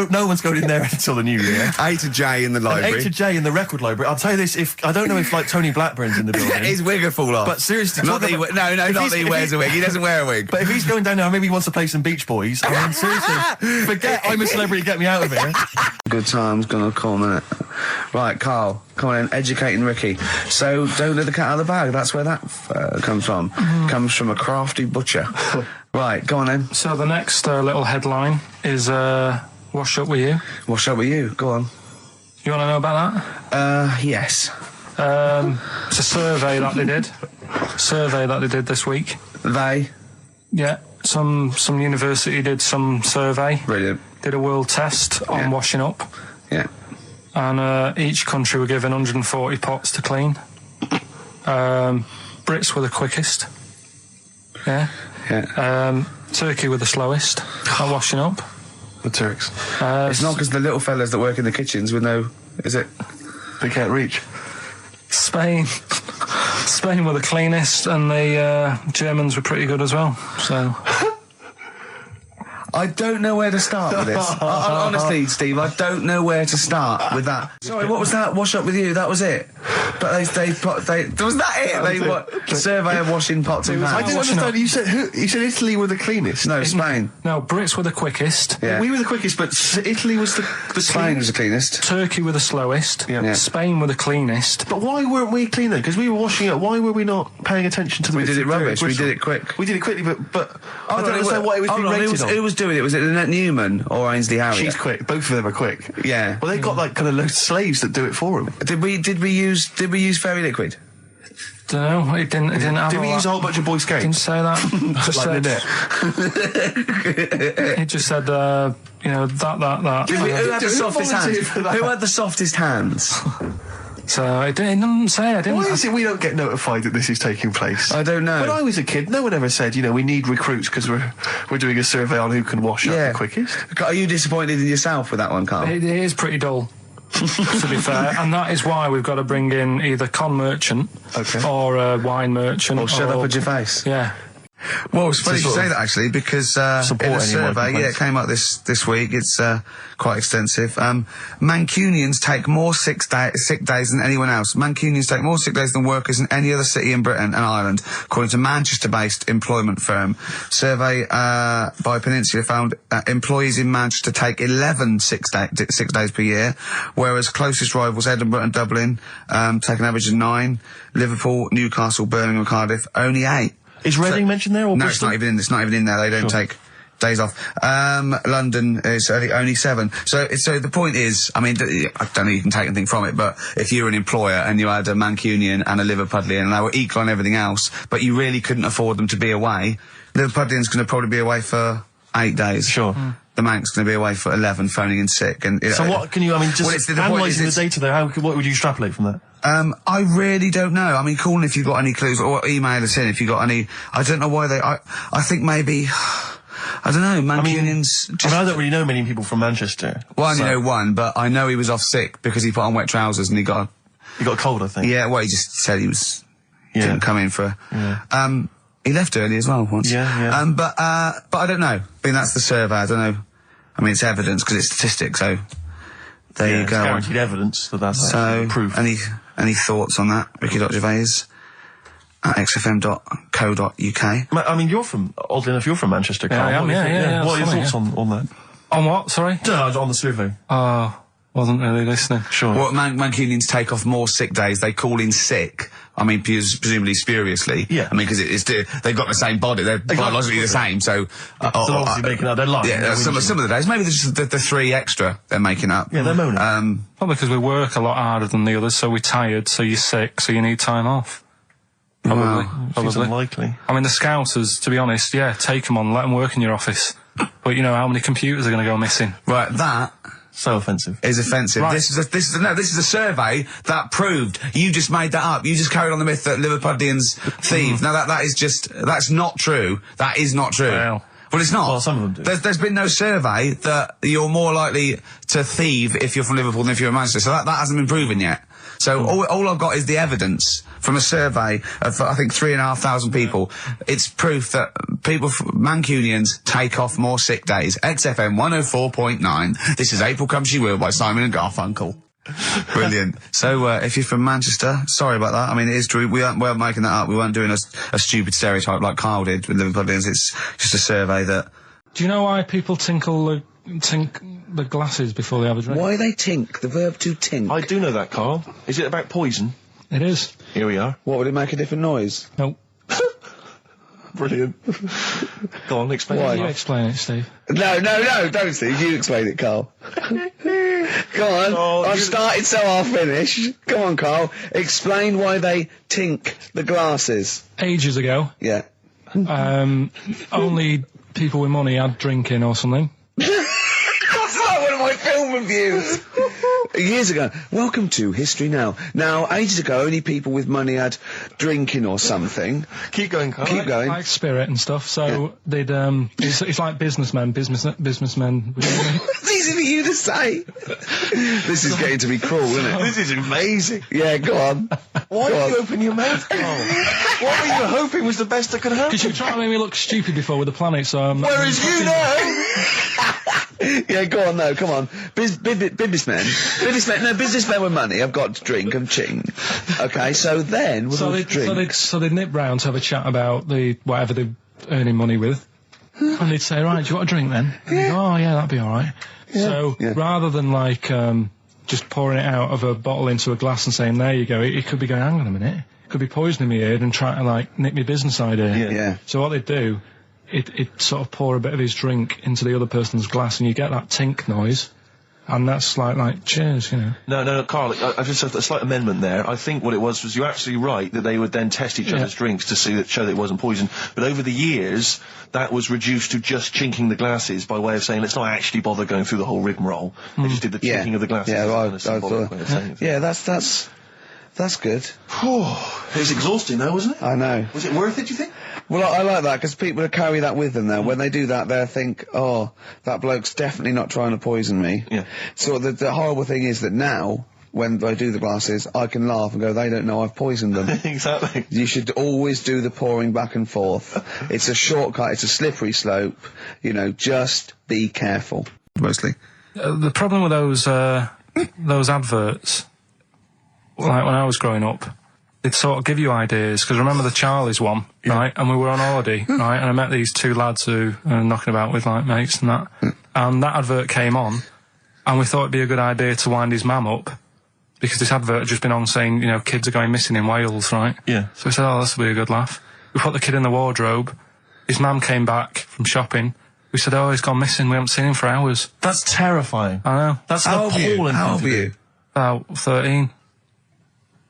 B: No one's going in there until the new year.
A: A to J in the library.
B: A to J in the record library. I'll tell you this: I don't know if like Tony Blackburn's in the building.
A: His wig will fall off.
B: But seriously,
A: not that he wears a wig. He doesn't wear a wig.
B: But if he's going down now, maybe he wants to play some Beach Boys. I mean, seriously, forget I'm a celebrity. Get me out of here.
G: Good time's gonna come, innit? Right, Karl, come on in, educating Ricky. So, don't let the cat out of the bag, that's where that comes from. Comes from a crafty butcher. Right, go on then.
C: So the next little headline is Wash Up With You.
G: Wash Up With You, go on.
C: You want to know about that?
G: Yes.
C: It's a survey that they did this week.
G: They?
C: Yeah, some university did some survey.
G: Brilliant.
C: Did a world test on washing up.
G: Yeah.
C: And each country were given 140 pots to clean. Brits were the quickest. Yeah. Turkey were the slowest at washing up.
B: The Turks.
G: It's not because the little fellas that work in the kitchens with no... Is it?
B: They can't reach.
C: Spain were the cleanest, and the Germans were pretty good as well. So...
G: I don't know where to start with this. Honestly, Steve, I don't know where to start with that. Sorry, what was that? Wash Up With You, that was it? But was that it? Survey of washing pots and pans.
B: I didn't understand. You said Italy were the cleanest.
G: No, Spain.
C: No, Brits were the quickest.
G: Yeah.
B: We were the quickest, but Italy was the
G: Spain was the cleanest.
C: Turkey were the slowest.
B: Yeah.
C: Spain were the cleanest.
B: But why weren't we clean then? Because we were washing up. Why were we not paying attention to the...
G: We did it rubbish. We did it quick.
B: We did it quickly, but I don't understand what it was being rated on.
G: Who was doing it? Was it Annette Newman or Ainsley Harriott?
B: She's quick. Both of them are quick.
G: Yeah.
B: Well, they've got like kind of loads of slaves that do it for them.
G: Did we use Fairy Liquid?
C: Don't know. It didn't have.
B: Did we use a whole bunch of Boy Scouts?
C: Didn't say that. Just
B: like
C: it just said, you know, that.
G: Who had the softest hands? Who had the softest hands?
C: So it didn't say. I didn't.
B: Why is it we don't get notified that this is taking place?
G: I don't know.
B: When I was a kid, no one ever said, you know, we need recruits because we're doing a survey on who can wash up the quickest.
G: Are you disappointed in yourself with that one, Karl?
C: It is pretty dull. To be fair, and that is why we've got to bring in either con merchant or a wine merchant
G: or shut up at your face.
C: Yeah.
A: Well, it's funny you say that actually, because in a survey, it came out this week. It's quite extensive. Mancunians take more sick days than anyone else. Mancunians take more sick days than workers in any other city in Britain and Ireland, according to Manchester-based employment firm. Survey by Peninsula found employees in Manchester take 11 sick days per year, whereas closest rivals Edinburgh and Dublin take an average of 9. Liverpool, Newcastle, Birmingham, and Cardiff only 8.
B: Is Reading mentioned there? Or
A: no,
B: Bristol?
A: it's not even in there. They don't take
G: days off. London is only 7. So the point is, I mean, I don't know if you can take anything from it, but if you were an employer and you had a Mancunian and a Liverpudlian and they were equal on everything else, but you really couldn't afford them to be away, Liverpudlian's going to probably be away for 8 days.
B: Sure.
G: The Manc's going to be away for 11, phoning in sick. And
B: so what can you, I mean, just analysing the data there, what would you extrapolate from that?
G: I really don't know. I mean, call in if you've got any clues, or email us in if you've got any. I don't know why I think maybe, I don't know, Mancunians...
B: I don't really know many people from Manchester.
G: Well, I only know one, but I know he was off sick because he put on wet trousers and he got
B: a cold, I think.
G: Yeah, well, he just said he was... Didn't come in for... Yeah. He left early as well once.
B: Yeah.
G: But I don't know. I mean, that's the survey, I don't know. I mean, it's evidence because it's statistics, so... There you go.
B: It's guaranteed evidence that's proof.
G: Any thoughts on that, Ricky.Gervais at xfm.co.uk?
B: I mean, oddly enough, you're from Manchester, Karl.
C: Yeah.
B: What are your thoughts on that?
C: On what, sorry?
B: No, on the survey.
C: Wasn't really listening.
B: Sure.
G: Well, Mancunians take off more sick days. They call in sick. I mean, presumably spuriously.
B: Yeah.
G: I mean, because they've got the same body. They're biologically the same, so...
B: they're obviously making up their life.
G: Yeah, some of the days. Maybe there's just the 3 extra they're making up.
B: Yeah, they're moaning.
C: Probably because we work a lot harder than the others, so we're tired, so you're sick, so you need time off. Probably.
B: Seems unlikely.
C: I mean, the Scousers, to be honest, take them on, let them work in your office. But you know how many computers are going to go missing?
G: Right, that...
B: So offensive.
G: Is offensive.
C: Right.
G: This is a survey that proved. You just made that up. You just carried on the myth that Liverpudlians thieve. Now that's not true. That is not true.
C: Well,
G: it's not.
B: Well, some of them do.
G: There's been no survey that you're more likely to thieve if you're from Liverpool than if you're in Manchester. So that hasn't been proven yet. So all I've got is the evidence from a survey of, I think, 3,500 people. It's proof that Mancunians take off more sick days. XFM 104.9. This is April Come She Will by Simon and Garfunkel. Brilliant. So, if you're from Manchester, sorry about that. I mean, it is true. We weren't making that up. We weren't doing a stupid stereotype like Karl did with Liverpudlians. It's just a survey that...
C: Do you know why people tink the glasses before they have a drink?
G: Why they tink? The verb to tink.
B: I do know that, Karl. Is it about poison?
C: It is.
B: Here we are.
G: What, would it make a different noise?
C: Nope.
B: Brilliant. Go on, explain
C: Why?
B: it.
C: You explain it, Steve.
G: No, don't, Steve. You explain it, Karl. Go on. I've started, so I'll finish. Come on, Karl. Explain why they tink the glasses.
C: Ages ago.
G: Yeah.
C: Only people with money had drinking or something.
G: That's like one of my film reviews. Years ago. Welcome to History Now. Now, ages ago, only people with money had drinking or something.
B: Keep going, Karl.
G: Keep going.
C: Like spirit and stuff. So they'd it's like businessmen. Businessmen.
G: It's easy for you to say. This is getting to be cruel, isn't it?
B: This is amazing.
G: Yeah, go on.
B: Why did you open your mouth, Karl? What were you hoping was the best that could happen?
C: Because you were trying to make me look stupid before with the planet, so...
B: Whereas you know...
G: Yeah, go on, no, come on. Businessmen with money have got to drink and ching. Okay, so then...
C: So they'd nip round to have a chat about whatever they're earning money with. And they'd say, right, do you want a drink then? And they'd go, oh, yeah, that'd be alright. Yeah. So, rather than, like, just pouring it out of a bottle into a glass and saying, there you go, it could be going, hang on a minute, it could be poisoning me ear and trying to, like, nick my business idea.
G: Yeah.
C: So what they'd do, it sort of pour a bit of his drink into the other person's glass and you get that tink noise. And that's like, cheers, you know.
B: No, Karl, I just have a slight amendment there. I think what it was you're absolutely right that they would then test each other's drinks to show that it wasn't poison. But over the years, that was reduced to just chinking the glasses by way of saying, let's not actually bother going through the whole rigmarole. They just did the chinking of the glasses.
G: Yeah, that's good.
B: It was exhausting though, wasn't it?
G: I know.
B: Was it worth it, do you think?
G: Well, I like that, because people carry that with them now. When they do that, they think, oh, that bloke's definitely not trying to poison me.
B: Yeah.
G: So the horrible thing is that now, when I do the glasses, I can laugh and go, they don't know I've poisoned them.
B: Exactly.
G: You should always do the pouring back and forth. It's a shortcut, it's a slippery slope. You know, just be careful. Mostly.
C: The problem with those adverts, like when I was growing up, they'd sort of give you ideas, because remember the Charlie's one, right? And we were on holiday, right? And I met these two lads who are knocking about with, like, mates and that. And that advert came on, and we thought it'd be a good idea to wind his mum up, because this advert had just been on saying, you know, kids are going missing in Wales, right?
B: Yeah.
C: So we said, oh, this will be a good laugh. We put the kid in the wardrobe. His mum came back from shopping,
E: We said, oh, he's gone missing. We haven't seen him for hours.
B: That's terrifying.
E: I know.
B: That's an appalling
A: How
B: thing
A: old
B: to
A: were
B: do.
A: you?
E: About 13.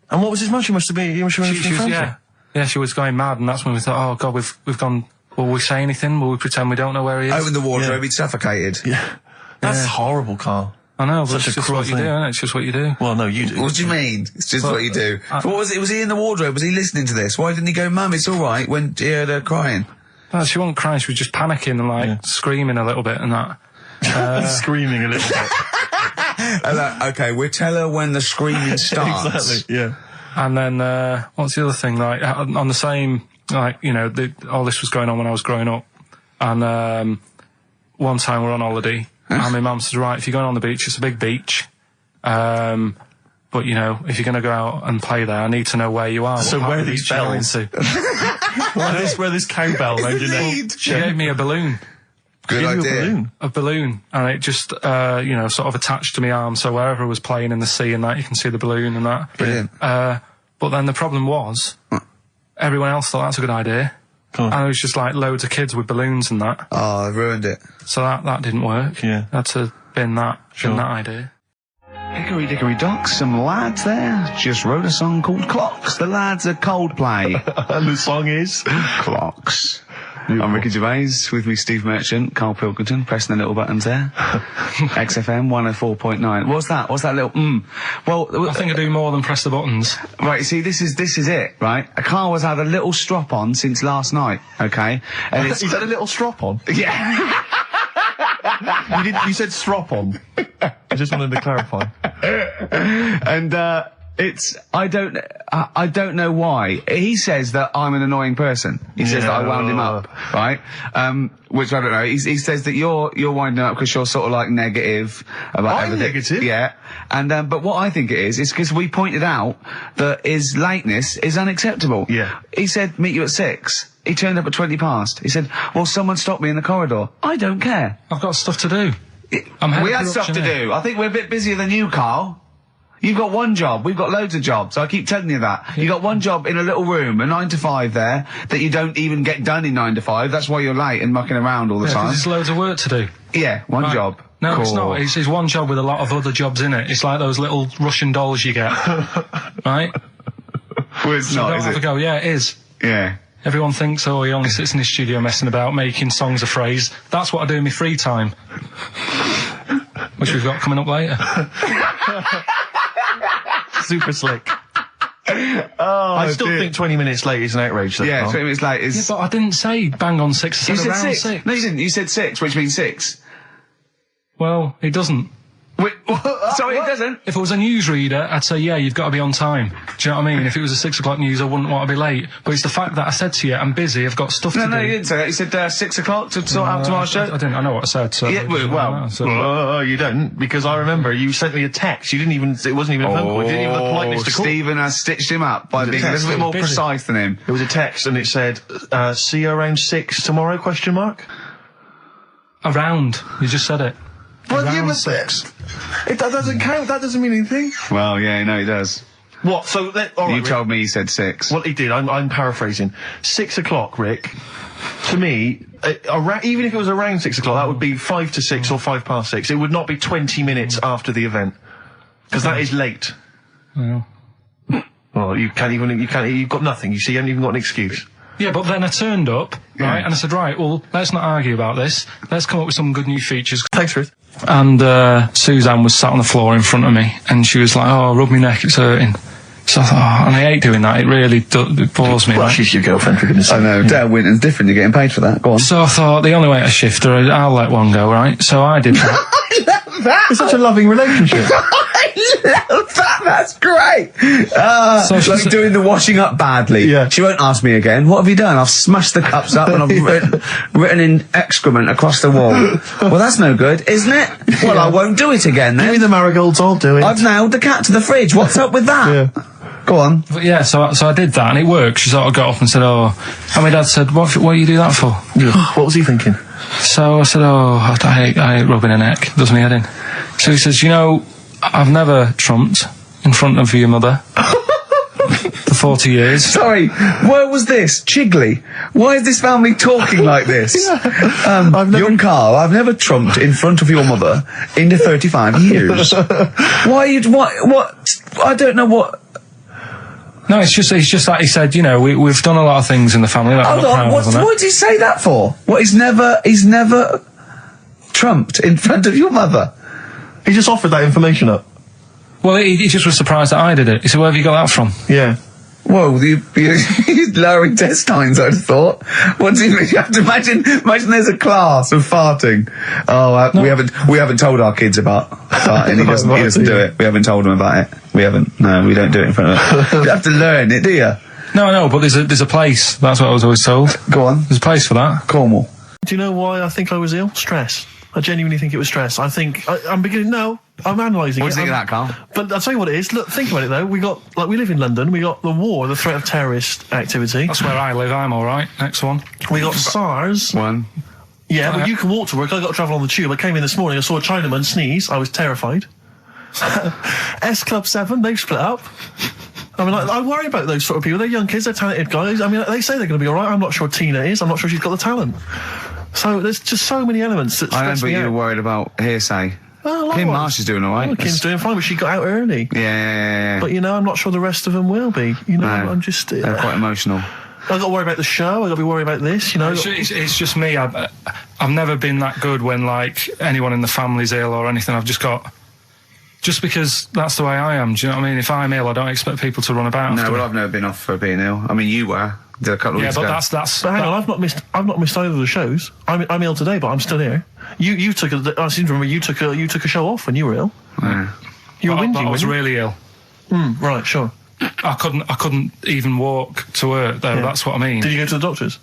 B: And what was his mum? She must have been frantic.
E: Yeah, she was going mad, and that's when we thought, oh, God, we've gone... Will we say anything? Will we pretend we don't know where he is?
A: Open the wardrobe, he'd suffocated.
B: Yeah. That's horrible, Carl.
E: I know, but
B: Such
E: it's
B: a
E: just
B: cruel
E: what you
B: thing.
E: do, isn't it? It's just what you do.
B: Well, no, you do.
A: What do you mean? It's just what you do. But what was it? Was he in the wardrobe? Was he listening to this? Why didn't he go, Mum, it's all right, when he heard her crying?
E: No, she wasn't crying, she was just panicking and, like, screaming a little bit and that.
B: Screaming a little bit.
A: Okay, we'll tell her when the screaming starts.
B: Exactly, yeah.
E: And then, what's the other thing? Like, on the same, like, you know, all this was going on when I was growing up. And, one time we're on holiday, and my mum says, right, if you're going on the beach, it's a big beach. But, you know, if you're going to go out and play there, I need to know where you are.
B: So where are these bells? Where this cowbell around your neck?
E: She gave me a balloon.
A: Good idea.
E: A balloon, and it just, you know, sort of attached to my arm, so wherever I was playing in the sea and that, you can see the balloon and that.
A: Brilliant.
E: But then the problem was, everyone else thought that's a good idea. And it was just like loads of kids with balloons and that.
A: Oh, I ruined it.
E: So that didn't work.
B: Yeah.
E: Had to bin that idea.
G: Hickory dickory dock, some lads there just wrote a song called Clocks. The lads are Coldplay.
B: And the song is?
G: Clocks. I'm Ricky Gervais, with me Steve Merchant, Karl Pilkington, pressing the little buttons there. XFM 104.9. What's that little Well,
E: I think I do more than press the buttons.
G: right, see, this is it, right? Karl has had a little strop on since last night, okay? And it's...
B: He's had a little strop on?
G: Yeah.
B: You said strop on. I just wanted to clarify.
G: And, I don't know why. He says that I'm an annoying person. He says that I wound him up, right? Which I don't know. He says that you're winding up because you're sort of like negative about everything.
B: Negative?
G: Yeah. And, but what I think it is because we pointed out that his lateness is unacceptable.
B: Yeah.
G: He said, meet you at 6. He turned up at 20 past. He said, well, someone stopped me in the corridor. I don't care.
E: I've got stuff to do.
G: We had stuff to do. I think we're a bit busier than you, Karl. You've got one job. We've got loads of jobs. I keep telling you that. You got one job in a little room, a 9 to 5 there, that you don't even get done in 9 to 5. That's why you're late and mucking around all the time.
E: There's loads of work to do.
G: Yeah, one job.
E: No,
G: cool.
E: It's not. It's one job with a lot of other jobs in it. It's like those little Russian dolls you get. Right?
G: Well, it's not, is it?
E: Go. Yeah, it is.
G: Yeah.
E: Everyone thinks, oh, he only sits in his studio messing about, making songs a phrase. That's what I do in my free time. Which we've got coming up later.
B: Super slick. I still think 20 minutes late is an outrage, though.
G: Yeah, 20 minutes late is...
E: Yeah, but I didn't say bang on 6. I said around 6.
G: No, you didn't. You said 6, which means 6.
E: Well, it doesn't.
G: Wait, sorry, it doesn't.
E: If it was a newsreader, I'd say, yeah, you've got to be on time. Do you know what I mean? If it was a 6 o'clock news, I wouldn't want to be late. But it's the fact that I said to you, I'm busy, I've got stuff to do.
G: No, you didn't say that. You said 6 o'clock to sort out tomorrow's show.
E: I didn't. I know what I said. So
G: yeah, well,
B: you don't, because I remember you sent me a text. You didn't even, it wasn't even a phone call. You didn't even have the politeness to call.
G: Stephen has stitched him up by being a little bit more precise than him.
B: It was a text and it said, see you around 6 tomorrow, question mark?
E: Around. You just said it.
B: Well, yeah, but 6. That doesn't count. That doesn't mean anything.
G: Well, yeah, no, it does.
B: What? So, all right,
G: you told me you said 6.
B: Well, he did. I'm paraphrasing. 6 o'clock, Rick. To me, even if it was around 6 o'clock, that would be 5 to 6 or 5 past 6. It would not be 20 minutes after the event, because that is late.
E: Well,
B: you've got nothing. You see, you haven't even got an excuse.
E: Yeah, but then I turned up, right, and I said, right, well, let's not argue about this. Let's come up with some good new features.
B: Thanks, Ruth.
E: And Suzanne was sat on the floor in front of me, and she was like, oh, rub my neck, it's hurting. So I thought, and I hate doing that, it really it bores me.
B: Well, she's your girlfriend, for goodness sake.
G: I know, Dale Winton's different, you're getting paid for that, go on.
E: So I thought, the only way to shift her, I'll let one go, right? So I did that.
G: I love that!
B: It's such a loving relationship.
G: I love that, that's great! So like doing the washing up badly.
B: Yeah.
G: She won't ask me again, what have you done? I've smashed the cups up and I've written in excrement across the wall. Well, that's no good, isn't it? Well, I won't do it again then.
B: Give me the marigolds, I'll do it.
G: I've nailed the cat to the fridge, what's up with that?
B: Yeah.
G: Go on.
E: But yeah, so I did that, and it worked. She sort of got up and said, oh, and my dad said, what do you do that for?
B: What was he thinking?
E: So I said, oh, I hate rubbing her neck, does me head in. So he says, you know, I've never trumped in front of your mother. for 40 years.
G: Sorry, where was this? Chigley? Why is this family talking like this? Young Karl, I've never trumped in front of your mother in 35 years. Why you... What? I don't know what...
E: No, it's just like he said, you know, we've done a lot of things in the family. Like,
G: Hold on, what did he say that for? What, he's never trumped in front of your mother?
B: He just offered that information up.
E: Well, he just was surprised that I did it. He said, where have you got that from?
B: Yeah.
G: Whoa, he's lowering intestines, I'd have thought. What do you mean? You have to imagine there's a class of farting. Oh, no. we haven't told our kids about farting. He doesn't do it. We haven't told them about it. We don't do it in front of them. You have to learn it, do you?
E: No, but there's a place. That's what I was always told.
G: Go on.
E: There's a place for that.
G: Cornwall.
B: Do you know why I think I was ill? Stress. I genuinely think it was stress. I think I'm beginning. No, I'm analysing it.
G: What do you think of that, Karl?
B: But I'll tell you what it is. Look, think about it though. We live in London. We got the war, the threat of terrorist activity.
E: That's where I live. I'm all right. Next one.
B: We got SARS.
G: One.
B: Yeah, but you can walk to work. I got to travel on the tube. I came in this morning. I saw a Chinaman sneeze. I was terrified. S Club 7. They've split up. I mean, I worry about those sort of people. They're young kids. They're talented guys. I mean, they say they're going to be all right. I'm not sure Tina is. I'm not sure she's got the talent. So there's just so many elements that stress me out.
G: I remember you were worried about hearsay.
B: Well,
G: Kim Marsh is doing all right.
B: Well, Kim's doing fine, but she got out early.
G: Yeah.
B: But, I'm not sure the rest of them will be. I'm just...
G: They're quite emotional.
B: I've got to worry about the show. I've got to be worried about this,
E: It's just me. I've never been that good when, like, anyone in the family's ill or anything. I've just got... Just because that's the way I am. Do you know what I mean? If I'm ill, I don't expect people to run about.
G: No, well, I've never been off for being ill. I mean, you were. A couple of weeks ago.
E: But that's.
B: But hang on, I've not missed either of the shows. I'm ill today, but I'm still here. You took I seem to remember you took a show off when you were ill.
G: Yeah.
B: You were whinging.
E: I was really ill.
B: Right, sure.
E: I couldn't even walk to work though. Yeah. That's what I mean.
B: Did you go to the doctors?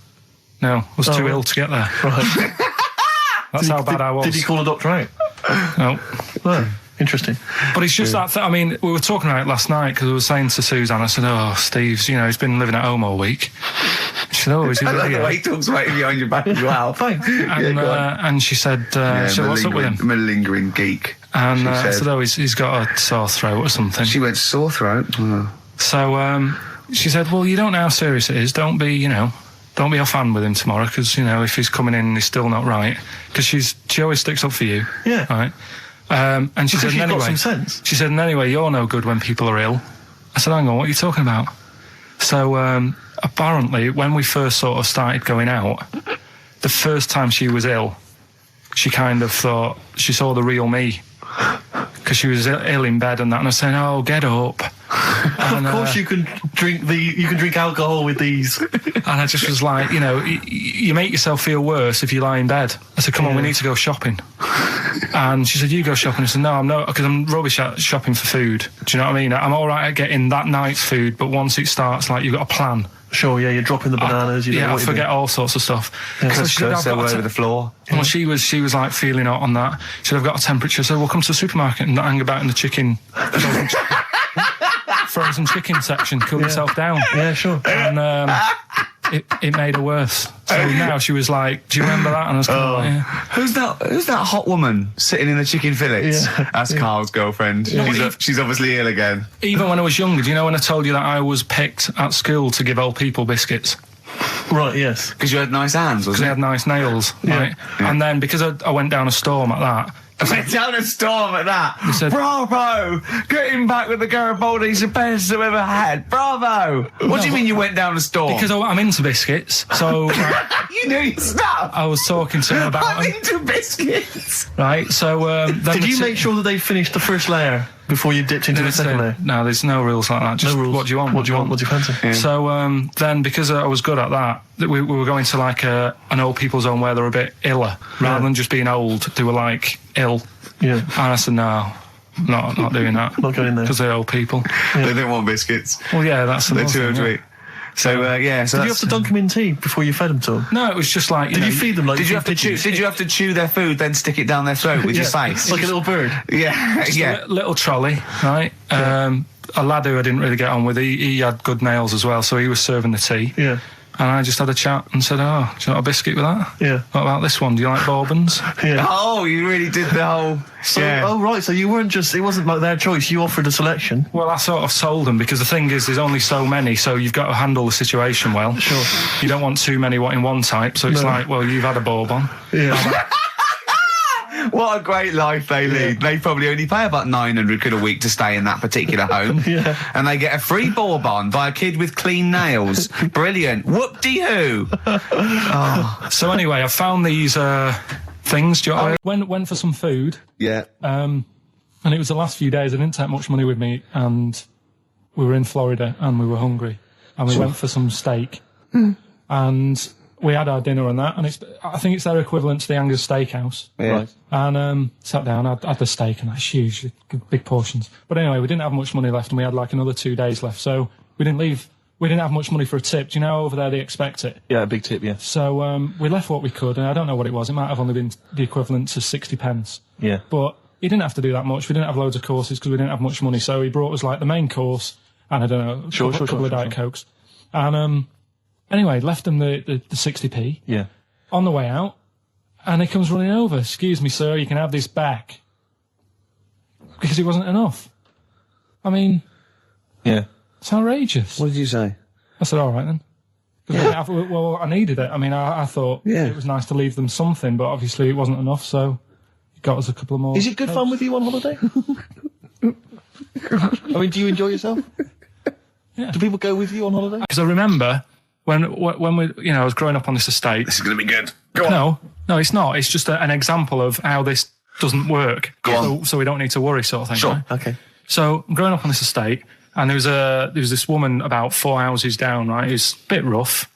E: No, I was too ill to get there.
B: Right.
E: That's how bad I was.
B: Did you call a doctor out?
E: No.
B: No. Interesting.
E: But it's just that I mean, we were talking about it last night because I was saying to Suzanne, I said, oh, Steve's, he's been living at home all week. She said, oh, is he
G: I
E: really
G: like the way he talks about you behind your back as well.
B: Thanks.
E: And she said, what's up with him?
G: Malingering geek.
E: And I said, oh, he's got a sore throat or something.
G: She went, sore throat? Oh.
E: So she said, well, you don't know how serious it is. Don't be offhand with him tomorrow because, if he's coming in and he's still not right. Because she always sticks up for you.
B: Yeah.
E: Right? And she said,
B: got some sense.
E: She said, and anyway, you're no good when people are ill. I said, hang on, what are you talking about? So, apparently, when we first sort of started going out, the first time she was ill, she kind of thought she saw the real me. Because she was ill in bed and that, and I was saying, oh, get up. And,
B: of course you can drink alcohol with these.
E: And I just was like, you make yourself feel worse if you lie in bed. I said, come on, we need to go shopping. And she said, you go shopping. I said, no, I'm not, because I'm rubbish at shopping for food. Do you know what I mean? I'm all right at getting that night's food, but once it starts, like, you've got a plan.
B: Sure, yeah, you're dropping the bananas.
E: I forget all sorts of stuff.
G: Yeah, so all over the floor.
E: Well, she was like feeling hot on that. She said, I've got a temperature, so we'll come to the supermarket and hang about in the chicken. Frozen chicken section, cool yourself down.
B: Yeah, sure.
E: And it made her worse. So now she was like, do you remember that? And I was kind of like, yeah.
G: Who's that hot woman sitting in the chicken fillets?
B: Yeah.
G: That's Karl's girlfriend.
E: Yeah.
G: She's obviously ill again.
E: Even when I was younger, do you know when I told you that I was picked at school to give old people biscuits?
B: Right, yes.
G: Because you had nice hands,
E: Because I had nice nails, right? Yeah. And then because I went down a storm at that.
G: I went down a storm at that. Said, bravo! Getting back with the Garibaldi's the best I've ever had. Bravo! What do you mean you went down a storm?
E: Because I'm into biscuits, so...
G: You knew your stuff!
E: I was talking to him about...
G: I'm into biscuits!
E: Right, so...
B: Did you make sure that they finished the first layer before you dipped into the second layer?
E: No, there's no rules like that. Just
B: no rules.
E: What do you want?
B: What do you want? What do you fancy?
E: Yeah. So then, because I was good at that, we were going to like an old people's home where they're a bit iller, rather than just being old. They were like ill.
B: Yeah.
E: And I said, no, not doing that.
B: Not going there.
E: Because they're old people.
G: Yeah. They don't want biscuits.
E: Well, yeah, that's the
G: They're too old to eat. So
B: did you have to dunk them in tea before you fed them to them?
E: No, it was just like...
B: Did you feed them like...
G: Did you have to chew their food, then stick it down their throat with your face?
B: Like a little bird?
G: Yeah,
E: a little trolley, right? Yeah. A lad who I didn't really get on with, he had good nails as well, so he was serving the tea.
B: Yeah.
E: And I just had a chat and said, oh, do you want a biscuit with that?
B: Yeah.
E: What about this one? Do you like bourbons?
B: Yeah.
A: Oh, you really did the whole...
B: Oh, right, so you weren't just... It wasn't like their choice, you offered a selection.
E: Well, I sort of sold them, because the thing is, there's only so many, so you've got to handle the situation well.
B: Sure.
E: You don't want too many in one type, so it's like, well, you've had a bourbon.
B: Yeah.
A: What a great life they lead. They probably only pay about 900 quid a week to stay in that particular home.
B: Yeah.
A: And they get a free bourbon by a kid with clean nails. Brilliant. Whoop-de-hoo. Oh.
E: So anyway, I found these things. I went for some food.
A: Yeah.
E: And it was the last few days. I didn't take much money with me, and we were in Florida, and we were hungry. And we went for some steak. And... we had our dinner and that, and I think it's their equivalent to the Angus Steakhouse.
A: Yeah.
E: Right. And sat down, had the steak, and that's huge, big portions. But anyway, we didn't have much money left, and we had like another 2 days left, so we didn't have much money for a tip. Do you know, over there they expect it?
B: Yeah, a big tip, yeah.
E: So we left what we could, and I don't know what it was. It might have only been the equivalent to 60 pence.
B: Yeah.
E: But he didn't have to do that much. We didn't have loads of courses because we didn't have much money, so he brought us like the main course, and I don't know, a couple of Diet Cokes. And anyway, left them the 60p.
B: Yeah.
E: On the way out, and he comes running over. Excuse me, sir, you can have this back. Because it wasn't enough. I mean...
B: yeah.
E: It's outrageous.
A: What did you say?
E: I said, all right then. Yeah. Well, I needed it. I mean, I thought it was nice to leave them something, but obviously it wasn't enough, so he got us a couple of more.
B: Is it good fun with you on holiday? I mean, do you enjoy yourself?
E: Yeah.
B: Do people go with you on holiday?
E: Because I remember... When we, I was growing up on this estate.
A: This is going to be good. Go on.
E: No, it's not. It's just an example of how this doesn't work.
A: Go on.
E: So we don't need to worry, sort of thing.
A: Sure.
E: Right?
B: Okay.
E: So I'm growing up on this estate, and there was this woman about 4 houses down, right? Who's a bit rough.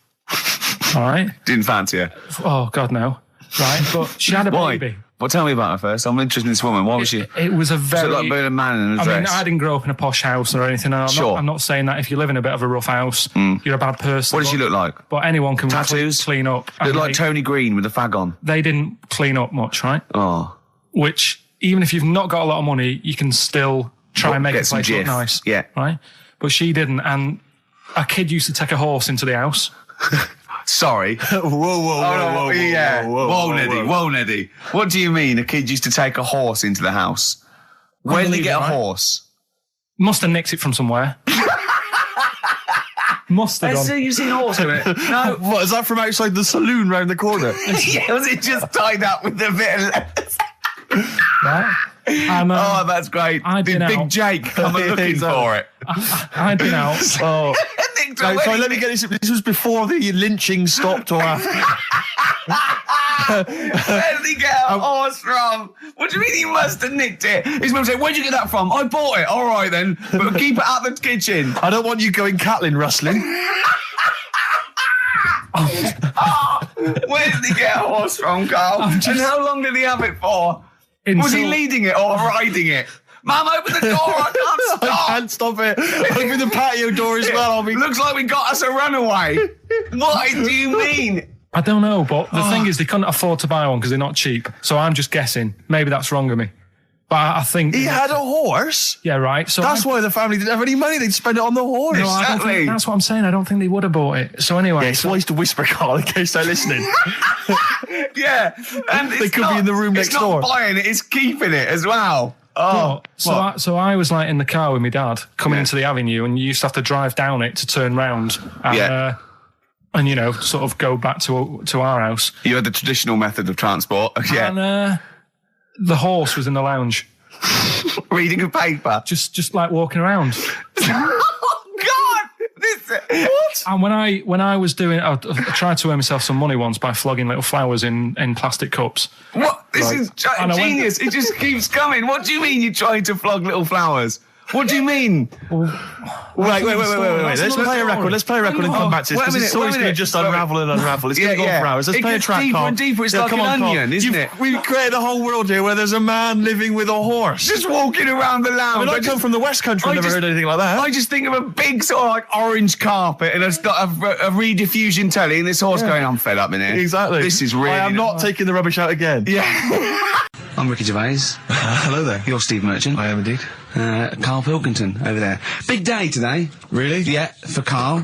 E: All right.
A: Didn't fancy her.
E: Oh God, no. Right, but she had a baby.
A: Well, tell me about her first. I'm interested in this woman. Why was she?
E: It was a very...
A: So like being a man in a dress.
E: I mean, I didn't grow up in a posh house or anything. And I'm not saying that if you live in a bit of a rough house, you're a bad person.
A: What does she look like?
E: But anyone can
A: Tattoos?
E: clean up.
A: Look like Tony Green with a fag on.
E: They didn't clean up much, right?
A: Oh.
E: Which, even if you've not got a lot of money, you can still try and make the place look
A: jiff.
E: nice.
A: Yeah.
E: Right? But she didn't. And a kid used to take a horse into the house.
A: Sorry. Whoa, Neddy. What do you mean a kid used to take a horse into the house? Where did he get a horse?
E: Must have nicked it from somewhere. Must have
A: So you've seen a horse in it? No.
B: What, is that from outside the saloon round the corner?
A: Yeah, was it just tied up with a bit of lettuce?
E: Right?
A: Oh, that's great. Did Big Jake come looking for it?
E: I'd been out.
B: Oh. No, sorry, let me get this. This was before the lynching stopped or after.
A: Where did he get a horse from? What do you mean he must have nicked it? His mum said, where'd you get that from? I bought it. All right then. But keep it out the kitchen.
B: I don't want you going Catlin rustling.
A: Where did he get a horse from, Karl? And how long did he have it for? Was he leading it or riding it? Mum, open the door, I can't stop.
B: I can't stop it. Open the patio door as well.
A: Looks like we got us a runaway. What do you mean?
E: I don't know, but the thing is they couldn't afford to buy one because they're not cheap. So I'm just guessing. Maybe that's wrong of me. But I think...
B: He had a horse?
E: Yeah, right. So
B: that's why the family didn't have any money. They'd spend it on the horse.
E: No, I don't think, that's what I'm saying. I don't think they would have bought it. So anyway...
B: Yeah, it's wise to whisper, Karl, in case they're listening.
A: Yeah. And
B: they could be in the room next door.
A: It's not buying it, it's keeping it as well.
E: Oh, so I was like in the car with my dad coming into the avenue, and you used to have to drive down it to turn round and, and sort of go back to our house. You had the traditional method of transport, And the horse was in the lounge, reading a paper, just like walking around. What? And when I was doing, I tried to earn myself some money once by flogging little flowers in plastic cups. What? This is genius. It just keeps coming. What do you mean you're trying to flog little flowers? What do you mean?
B: Wait. Let's play a record. Let's play a record and come back to this. Because it's always going to just unravel and unravel. It's going to go on for hours. Let's play a track, Karl.
A: Deeper. It's like an onion, isn't it?
B: We've created a whole world here where there's a man living with a horse.
A: Just walking around the lounge.
B: I come from the West Country. I've never heard anything like that.
A: I just think of a big sort of like orange carpet and it's got a rediffusion telly and this horse going, I'm fed up in here.
B: Exactly.
A: This is really...
B: I am not taking the rubbish out again.
A: Yeah.
G: I'm Ricky Gervais.
B: Hello there.
G: You're Steve Merchant.
B: I am indeed.
G: Karl Pilkington over there. Big day today.
B: Really?
G: Yeah, for Karl.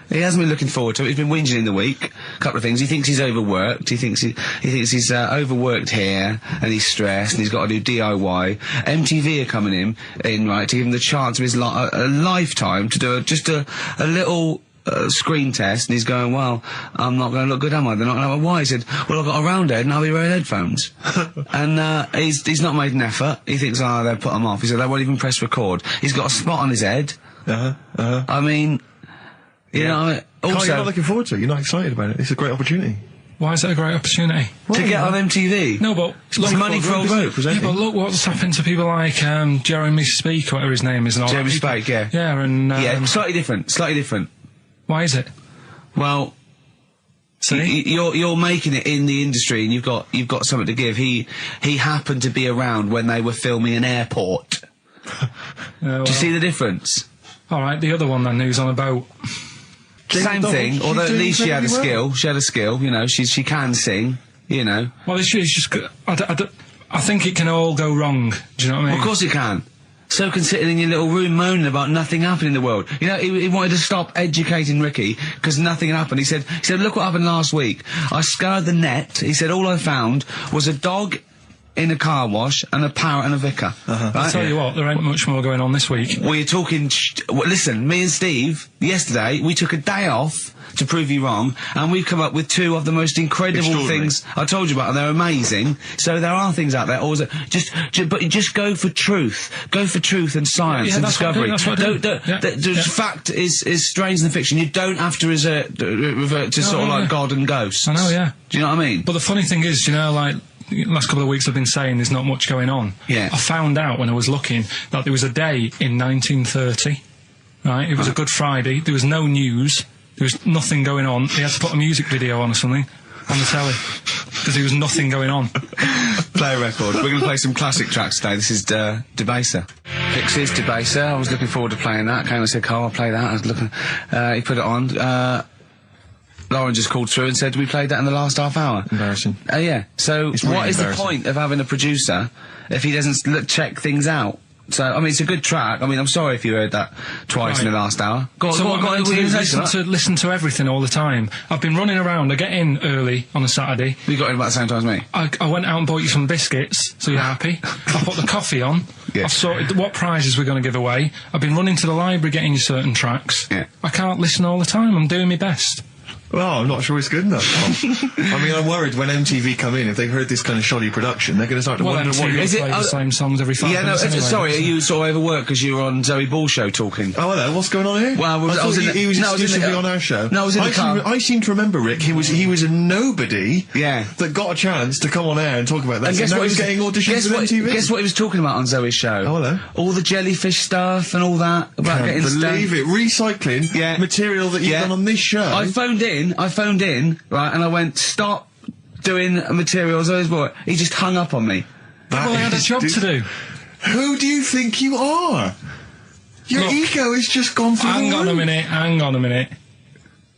G: He hasn't been looking forward to it. He's been whinging in the week. A couple of things. He thinks he's overworked. He thinks he's overworked here, and he's stressed, and he's got to do DIY. MTV are coming in, right, to give him the chance of his a lifetime to do just a little screen test, and he's going, well, I'm not going to look good, am I? They're not going to have a why. He said, well, I've got a round head and I'll be wearing headphones. And he's not made an effort. He thinks, they'll put him off. He said, they won't even press record. He's got a spot on his head. I mean, you know, also...
B: Carl, you're not looking forward to it. You're not excited about it. It's a great opportunity.
E: Why is it a great opportunity?
G: To get on MTV?
E: No, but...
G: Look, money for old folk.
E: Yeah, but look what's happened to people like Jeremy Speak, or whatever his name is. And all
G: Jeremy
E: that.
G: Speak, yeah.
E: Yeah, and...
G: yeah, slightly different.
E: Why is it?
G: Well...
E: See?
G: You're making it in the industry, and you've got something to give. He happened to be around when they were filming an airport.
E: Well,
G: do you see the difference?
E: All right, the other one then, who's on a boat.
G: Same thing, although at least she had a skill. She had a skill, you know. She can sing, you know.
E: Well, it's just. I think it can all go wrong. Do you know what I mean?
G: Well, of course it can. So can sitting in your little room moaning about nothing happening in the world. You know, he wanted to stop educating Ricky because nothing happened. He said, look what happened last week. I scoured the net. He said, all I found was a dog in a car wash and a parrot and a vicar. Right?
E: I'll tell you what, there ain't much more going on this week.
G: Well, you're talking... listen, me and Steve, yesterday, we took a day off to prove you wrong, and we've come up with two of the most incredible things I told you about, and they're amazing. So there are things out there, always, but just go for truth. Go for truth and science and discovery. Fact is stranger than fiction. You don't have to revert to sort of like God and ghosts.
E: I know, yeah.
G: Do you know what I mean?
E: But the funny thing is, you know, like, last couple of weeks I've been saying there's not much going on.
G: Yeah.
E: I found out when I was looking that there was a day in 1930, right? It was a Good Friday. There was no news. There was nothing going on. They had to put a music video on or something on the telly because there was nothing going on.
G: Play a record. We're going to play some classic tracks today. This is Debaser. Pixies, Debaser. I was looking forward to playing that. Came and said, Karl, I'll play that. I was looking... he put it on. Lauren just called through and said, we played that in the last half hour.
B: Embarrassing.
G: Yeah. So, what is the point of having a producer if he doesn't check things out? So, I mean, it's a good track. I mean, I'm sorry if you heard that twice in the last hour. Go on,
E: listen to everything all the time. I've been running around. I get in early on a Saturday.
G: You got in about the same time as me?
E: I went out and bought you some biscuits, so you're happy. I put the coffee on.
G: Yeah.
E: I've sorted what prizes we're going to give away. I've been running to the library getting you certain tracks.
G: Yeah.
E: I can't listen all the time. I'm doing my best.
B: Well, I'm not sure it's good enough. I mean, I'm worried when MTV come in, if they've heard this kind of shoddy production, they're going to start to wonder what
E: is it. The same songs every 5 minutes.
G: Yeah, no,
E: anyway,
G: sorry, are you sort of overworked because you were on Zoe Ball's show talking?
B: Oh, hello, what's going on here?
G: Well,
B: I thought he was exclusively on our show.
G: No, I was in the car.
B: I seem to remember, Rick, he was a nobody
G: that
B: got a chance to come on air and talk about that.
G: And guess
B: so
G: what
B: he was getting auditions for MTV?
G: Guess what he was talking about on Zoe's show?
B: Oh, hello.
G: All the jellyfish stuff and all that. About
B: Can't
G: getting
B: believe it. Recycling material that you've done on this show.
G: I phoned in, right, and I went, stop doing material Zoe's boy. He just hung up on me.
E: Well, I had a job to do.
B: Who do you think you are? Your ego has just gone through the roof.
E: Hang on a minute.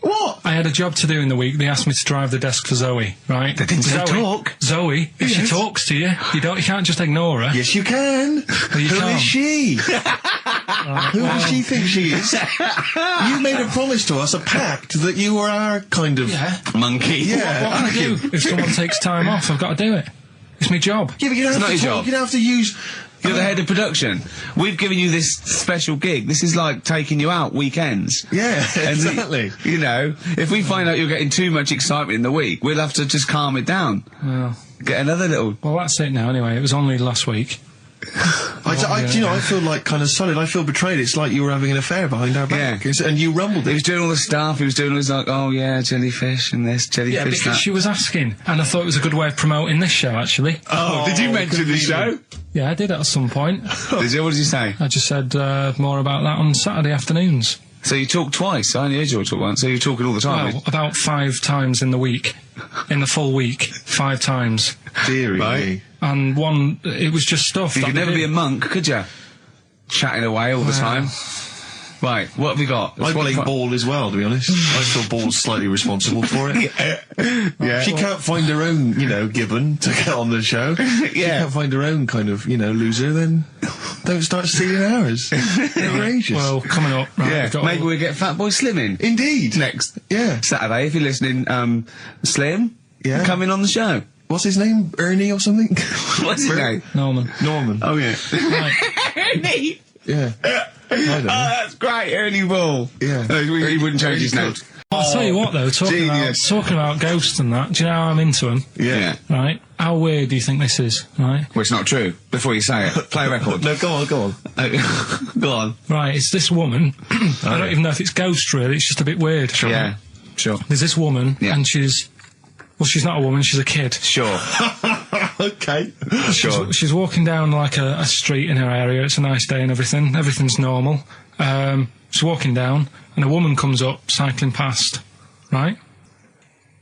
B: What?
E: I had a job to do in the week. They asked me to drive the desk for Zoe, right?
G: They didn't say talk.
E: Zoe, if she talks to you, you can't just ignore her.
B: Yes, you can.
E: Well, you
B: Who
E: can't.
B: is she? Who does she think she is? You made a promise to us, a pact, that you were our kind of
G: monkey.
B: Yeah.
E: What can I do? If someone takes time off, I've got to do it. It's my job.
B: Yeah, but you don't have to talk. You don't have to use...
G: You're the head of production. We've given you this special gig. This is like taking you out weekends.
B: Yeah, exactly.
G: You know, if we find out you're getting too much excitement in the week, we'll have to just calm it down.
E: Well,
G: get another little...
E: Well, that's it now, anyway. It was only last week.
B: I feel like kind of solid. I feel betrayed. It's like you were having an affair behind our back. Yeah. And you rumbled it.
G: He was doing all the stuff. He was doing all this like, oh yeah, jellyfish and this, jellyfish
E: Yeah, because
G: that.
E: she was asking, and I thought it was a good way of promoting this show, actually.
G: Oh, did you mention the show?
E: Yeah, I did at some point.
G: Did you? What did you say?
E: I just said more about that on Saturday afternoons.
G: So you talk twice? I only heard you talk once, so you're talking all the time?
E: Well, about 5 times in the week. In the full week, 5 times.
B: Deary me.
E: And it was just stuff.
G: You could never be a monk, could you? Chatting away all the time. Right, what have we got?
F: I blame Ball as well, to be honest. I feel Ball's slightly responsible for it.
G: Yeah.
F: She can't find her own, Gibbon to get on the show. She can't find her own kind of, loser, then don't start stealing ours. Outrageous.
E: Well, coming up, right,
G: maybe we'll get Fatboy Slim in.
F: Indeed.
G: Next.
F: Yeah.
G: Saturday, if you're listening, Slim, come in on the show.
F: What's his name? Ernie or something?
G: What's his name?
E: Norman.
G: Oh, yeah.
E: Right.
G: Ernie!
F: Yeah. I don't know.
G: Oh, that's great, Ernie Ball.
F: Yeah.
G: He wouldn't change his name.
E: I'll tell you what, though, talking about ghosts and that, do you know how I'm into them?
G: Yeah.
E: Right? How weird do you think this is, right?
G: Well, it's not true. Before you say it, play a record.
F: No, go on.
G: Go on.
E: Right, it's this woman. I don't even know if it's ghost, really. It's just a bit weird.
G: Sure. Yeah, sure.
E: There's this woman, and she's not a woman, she's a kid.
G: Sure.
F: Okay.
G: Sure.
E: She's walking down like a street in her area. It's a nice day and everything. Everything's normal. She's walking down, and a woman comes up, cycling past, right?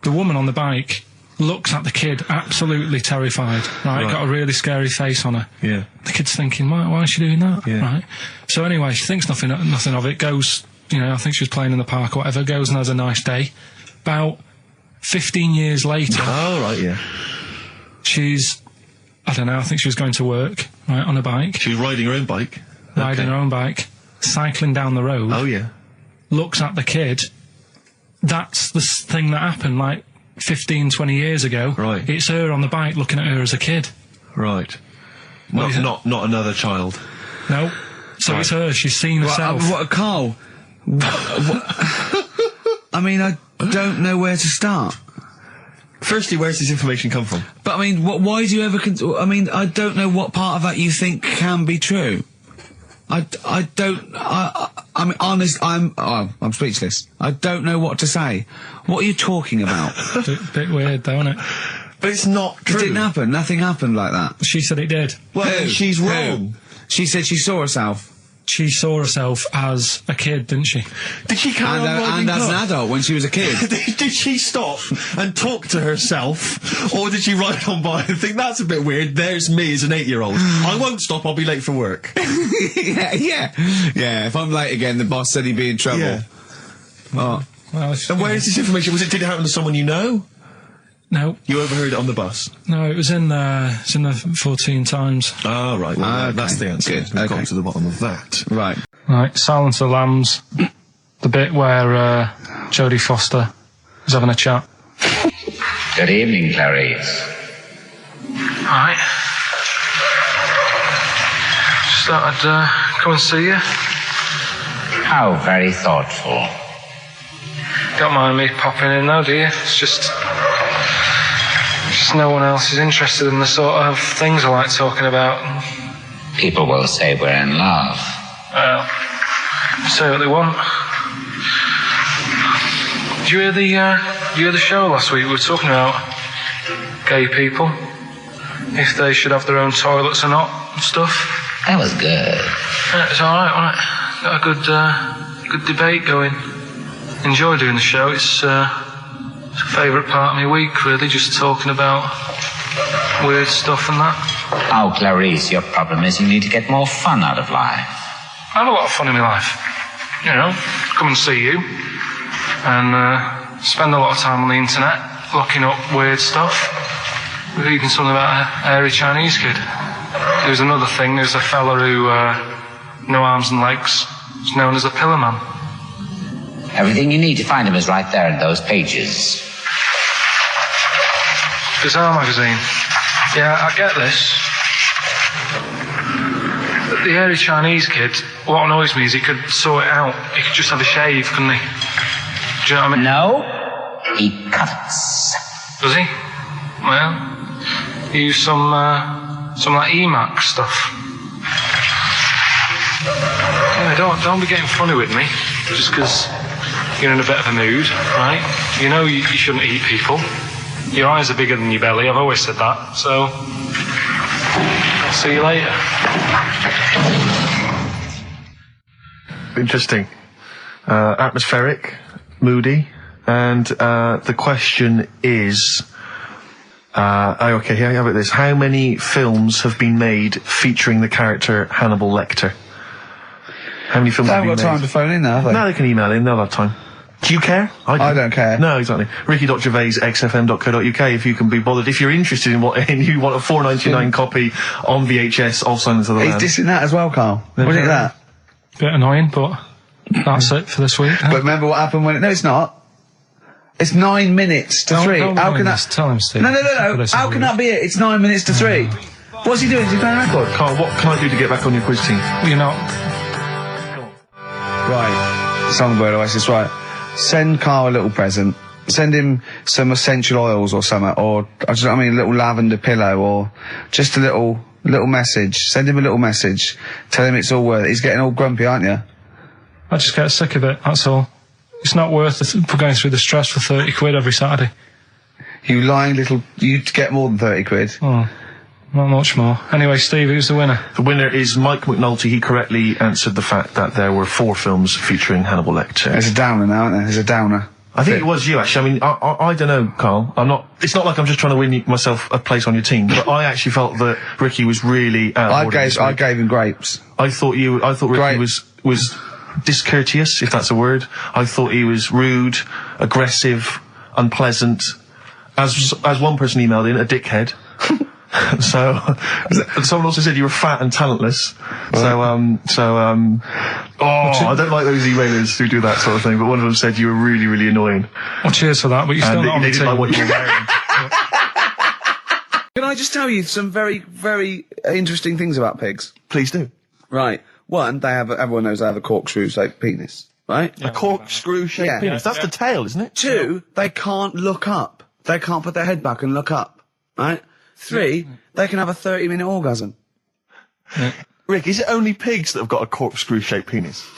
E: The woman on the bike looks at the kid, absolutely terrified, right? Got a really scary face on her.
F: Yeah.
E: The kid's thinking, why is she doing that?
F: Yeah.
E: Right? So anyway, she thinks nothing of it, goes, I think she was playing in the park or whatever, goes and has a nice day. About 15 years later...
F: Oh, right, yeah.
E: She's, I don't know, I think she was going to work, right, on a bike.
F: She was riding her own bike?
E: Riding her own bike, cycling down the road.
F: Oh, yeah.
E: Looks at the kid. That's the thing that happened, like, 15, 20 years ago.
F: Right.
E: It's her on the bike looking at her as a kid.
F: Right. Not another child.
E: No. So it's her, she's seen herself.
G: Karl? I mean, I don't know where to start.
F: Firstly, where's this information come from?
G: But I mean, why do you ever... I don't know what part of that you think can be true. I'm speechless. I don't know what to say. What are you talking about?
E: Bit weird, though, isn't it?
F: But it's not true.
G: It didn't happen. Nothing happened like that.
E: She said it did.
F: Well, she's wrong.
G: She said she saw herself.
E: She saw herself as a kid, didn't she?
F: Did she carry on riding
G: and as an adult when she was a kid.
F: Did she stop and talk to herself, or did she ride on by and think, that's a bit weird, there's me as an 8-year-old. I won't stop, I'll be late for work.
G: Yeah, if I'm late again, the boss said he'd be in trouble.
F: Yeah.
G: Well,
F: and where is this information? Did it happen to someone you know?
E: No.
F: You overheard it on the bus?
E: No, it was in the 14 Times.
F: Ah, right. Well,
G: okay.
F: That's the answer.
G: Good.
F: We've got to the bottom of that.
G: Right.
E: Right, Silence of the Lambs. The bit where Jodie Foster was having a chat.
H: Good evening, Clarice.
E: Right. Just thought I'd come and see you.
H: How very thoughtful.
E: Don't mind me popping in though, do you? It's just no one else is interested in the sort of things I like talking about.
H: People will say we're in love.
E: Well, say what they want. Did you hear the show last week? We were talking about gay people, if they should have their own toilets or not and stuff.
H: That was good.
E: Yeah, it's alright, wasn't it? Got a good debate going. Enjoy doing the show. It's a favourite part of my week, really, just talking about weird stuff and that.
H: Oh, Clarice, your problem is you need to get more fun out of life.
E: I have a lot of fun in my life. Come and see you and spend a lot of time on the internet looking up weird stuff. Reading something about a hairy Chinese kid. There's another thing, there's a fella who, no arms and legs, is known as a pillar man.
H: Everything you need to find him is right there in those pages.
E: Bizarre magazine. Yeah, I get this. But the hairy Chinese kid, what annoys me is he could sort it out. He could just have a shave, couldn't he? Do you know what I mean?
H: No, he cuts.
E: Does he? Well, he used some like Emacs stuff. Yeah, don't be getting funny with me, just because you're in a bit of a mood, right? You know you shouldn't eat people. Your eyes are bigger than your belly, I've always said that, so I'll see you later.
F: Interesting. Atmospheric, moody, and the question is... okay, here I have it this. How many films have been made featuring the character Hannibal Lecter? How many films
A: They
F: have
A: haven't
F: you
A: got
F: made?
A: time to phone in now, have they?
F: No, they can email in. They'll have time. Do you care?
A: I don't care.
F: No, exactly. Ricky.Gervais, xfm.co.uk if you can be bothered. If you're interested in and you want a $4.99 copy on VHS of Silence of the Lambs.
A: He's dissing that as well, Carl. What do you think of that?
E: Bit annoying, but that's it for this week.
A: But remember what happened when... No, it's not. It's 9 minutes to 3. How can that...
E: Tell him, Steve.
A: No. How can that be it? It's 9 minutes to 3. What's he doing? Is he playing a record?
F: Carl, what can I do to get back on your quiz team?
E: Well, you're not...
A: Right. Songbird Oasis, right. Send Carl a little present. Send him some essential oils or something, or, a little lavender pillow, or just a little message. Send him a little message. Tell him it's all worth it. He's getting all grumpy, aren't you?
E: I just get sick of it, that's all. It's not worth it for going through the stress for 30 quid every Saturday.
A: You lying little... You'd get more than 30 quid.
E: Oh, not much more. Anyway, Steve, who's the winner?
F: The winner is Mike McNulty. He correctly answered the fact that there were 4 films featuring Hannibal Lecter.
A: There's a downer now, isn't there? There's a downer.
F: I think it was you, actually. I mean, I don't know, Carl. It's not like I'm just trying to win myself a place on your team, but I actually felt that Ricky was really
A: I gave him grapes.
F: I thought Ricky was discourteous, if that's a word. I thought he was rude, aggressive, unpleasant. As one person emailed in, a dickhead. So, someone also said you were fat and talentless. I don't like those emailers who do that sort of thing, but one of them said you were really, really annoying.
E: Well, cheers for that, but you're still not on the
F: they didn't
E: team.
F: like what you were wearing.
A: Can I just tell you some very, very interesting things about pigs?
F: Please do.
A: Right. One, everyone knows they have a corkscrew-shaped penis, right?
F: A corkscrew-shaped penis. That's the tail, isn't it? 2,
A: they can't look up. They can't put their head back and look up, right? 3, they can have a 30-minute orgasm.
F: Yeah. Rick, is it only pigs that have got a corkscrew-shaped penis?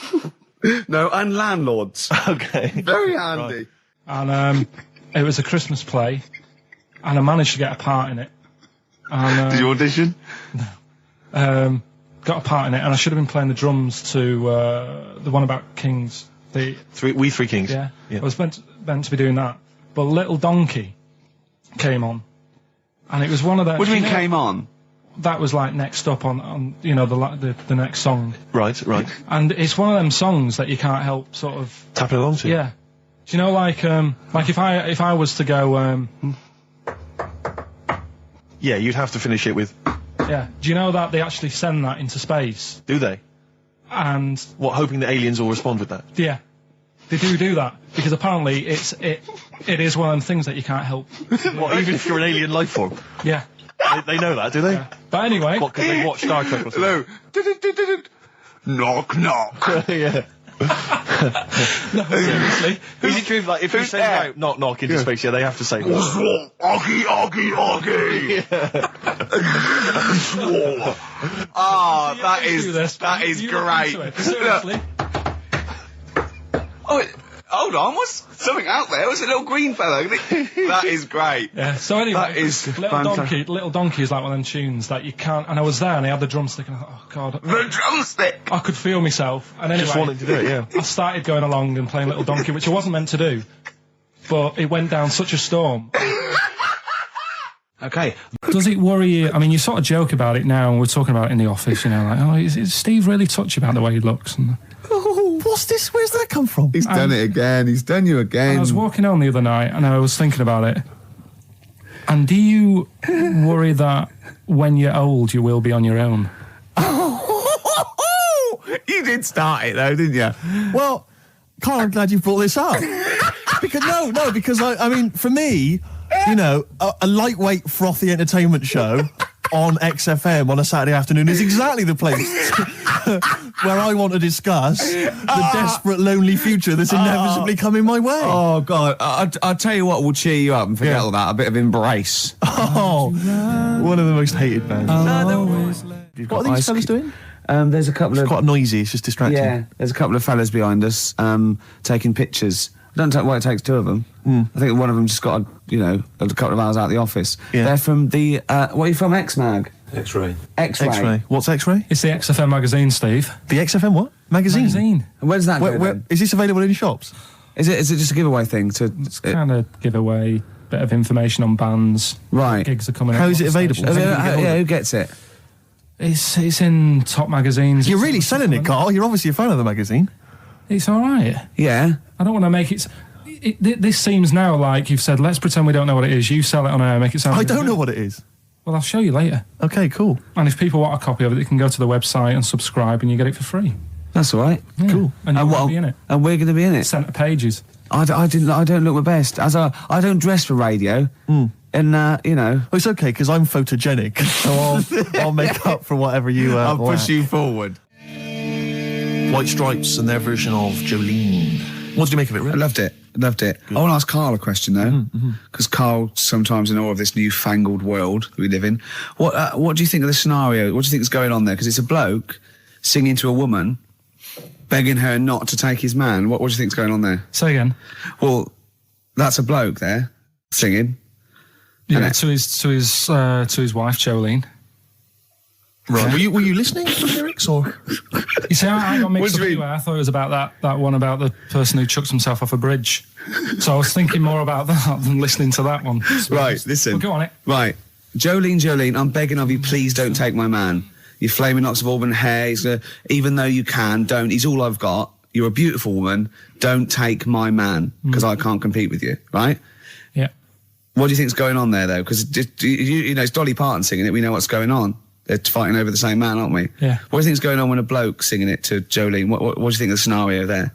A: No, and landlords.
F: Okay.
A: Very handy.
E: Right. And it was a Christmas play, and I managed to get a part in it. And,
A: did you audition?
E: No. Got a part in it, and I should have been playing the drums to the one about Kings. We
F: Three Kings.
E: Yeah. I was meant to be doing that, but Little Donkey came on, and it was one of the...
A: What do you mean came on?
E: That was like next up on the next song.
F: Right.
E: And it's one of them songs that you can't help sort of
F: tapping along to.
E: Yeah. Do you know, like if I was to go
F: yeah, you'd have to finish it with...
E: Yeah. Do you know that they actually send that into space?
F: Do they?
E: And...
F: What, hoping that aliens will respond with that?
E: Yeah. They do that, because apparently it is one of them things that you can't help.
F: What, even if you're an alien life form?
E: Yeah.
F: They know that, do they?
E: Yeah. But anyway...
F: What, because they watch Star Trek or something?
A: No. Knock, knock.
F: Yeah.
E: No, seriously.
F: Is it true, like, if you send out knock, knock into space, they have to say...
A: Oggy, oggy. Oh, that is great.
E: Seriously.
A: Oh, hold on, what's something out there? Was a little green fellow? That is great.
E: Yeah, so anyway,
A: that is
E: Little Donkey is like one of them tunes that you can't... And I was there, and I had the drumstick, and I thought, oh, God.
A: The drumstick!
E: I could feel myself. And anyway...
F: Just wanting to do it, yeah.
E: I started going along and playing Little Donkey, which I wasn't meant to do. But it went down such a storm.
A: Okay.
E: Does it worry you? I mean, you sort of joke about it now, and we're talking about it in the office, you know, like, oh, is Steve really touchy about the way he looks? And...
B: Oh, what's this? Where's that come from?
G: He's done it again. He's done you again.
E: I was walking home the other night, and I was thinking about it. And do you worry that when you're old, you will be on your own?
G: You did start it, though, didn't you?
B: Well, Karl, I'm glad you brought this up. because I mean, for me, you know, a lightweight, frothy entertainment show on XFM on a Saturday afternoon is exactly the place where I want to discuss the desperate, lonely future that's inevitably coming my way.
G: Oh, God. I'll tell you what will cheer you up and forget all that. A bit of Embrace.
B: Oh, one of the most hated bands. What are these fellas doing?
G: There's a couple
B: It's quite noisy, it's just distracting.
G: Yeah, there's a couple of fellas behind us taking pictures. Don't take it takes 2 of them. I think one of them just got a couple of hours out of the office.
B: Yeah.
G: They're from the what are you from? X-Mag?
I: X-Ray.
B: X-Ray. What's X-Ray?
E: It's the XFM magazine, Steve.
B: The XFM what? Magazine.
G: And where's that?
B: Where, is this available in shops?
G: Is it just a giveaway thing to?
E: It's kind of giveaway, bit of information on bands.
G: Right.
E: Gigs are coming up.
B: How is it available?
G: Who gets it?
E: It's in top magazines.
B: You're really selling it, Karl. You're obviously a fan of the magazine.
E: It's all right.
G: Yeah.
E: I don't want to make it... This seems now like you've said, let's pretend we don't know what it is. You sell it on air, make it sound...
B: I don't know what it is.
E: Well, I'll show you later.
B: Okay, cool.
E: And if people want a copy of it, they can go to the website and subscribe and you get it for free.
G: That's all right.
E: Yeah.
B: Cool.
E: And you're going to be in it.
G: And we're going to be in it.
E: Centre pages.
G: I don't look my best. I don't dress for radio. And, you know...
B: Well, it's okay, because I'm photogenic, so I'll make up for whatever you
G: I'll push
B: lack.
G: you forward.
B: White Stripes and their version of Jolene. What did you make of it,
G: I
B: really?
G: loved it. Good. I want to ask Karl a question, though, because Karl sometimes in awe of this newfangled world that we live in. What do you think of the scenario? What do you think is going on there? Because it's a bloke singing to a woman, begging her not to take his man. What do you think's going on there?
E: Say again.
G: Well, that's a bloke there singing.
E: Yeah, to his wife Jolene.
B: Right. Were you listening to the lyrics, or?
E: You see, I got mixed
G: What
E: up
G: do you mean?
E: anyway. I thought it was about that one about the person who chucked himself off a bridge. So I was thinking more about that than listening to that one.
G: Right, listen.
E: Well, go on it.
G: Right. Jolene, I'm begging of you, please don't take my man. You flaming locks of auburn hair, even though you can, don't. He's all I've got. You're a beautiful woman. Don't take my man, because I can't compete with you, right?
E: Yeah.
G: What do you think's going on there, though? Because, you know, it's Dolly Parton singing it. We know what's going on. They're fighting over the same man, aren't we?
E: Yeah.
G: What do you think's going on when a bloke's singing it to Jolene? What do you think of the scenario there?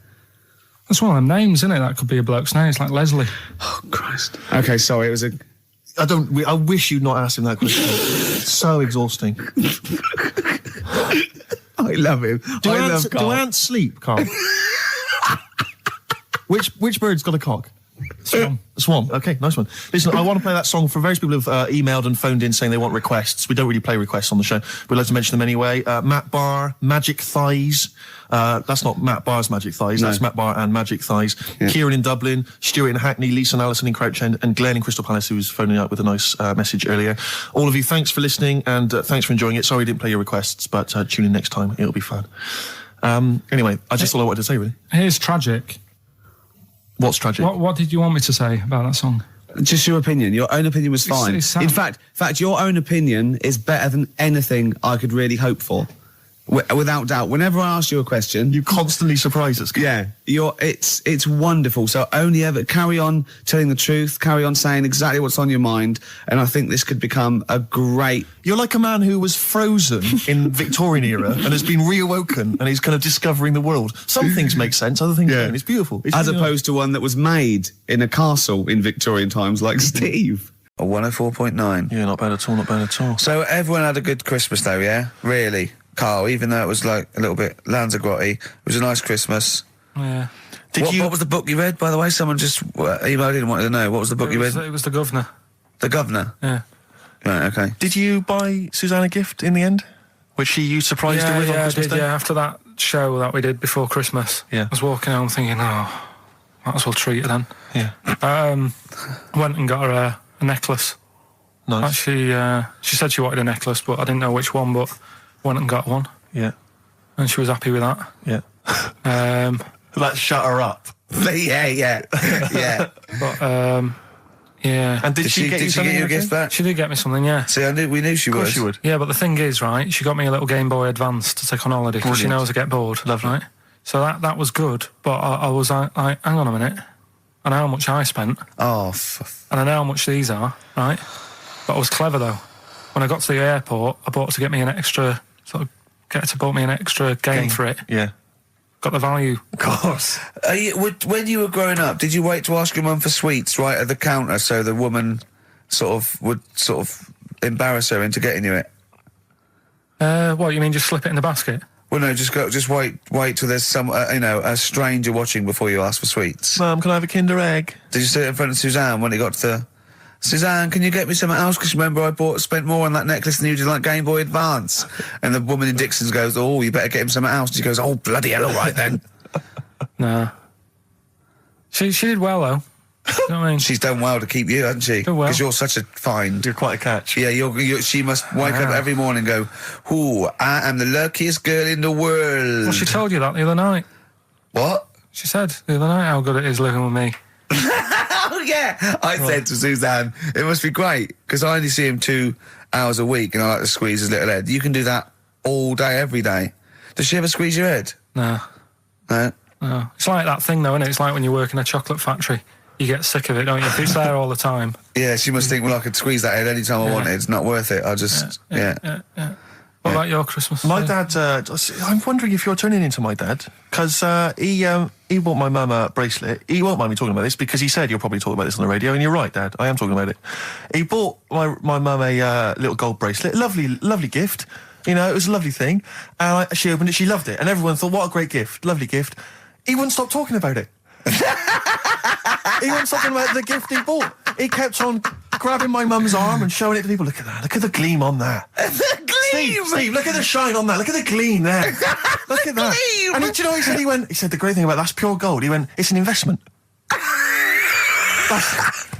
E: That's one of them names, isn't it? That could be a bloke's name. It's like Leslie.
G: Oh, Christ. Okay, sorry, it was a...
B: I wish you'd not asked him that question. It's so exhausting.
G: I love him.
B: Do
G: love Karl.
B: ants sleep, Karl? Which bird's got a cock? Swan. Okay, nice one. Listen, I want to play that song for various people who've emailed and phoned in saying they want requests. We don't really play requests on the show. We'd like to mention them anyway. Matt Barr, Magic Thighs. That's not Matt Barr's Magic Thighs.
G: No.
B: That's Matt Barr and Magic Thighs.
G: Yeah.
B: Kieran in Dublin, Stuart in Hackney, Lisa and Alison in Crouch End, and Glenn in Crystal Palace, who was phoning up with a nice message earlier. All of you, thanks for listening and thanks for enjoying it. Sorry we didn't play your requests, but tune in next time. It'll be fun. Anyway, I just all I wanted to say, really.
E: Here's tragic.
B: What's tragic?
E: What did you want me to say about that song?
G: Just your opinion. Your own opinion was fine.
E: It's sad.
G: In fact, your own opinion is better than anything I could really hope for. Without doubt. Whenever I ask you a question...
B: You constantly surprise us.
G: Yeah. It's wonderful. So only ever carry on telling the truth, carry on saying exactly what's on your mind, and I think this could become a great...
B: You're like a man who was frozen in Victorian era and has been reawoken and he's kind of discovering the world. Some things make sense, other things don't. It's beautiful. It's
G: As
B: really
G: opposed to one that was made in a castle in Victorian times like Steve. A 104.9.
B: Yeah, not bad at all, not bad at all.
A: So everyone had a good Christmas though, yeah? Really? Karl, even though it was like a little bit Lanzagrotte, it was a nice Christmas.
E: Yeah.
A: What was the book you read, by the way? Someone just emailed in and wanted to know. What was the book you read?
E: It was The Governor.
A: The Governor?
E: Yeah.
A: Right, okay.
B: Did you buy Suzanne a gift in the end? Which you surprised her with on Christmas Day?
E: Yeah, after that show that we did before Christmas.
B: Yeah.
E: I was walking home thinking, might as well treat her then.
B: Yeah.
E: Went and got her a necklace.
B: Nice.
E: Actually, she said she wanted a necklace, but I didn't know which one, but went and got one.
B: Yeah.
E: And she was happy with that.
B: Yeah. That shut her up.
A: yeah.
E: But, yeah.
B: And did she get you something?
A: a gift back?
E: She did get me something, yeah.
A: See, we knew she
B: Of course
A: would.
B: she would.
E: Yeah, but the thing is, right, she got me a little Game Boy Advance to take on holiday because she
B: Brilliant.
E: knows I get bored.
B: Lovely.
E: Right? So that was good, but I was hang on a minute. I know how much I spent,
A: Oh,
E: and I know how much these are, right? But I was clever, though. When I got to the airport, I bought to get me an extra, bought me an extra game for it.
B: Yeah.
E: Got the value.
B: Of course.
A: when you were growing up, did you wait to ask your mum for sweets right at the counter so the woman would embarrass her into getting you it?
E: What, you mean just slip it in the basket?
A: Well, no, just wait till there's some, a stranger watching before you ask for sweets.
B: Mum, can I have a Kinder Egg?
A: Did you sit in front of Suzanne when it got to the... Suzanne, can you get me something else? Because remember I spent more on that necklace than you did, like Game Boy Advance. And the woman in Dixon's goes, oh, you better get him something else. And she goes, oh, bloody hell, all right then.
E: Nah. She did well, though. You know what I mean?
A: She's done well to keep you, hasn't she?
E: Done well.
A: Because you're such a find.
B: You're quite a catch.
A: Yeah, she must wake up every morning and go, ooh, I am the luckiest girl in the world.
E: Well, she told you that the other night.
A: What?
E: She said the other night how good it is living with me.
A: Oh, yeah. I said to Suzanne, it must be great, because I only see him 2 hours a week, and I like to squeeze his little head. You can do that all day, every day. Does she ever squeeze your head?
C: No.
A: No?
C: No. It's like that thing, though, isn't it? It's like when you work in a chocolate factory. You get sick of it, don't you? If it's there all the time.
A: Yeah, she must think, well, I could squeeze that head any time I wanted. It's not worth it. I just,
C: What about your Christmas?
B: My dad, I'm wondering if you're turning into my dad, because he bought my mum a bracelet. He won't mind me talking about this, because he said you'll probably talk about this on the radio, and you're right, Dad, I am talking about it. He bought my mum a little gold bracelet. Lovely gift. You know, it was a lovely thing. And she opened it, she loved it, and everyone thought, what a great gift, lovely gift. He wouldn't stop talking about it. He wouldn't stop talking about the gift he bought. He kept on grabbing my mum's arm and showing it to people. Look at that. Look at the gleam on that.
A: The gleam!
B: Steve, look at the shine on that. Look at the gleam there. Look at that.
A: Gleam!
B: And do you know what he said? He said, the great thing about that's pure gold. He went, it's an investment.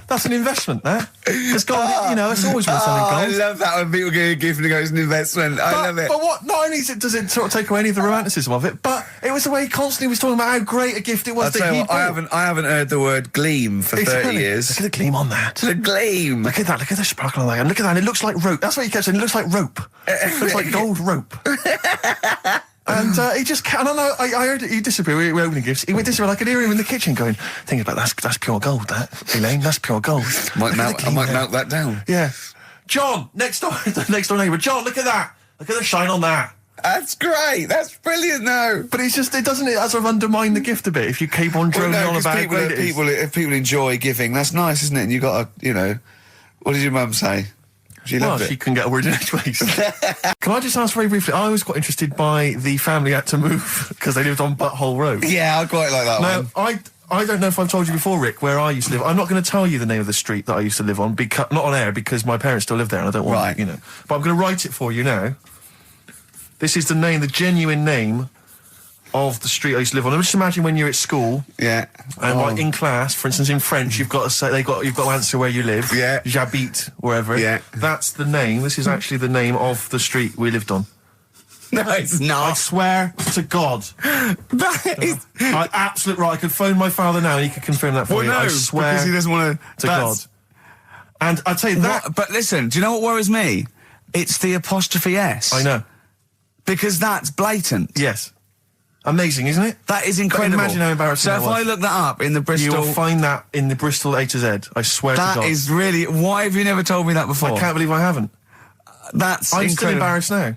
B: That's an investment, there. It's gold, you know, it's always worth something gold.
A: I love that when people get a gift and it goes an investment. I love it.
B: But what, not only does it sort of take away any of the romanticism of it, but it was the way he constantly was talking about how great a gift it was that he bought.
A: I haven't heard the word gleam for 30 years.
B: Look at the gleam on that.
A: The gleam.
B: Look at that, look at the sparkle on that. And look at that, it looks like rope. That's what he kept saying, it looks like rope. It looks like gold rope. And he just can't. And I heard it, he disappeared. We were opening gifts. He went disappear. I could hear him in the kitchen going, "Think about that's pure gold. That Elaine, that's pure gold."
A: I might melt that down.
B: Yeah, John, next door neighbour. John, look at that. Look at the shine on that.
A: That's great. That's brilliant, though.
B: But it's just it sort of undermine the gift a bit if you keep on droning on about how great it is.
A: If people enjoy giving, that's nice, isn't it? And you got to, you know, what did your mum say? She loved it.
B: She couldn't get a word in edgeways. Can I just ask very briefly, I was quite interested by the family had to move because they lived on Butthole Road.
A: Yeah, I quite like that one.
B: I don't know if I've told you before, Rick, where I used to live. I'm not going to tell you the name of the street that I used to live on, not on air, because my parents still live there and I don't want, you know. But I'm going to write it for you now. This is the genuine name of the street I used to live on. Just imagine when you're at school.
A: Yeah.
B: And like in class, for instance, in French, you've got to say you've got to answer where you live.
A: Yeah.
B: J'habite, wherever.
A: Yeah.
B: That's the name. This is actually the name of the street we lived on.
A: No, it's not.
B: I swear to God.
A: That is...
B: Absolute right. I could phone my father now and he could confirm that for you.
A: No,
B: I swear
A: because he doesn't want
B: to God. And I'd say that...
A: But listen, do you know what worries me? It's the apostrophe S.
B: I know.
A: Because that's blatant.
B: Yes. Amazing, isn't it?
A: That is incredible.
B: But imagine how embarrassing
A: that was. So if I look that up in the Bristol...
B: You'll find that in the Bristol A to Z. I swear to God.
A: That is really... Why have you never told me that before?
B: I can't believe I haven't. I'm still embarrassed now.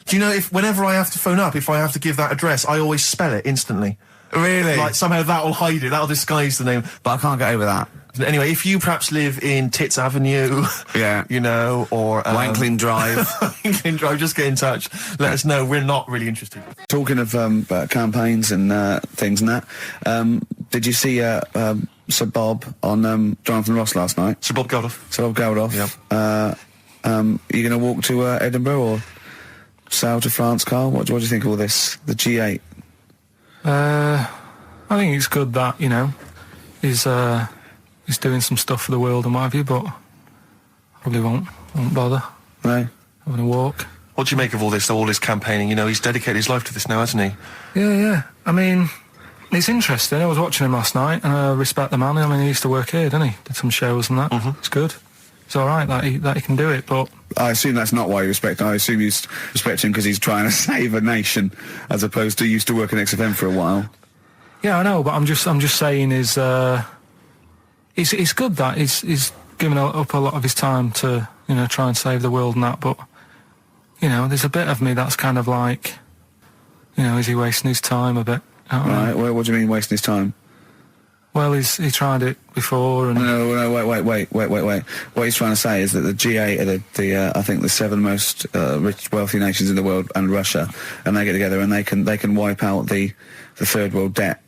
B: Do you know, whenever I have to phone up, if I have to give that address, I always spell it instantly.
A: Really?
B: Like, somehow that'll hide it. That'll disguise the name.
A: But I can't get over that.
B: Anyway, if you perhaps live in Tits Avenue,
A: yeah,
B: you know, or...
A: Wanklin Drive.
B: Wanklin Drive, just get in touch. Let us know. We're not really interested.
A: Talking of campaigns and things and that, did you see Sir Bob on Jonathan Ross last night?
B: Sir Bob Geldof.
A: Sir Bob Geldof.
B: Yeah.
A: Are you going to walk to Edinburgh or sail to France, Karl? What do you think of all this? The G8?
C: I think it's good that, you know, he's doing some stuff for the world and what have you, but probably won't bother.
A: No.
C: Having a walk.
B: What do you make of all this campaigning? You know, he's dedicated his life to this now, hasn't he?
C: Yeah. I mean, it's interesting. I was watching him last night, and I respect the man. I mean, he used to work here, didn't he? Did some shows and that.
B: Mm-hmm.
C: It's good. It's all right that he can do it, but...
A: I assume that's not why you respect him. I assume you respect him because he's trying to save a nation, as opposed to used to work in XFM for a while.
C: Yeah, I know, but I'm just saying it's good that he's given up a lot of his time to, you know, try and save the world and that, but, you know, there's a bit of me that's kind of like, you know, is he wasting his time a bit?
A: Right, well, what do you mean wasting his time?
C: Well, he tried it before and...
A: No, wait. What he's trying to say is that the G8 are I think the 7 most rich, wealthy nations in the world, and Russia, and they get together and they can wipe out the third world debt.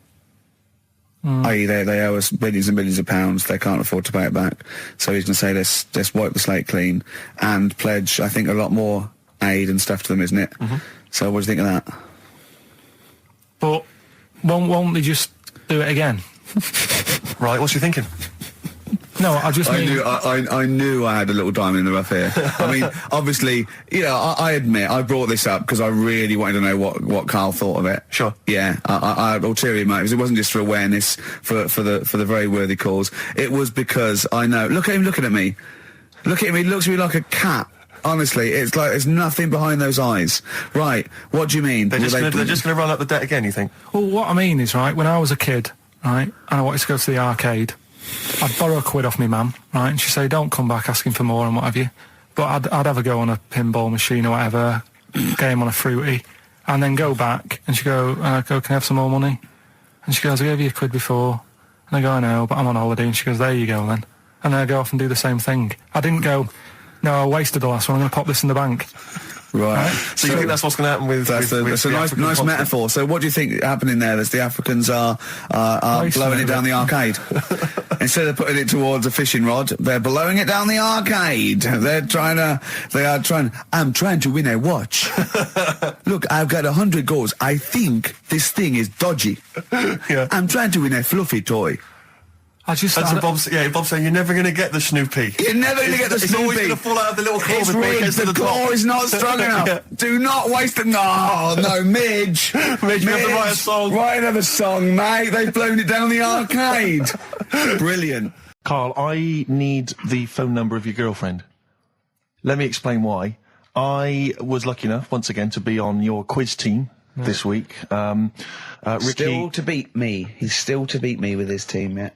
A: I.e. they owe us billions and billions of pounds, they can't afford to pay it back. So he's going to say, let's wipe the slate clean and pledge, I think, a lot more aid and stuff to them, isn't it? Mm-hmm. So what do you think of that?
C: But won't they just do it again?
B: Right, what's you thinking?
C: No, I
A: knew I had a little diamond in the rough here. I mean, obviously, you know, I admit I brought this up because I really wanted to know what Karl thought of it.
B: Sure.
A: Yeah, I had ulterior motives. It wasn't just for awareness, for the very worthy cause. It was because I know. Look at him looking at me. Look at him. He looks at me like a cat. Honestly, it's like there's nothing behind those eyes. Right, what do you mean?
B: They're just going to run up the debt again, you think?
E: Well, what I mean is, right, when I was a kid, right, and I wanted to go to the arcade, I'd borrow £1 off my mum, right, and she'd say, don't come back asking for more and what have you. But I'd have a go on a pinball machine or whatever, game on a fruity, and then go back, and she'd go, can I have some more money? And she goes, I gave you £1 before. And I go, I know, but I'm on holiday. And she goes, there you go then. And then I go off and do the same thing. I didn't go, no, I wasted the last one, I'm going to pop this in the bank.
A: Right.
B: So you think that's what's going to happen with...
A: That's a nice metaphor. So what do you think happening there? As the Africans are blowing it down the arcade. Instead of putting it towards a fishing rod, they're blowing it down the arcade. I'm trying to win a watch. Look, I've got 100 goals. I think this thing is dodgy.
B: Yeah.
A: I'm trying to win a fluffy toy.
B: Bob's saying you're never going to get the Snoopy.
A: You're never going to get the Snoopy.
B: It's always going to fall out of the little claw before it gets to the top.
A: The claw is not strong enough.
B: Yeah.
A: Do not waste it. No, Midge.
B: Midge, you have to write a song.
A: Write another song, mate. They've blown it down the arcade. Brilliant.
F: Carl, I need the phone number of your girlfriend. Let me explain why. I was lucky enough, once again, to be on your quiz team this week. Ricky,
G: still to beat me. He's still to beat me with his team. Yeah.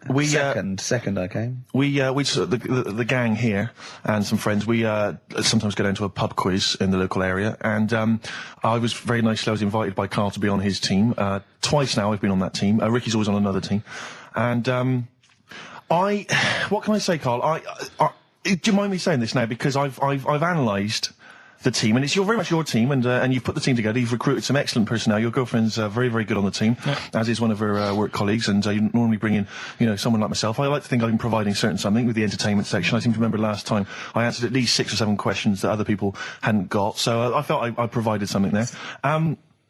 G: Second I came.
F: The gang here and some friends. We sometimes go down to a pub quiz in the local area, and I was very nicely. I was invited by Karl to be on his team. Twice now I've been on that team. Ricky's always on another team, and what can I say, Karl? Do you mind me saying this now? Because I've analysed the team, and it's very much your team, and you've put the team together. You've recruited some excellent personnel. Your girlfriend's very, very good on the team, as is one of her work colleagues. And you normally bring in, someone like myself. I like to think I've been providing something with the entertainment section. I seem to remember last time I answered at least 6 or 7 questions that other people hadn't got. So I felt I provided something there.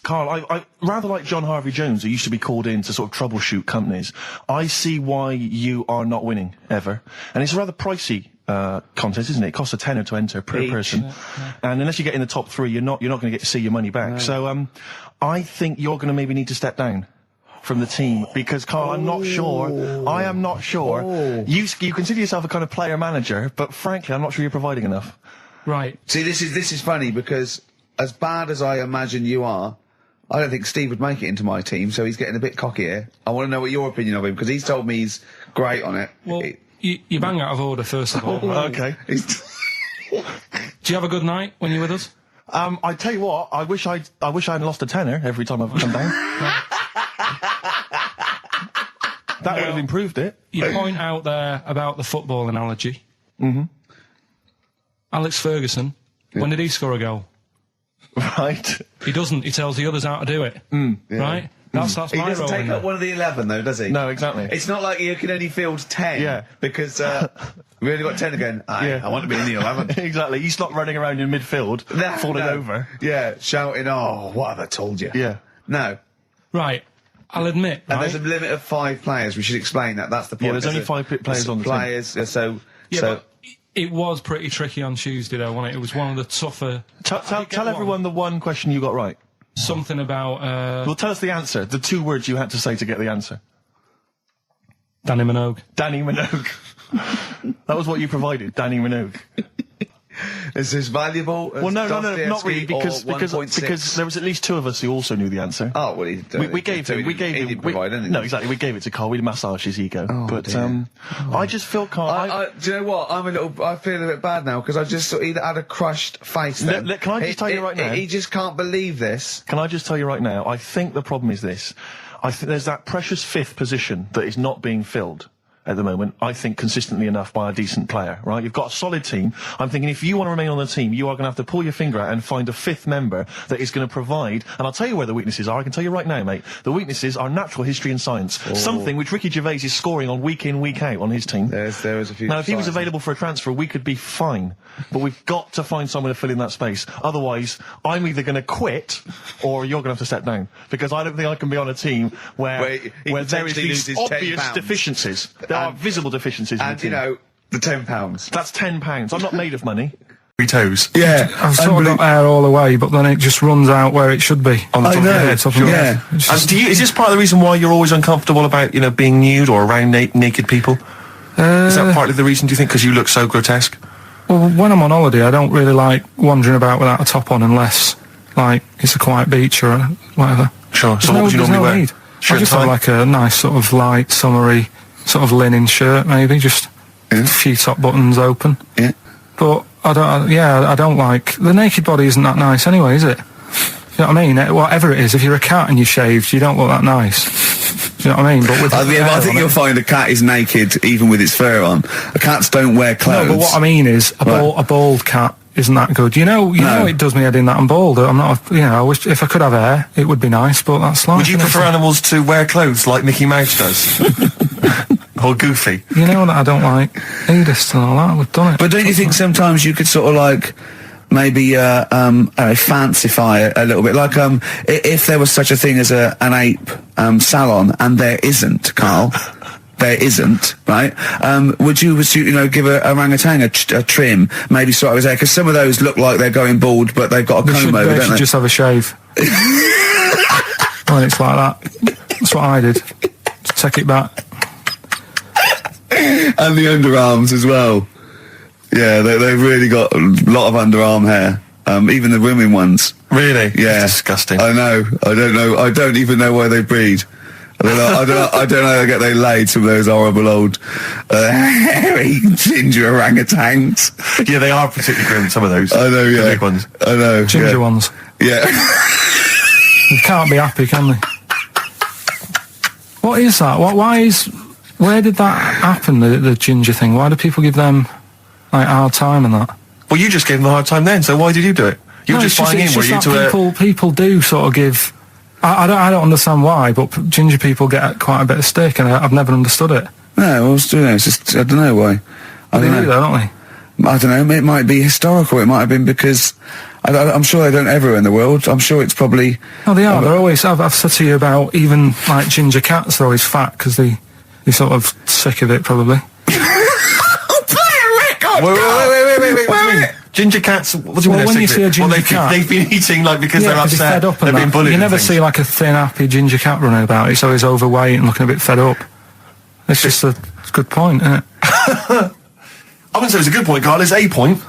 F: Karl, I rather like John Harvey Jones, who used to be called in to sort of troubleshoot companies. I see why you are not winning ever, and it's a rather pricey contest, isn't it? It costs £10 to enter per person, and unless you get in the top 3, you're not going to get to see your money back. No. So I think you're going to maybe need to step down from the team, because Karl, I'm not sure. I am not sure. You consider yourself a kind of player manager, but frankly, I'm not sure you're providing enough.
E: Right.
A: See, this is funny, because as bad as I imagine you are, I don't think Steve would make it into my team, so he's getting a bit cocky here. I want to know what your opinion of him, because he's told me he's great on it.
E: Well, you bang out of order, first of all.
F: Okay.
E: Do you have a good night when you're with us?
F: I tell you what, I wish I'd lost a tenner every time I've come down. That would have improved it.
E: You point out there about the football analogy.
F: Mm-hmm.
E: Alex Ferguson, when did he score a goal?
F: Right.
E: He doesn't. He tells the others how to do it. Right? That's my role.
A: He doesn't take up one of the 11, though, does he?
F: No, exactly.
A: It's not like you can only field 10. Because we only got 10 again. I want to be in the 11.
F: Exactly. He's not running around in midfield, falling over.
A: Yeah, shouting, oh, what have I told you?
F: Yeah.
A: No.
E: Right. I'll admit,
A: and there's a limit of 5 players. We should explain that. That's the point.
F: Yeah, there's only 5 players on the team.
A: So
E: it was pretty tricky on Tuesday, though, wasn't it? It was one of the tougher...
F: Tell everyone the one question you got right.
E: Something about...
F: Well, tell us the answer. The 2 words you had to say to get the answer.
E: Danny Minogue.
F: Danny Minogue. That was what you provided, Danny Minogue.
A: Is this valuable?
F: Well, no, not really, because there was at least 2 of us who also knew the answer.
A: Oh, well,
F: we gave him. No, exactly. We gave it to Karl. We massaged his ego. I just feel Karl.
A: Do you know what? I feel a bit bad now, because I just he had a crushed face. Then.
F: Can I just tell you right now?
A: He just can't believe this.
F: Can I just tell you right now? I think the problem is this. I think there's that precious 5th position that is not being filled at the moment, I think, consistently enough by a decent player, right? You've got a solid team. I'm thinking if you want to remain on the team, you are going to have to pull your finger out and find a 5th member that is going to provide, and I'll tell you where the weaknesses are. I can tell you right now, mate. The weaknesses are natural history and science. Something which Ricky Gervais is scoring on week in, week out on his team.
A: There is a few.
F: Now, if he was available for a transfer, we could be fine. But we've got to find someone to fill in that space. Otherwise, I'm either going to quit or you're going to have to step down. Because I don't think I can be on a team where there is these obvious deficiencies. There are visible deficiencies.
A: And, you know, the £10.
F: That's £10. I'm not made of money. Toes.
A: Yeah.
E: I've sort of got air all the way, but then it just runs out where it should be.
F: On the top of your head.
A: Yeah.
F: And is this part of the reason why you're always uncomfortable about, being nude or around naked people? Is that partly the reason, do you think, because you look so grotesque?
C: Well, when I'm on holiday, I don't really like wandering about without a top on unless, like, it's a quiet beach or whatever.
F: Sure. So what would you normally wear?
C: Need. I just have like a nice sort of light, summery, sort of linen shirt, maybe, just a few top buttons open.
A: Yeah.
C: But I don't like... The naked body isn't that nice anyway, is it? You know what I mean? Whatever it is, if you're a cat and you're shaved, you don't look that nice. You know what I mean? But with
A: I think you'll find a cat is naked even with its fur on. Cats don't wear clothes.
C: No, but what I mean is, a bald cat isn't that good. You know, it does me head in that I'm bald. I'm not, I wish if I could have hair, it would be nice, but that's life.
B: Would you prefer animals to wear clothes like Mickey Mouse does? Or Goofy?
C: You know that I don't like nudist and all that. We've done it.
A: But don't you think sometimes you could sort of like maybe fancify it a little bit? Like if there was such a thing as an ape salon, and there isn't, Karl. There isn't, right? Would you give a orangutan a trim, maybe sort of his hair? Because some of those look like they're going bald, but they've got a comb over, don't they?
C: They should just have a shave. When it's like that. That's what I did. Just take it back.
A: And the underarms as well. Yeah, they've really got a lot of underarm hair. Even the women ones.
B: Really?
A: Yeah.
B: That's disgusting.
A: I know. I don't know. I don't even know why they breed. I don't know how they get they laid, some of those horrible old hairy ginger orangutans.
B: Yeah, they are particularly grim, some of those.
A: I know, yeah.
B: The big ones.
A: I know.
C: Ginger ones.
A: Yeah.
C: They can't be happy, can they? What is that? Where did that happen, the ginger thing? Why do people give them, like, a hard time and that?
B: Well, you just gave them a hard time then, so why did you do it? You were just buying in, were you, to
C: people do sort of give... I don't understand why, but ginger people get quite a bit of stick, and I've never understood it.
A: No, it's just, I don't know why.
C: They do, don't they?
A: I don't know, it might be historical, it might have been because... I'm sure they don't everywhere in the world. I'm sure it's probably...
C: Oh, they are. They're always... I've said to you about even, like, ginger cats, they're always fat, because they're sort of sick of it, probably.
B: Wait. Ginger cats, what do you mean?
C: When you see a ginger cat...
B: They've been eating, like, because they're upset,
C: fed up
B: they've been bullied.
C: You never see, like, a thin, happy ginger cat running about. It's always overweight and looking a bit fed up. It's just a good point, isn't it?
B: I wouldn't say it's a good point, Karl. It's a point.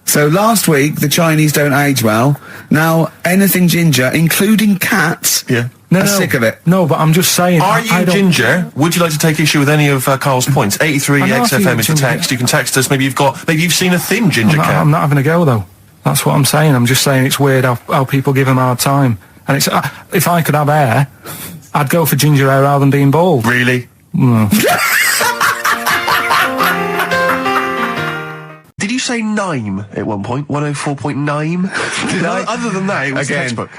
A: So last week, the Chinese don't age well. Now, anything ginger, including cats...
B: Yeah.
A: No, sick of it.
C: No, but I'm just saying...
B: Are you ginger? Would you like to take issue with any of Karl's points? 83 XFM is the text. You can text us. Maybe you've seen a thin ginger cat.
C: I'm not having a go, though. That's what I'm saying. I'm just saying it's weird how people give them a hard time. And it's if I could have hair, I'd go for ginger hair rather than being bald.
B: Really?
C: No.
B: Did you say Nime at one point? 104.9?
G: Did I?
B: Other than that, it was textbook.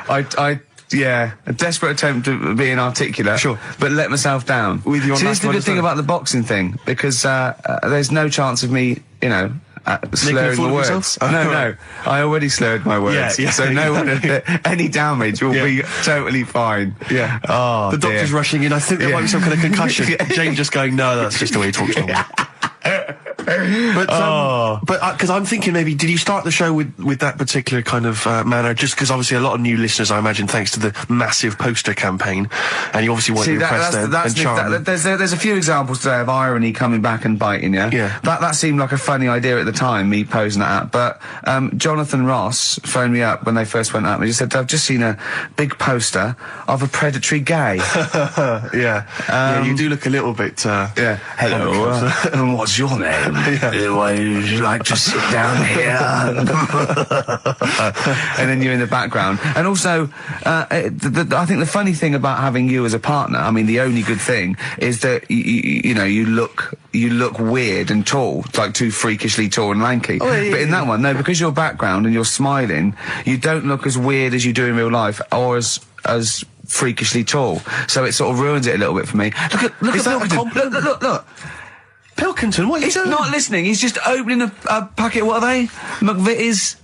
G: Yeah, a desperate attempt at being articulate.
B: Sure.
G: But let myself down.
B: With your
G: See, this is the good thing about the boxing thing, because there's no chance of me, slurring the words. No. I already slurred my words.
B: Yeah,
G: so any damage will be totally fine.
B: Yeah.
G: Oh,
B: the doctor's rushing in. I think there might be some kind of concussion. Jane just going, no, that's just the way he talks to me. But because I'm thinking maybe, did you start the show with that particular kind of manner? Just because obviously a lot of new listeners, I imagine, thanks to the massive poster campaign, and you obviously want to impress them and charm.
G: There's a few examples today of irony coming back and biting you.
B: Yeah.
G: That seemed like a funny idea at the time, me posing that. But Jonathan Ross phoned me up when they first went up and he said, "I've just seen a big poster of a predatory gay."
B: Yeah, you do look a little bit.
G: Yeah. Hello. And what's your name? Why would you like to sit down here? And then you're in the background. And also, I think the funny thing about having you as a partner, I mean, the only good thing is that you look weird and tall, like too freakishly tall and lanky.
B: Oh, yeah,
G: but in that one, no, because your background and you're smiling, you don't look as weird as you do in real life, or as freakishly tall. So it sort of ruins it a little bit for me. Look at Pilkington. Look.
B: Pilkington, what are you doing?
G: He's not listening. He's just opening a packet. What are they? McVitie's.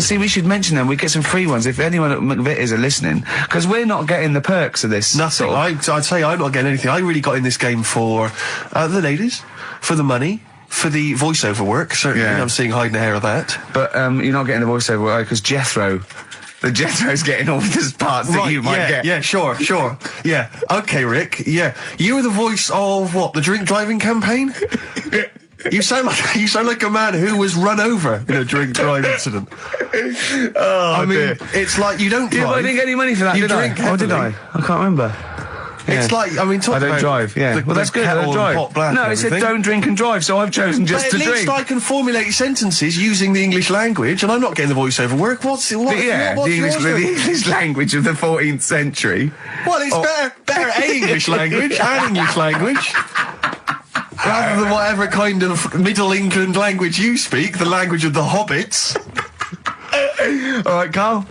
G: See, we should mention them. We get some free ones if anyone at McVitie's are listening, because we're not getting the perks of this.
B: Nothing. I'd say I'm not getting anything. I really got in this game for the ladies, for the money, for the voiceover work. Certainly, I'm seeing hide and hair of that.
G: But you're not getting the voiceover work because Jethro's getting all the parts that you might get.
B: Yeah, sure. Yeah. Okay, Rick. Yeah. You were the voice of what? The drink driving campaign? You sound like a man who was run over in a drink-drive incident. I mean, it's like you don't drive.
G: Yeah, but I didn't get any money for that, did I?
B: Oh,
G: did I? I can't remember.
B: It's like, I mean, talk
G: I don't
B: about
G: drive, yeah.
B: the,
G: well, that's good, I don't drive. No, it said don't drink and drive, so I've chosen just to drink.
B: At least I can formulate sentences using the English language, and I'm not getting the voiceover work. What's the
G: English language of the 14th century.
B: Well, it's better English language and English language. Rather than whatever kind of Middle England language you speak, the language of the hobbits.
G: All right, Carl.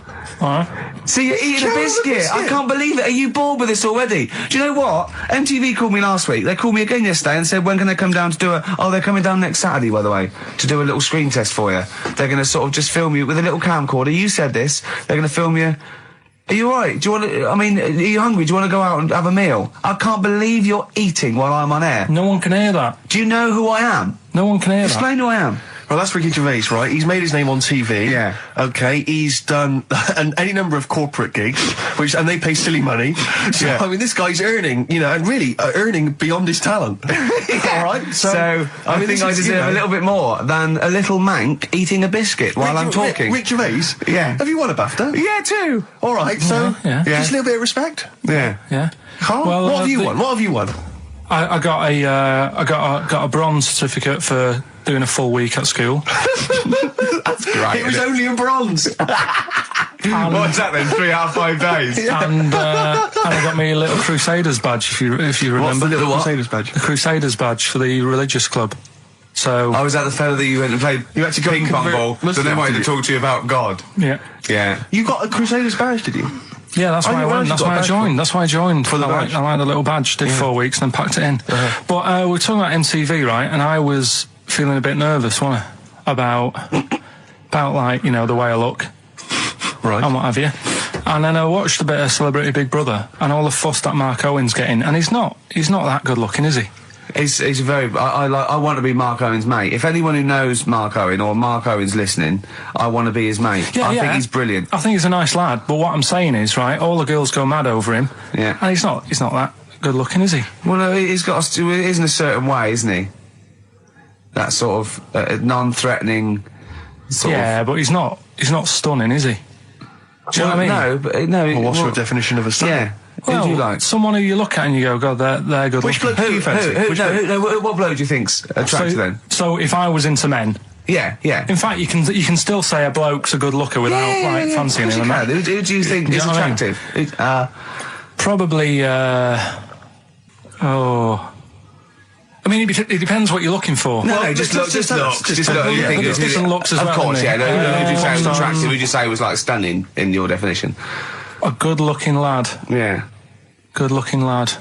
G: See, you're eating a biscuit. I can't believe it. Are you bored with this already? Do you know what? MTV called me last week. They called me again yesterday and said, when can they come down to do a... Oh, they're coming down next Saturday, by the way, to do a little screen test for you. They're going to sort of just film you with a little camcorder. You said this. They're going to film you... Are you all right? Do you want to... I mean, are you hungry? Do you want to go out and have a meal? I can't believe you're eating while I'm on air.
E: No one can hear that.
G: Do you know who I am?
E: No one can hear that.
G: Explain who I am.
B: Well, that's Ricky Gervais, right? He's made his name on TV.
G: Yeah.
B: Okay, he's done any number of corporate gigs, and they pay silly money. So, I mean, this guy's earning, and really earning beyond his talent. All right?
G: So I think I deserve a little bit more than a little mank eating a biscuit while I'm talking.
B: Rick Gervais?
G: Yeah.
B: Have you won a BAFTA?
G: Yeah, too.
B: All right, so
E: yeah.
B: Just a little bit of respect.
G: Yeah.
E: Yeah.
B: Carl,
E: well,
B: what have you won? What have you won?
E: I got a bronze certificate for doing a full week at school.
G: That's great.
B: It was only a bronze.
G: What's that then? 3 out of 5 days.
E: And I got me a little Crusaders badge, if you remember.
B: What's the little Crusaders badge?
E: The Crusaders badge for the religious club. So.
G: Oh, was that the fella that you went and played? You had to go ping pong ball, so they wanted to talk to you about God.
E: Yeah.
G: Yeah.
B: You got a Crusaders badge, did you?
E: Yeah, that's why I went. That's why I joined. That's why I joined. For the badge. I like the little badge. Did 4 weeks and then packed it in. But we're talking about MTV, right? And I was feeling a bit nervous, wasn't I? About like, the way I look.
B: Right.
E: And what have you. And then I watched a bit of Celebrity Big Brother and all the fuss that Mark Owen's getting. And he's not that good looking, is he?
G: He's a very... I want to be Mark Owen's mate. If anyone who knows Mark Owen or Mark Owen's listening, I want to be his mate. I think he's brilliant.
E: I think he's a nice lad, but what I'm saying is, right, all the girls go mad over him.
G: Yeah.
E: And he's not that good looking, is he?
G: Well, no, he's got... He is in a certain way, isn't he? That sort of non-threatening sort of...
E: but he's not stunning, is he? Do you know what I mean?
G: No, but... No,
B: well, what's your definition of a stunning?
G: Yeah.
E: Well,
G: who do you like?
E: Someone who you look at and you go, God, they're good
B: Which
E: looking.
B: bloke do you fancy?
G: What bloke do you think's attractive then?
E: So if I was into men...
G: Yeah.
E: In fact, you can still say a bloke's a good looker without fancying him.
G: Who do you think is attractive?
E: Probably. I mean, it depends what you're looking for.
G: No, just look. Just look.
E: There's different looks as well.
G: Of course, yeah. Who would you say was attractive? Who would you say was like stunning in your definition?
E: A good-looking lad.
G: Yeah.
E: Good-looking lad.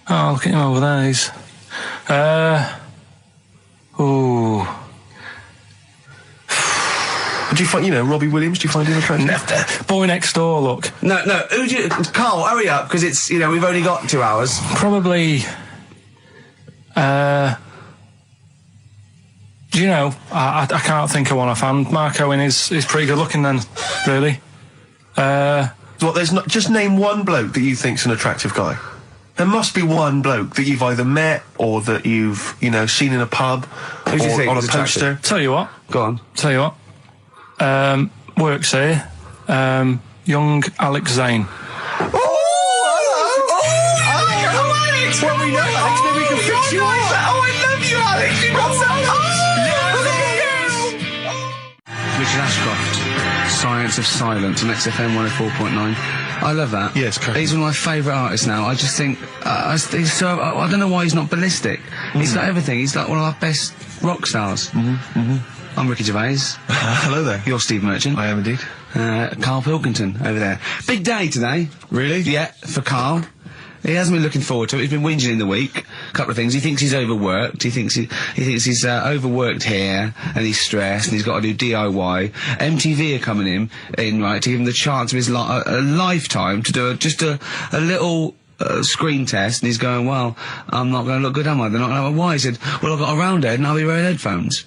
E: Oh, look at him over there. He's.
B: Do you find, Robbie Williams? Do you find him attractive?
E: Boy Next Door. Look.
G: No. Who do you? Karl, hurry up, because it's we've only got 2 hours.
E: Probably. I can't think of one offhand. Mark Owen is pretty good looking then, really.
B: What, there's not... Just name one bloke that you think's an attractive guy. There must be one bloke that you've either met or that you've, seen in a pub or on a poster.
E: Tell you what.
G: Go on.
E: Tell you what. Works here. Young Alex Zane.
G: Alex! Well, we know Alex, maybe we can fix you up. Oh, I love you, Alex! You got so Richard Ashcroft, Science of Silence on XFM 104.9. I love that.
B: Yes, correct.
G: He's one of my favourite artists now. I just think, he's so... I don't know why he's not ballistic. He's got everything. He's like one of our best rock stars. I'm Ricky Gervais.
B: Hello there.
G: You're Steve Merchant.
B: I am indeed.
G: Karl Pilkington over there. Big day today.
B: Really?
G: Yeah, for Karl. He hasn't been looking forward to it. He's been whinging in the week. A couple of things. He thinks he's overworked. He thinks he's overworked here, and he's stressed, and he's got to do DIY. MTV are coming in, right, to give him the chance of his a lifetime to do just a little screen test, and he's going, well, I'm not going to look good, am I? They're not going to. Why? He said, well, I've got a round head and I'll be wearing headphones.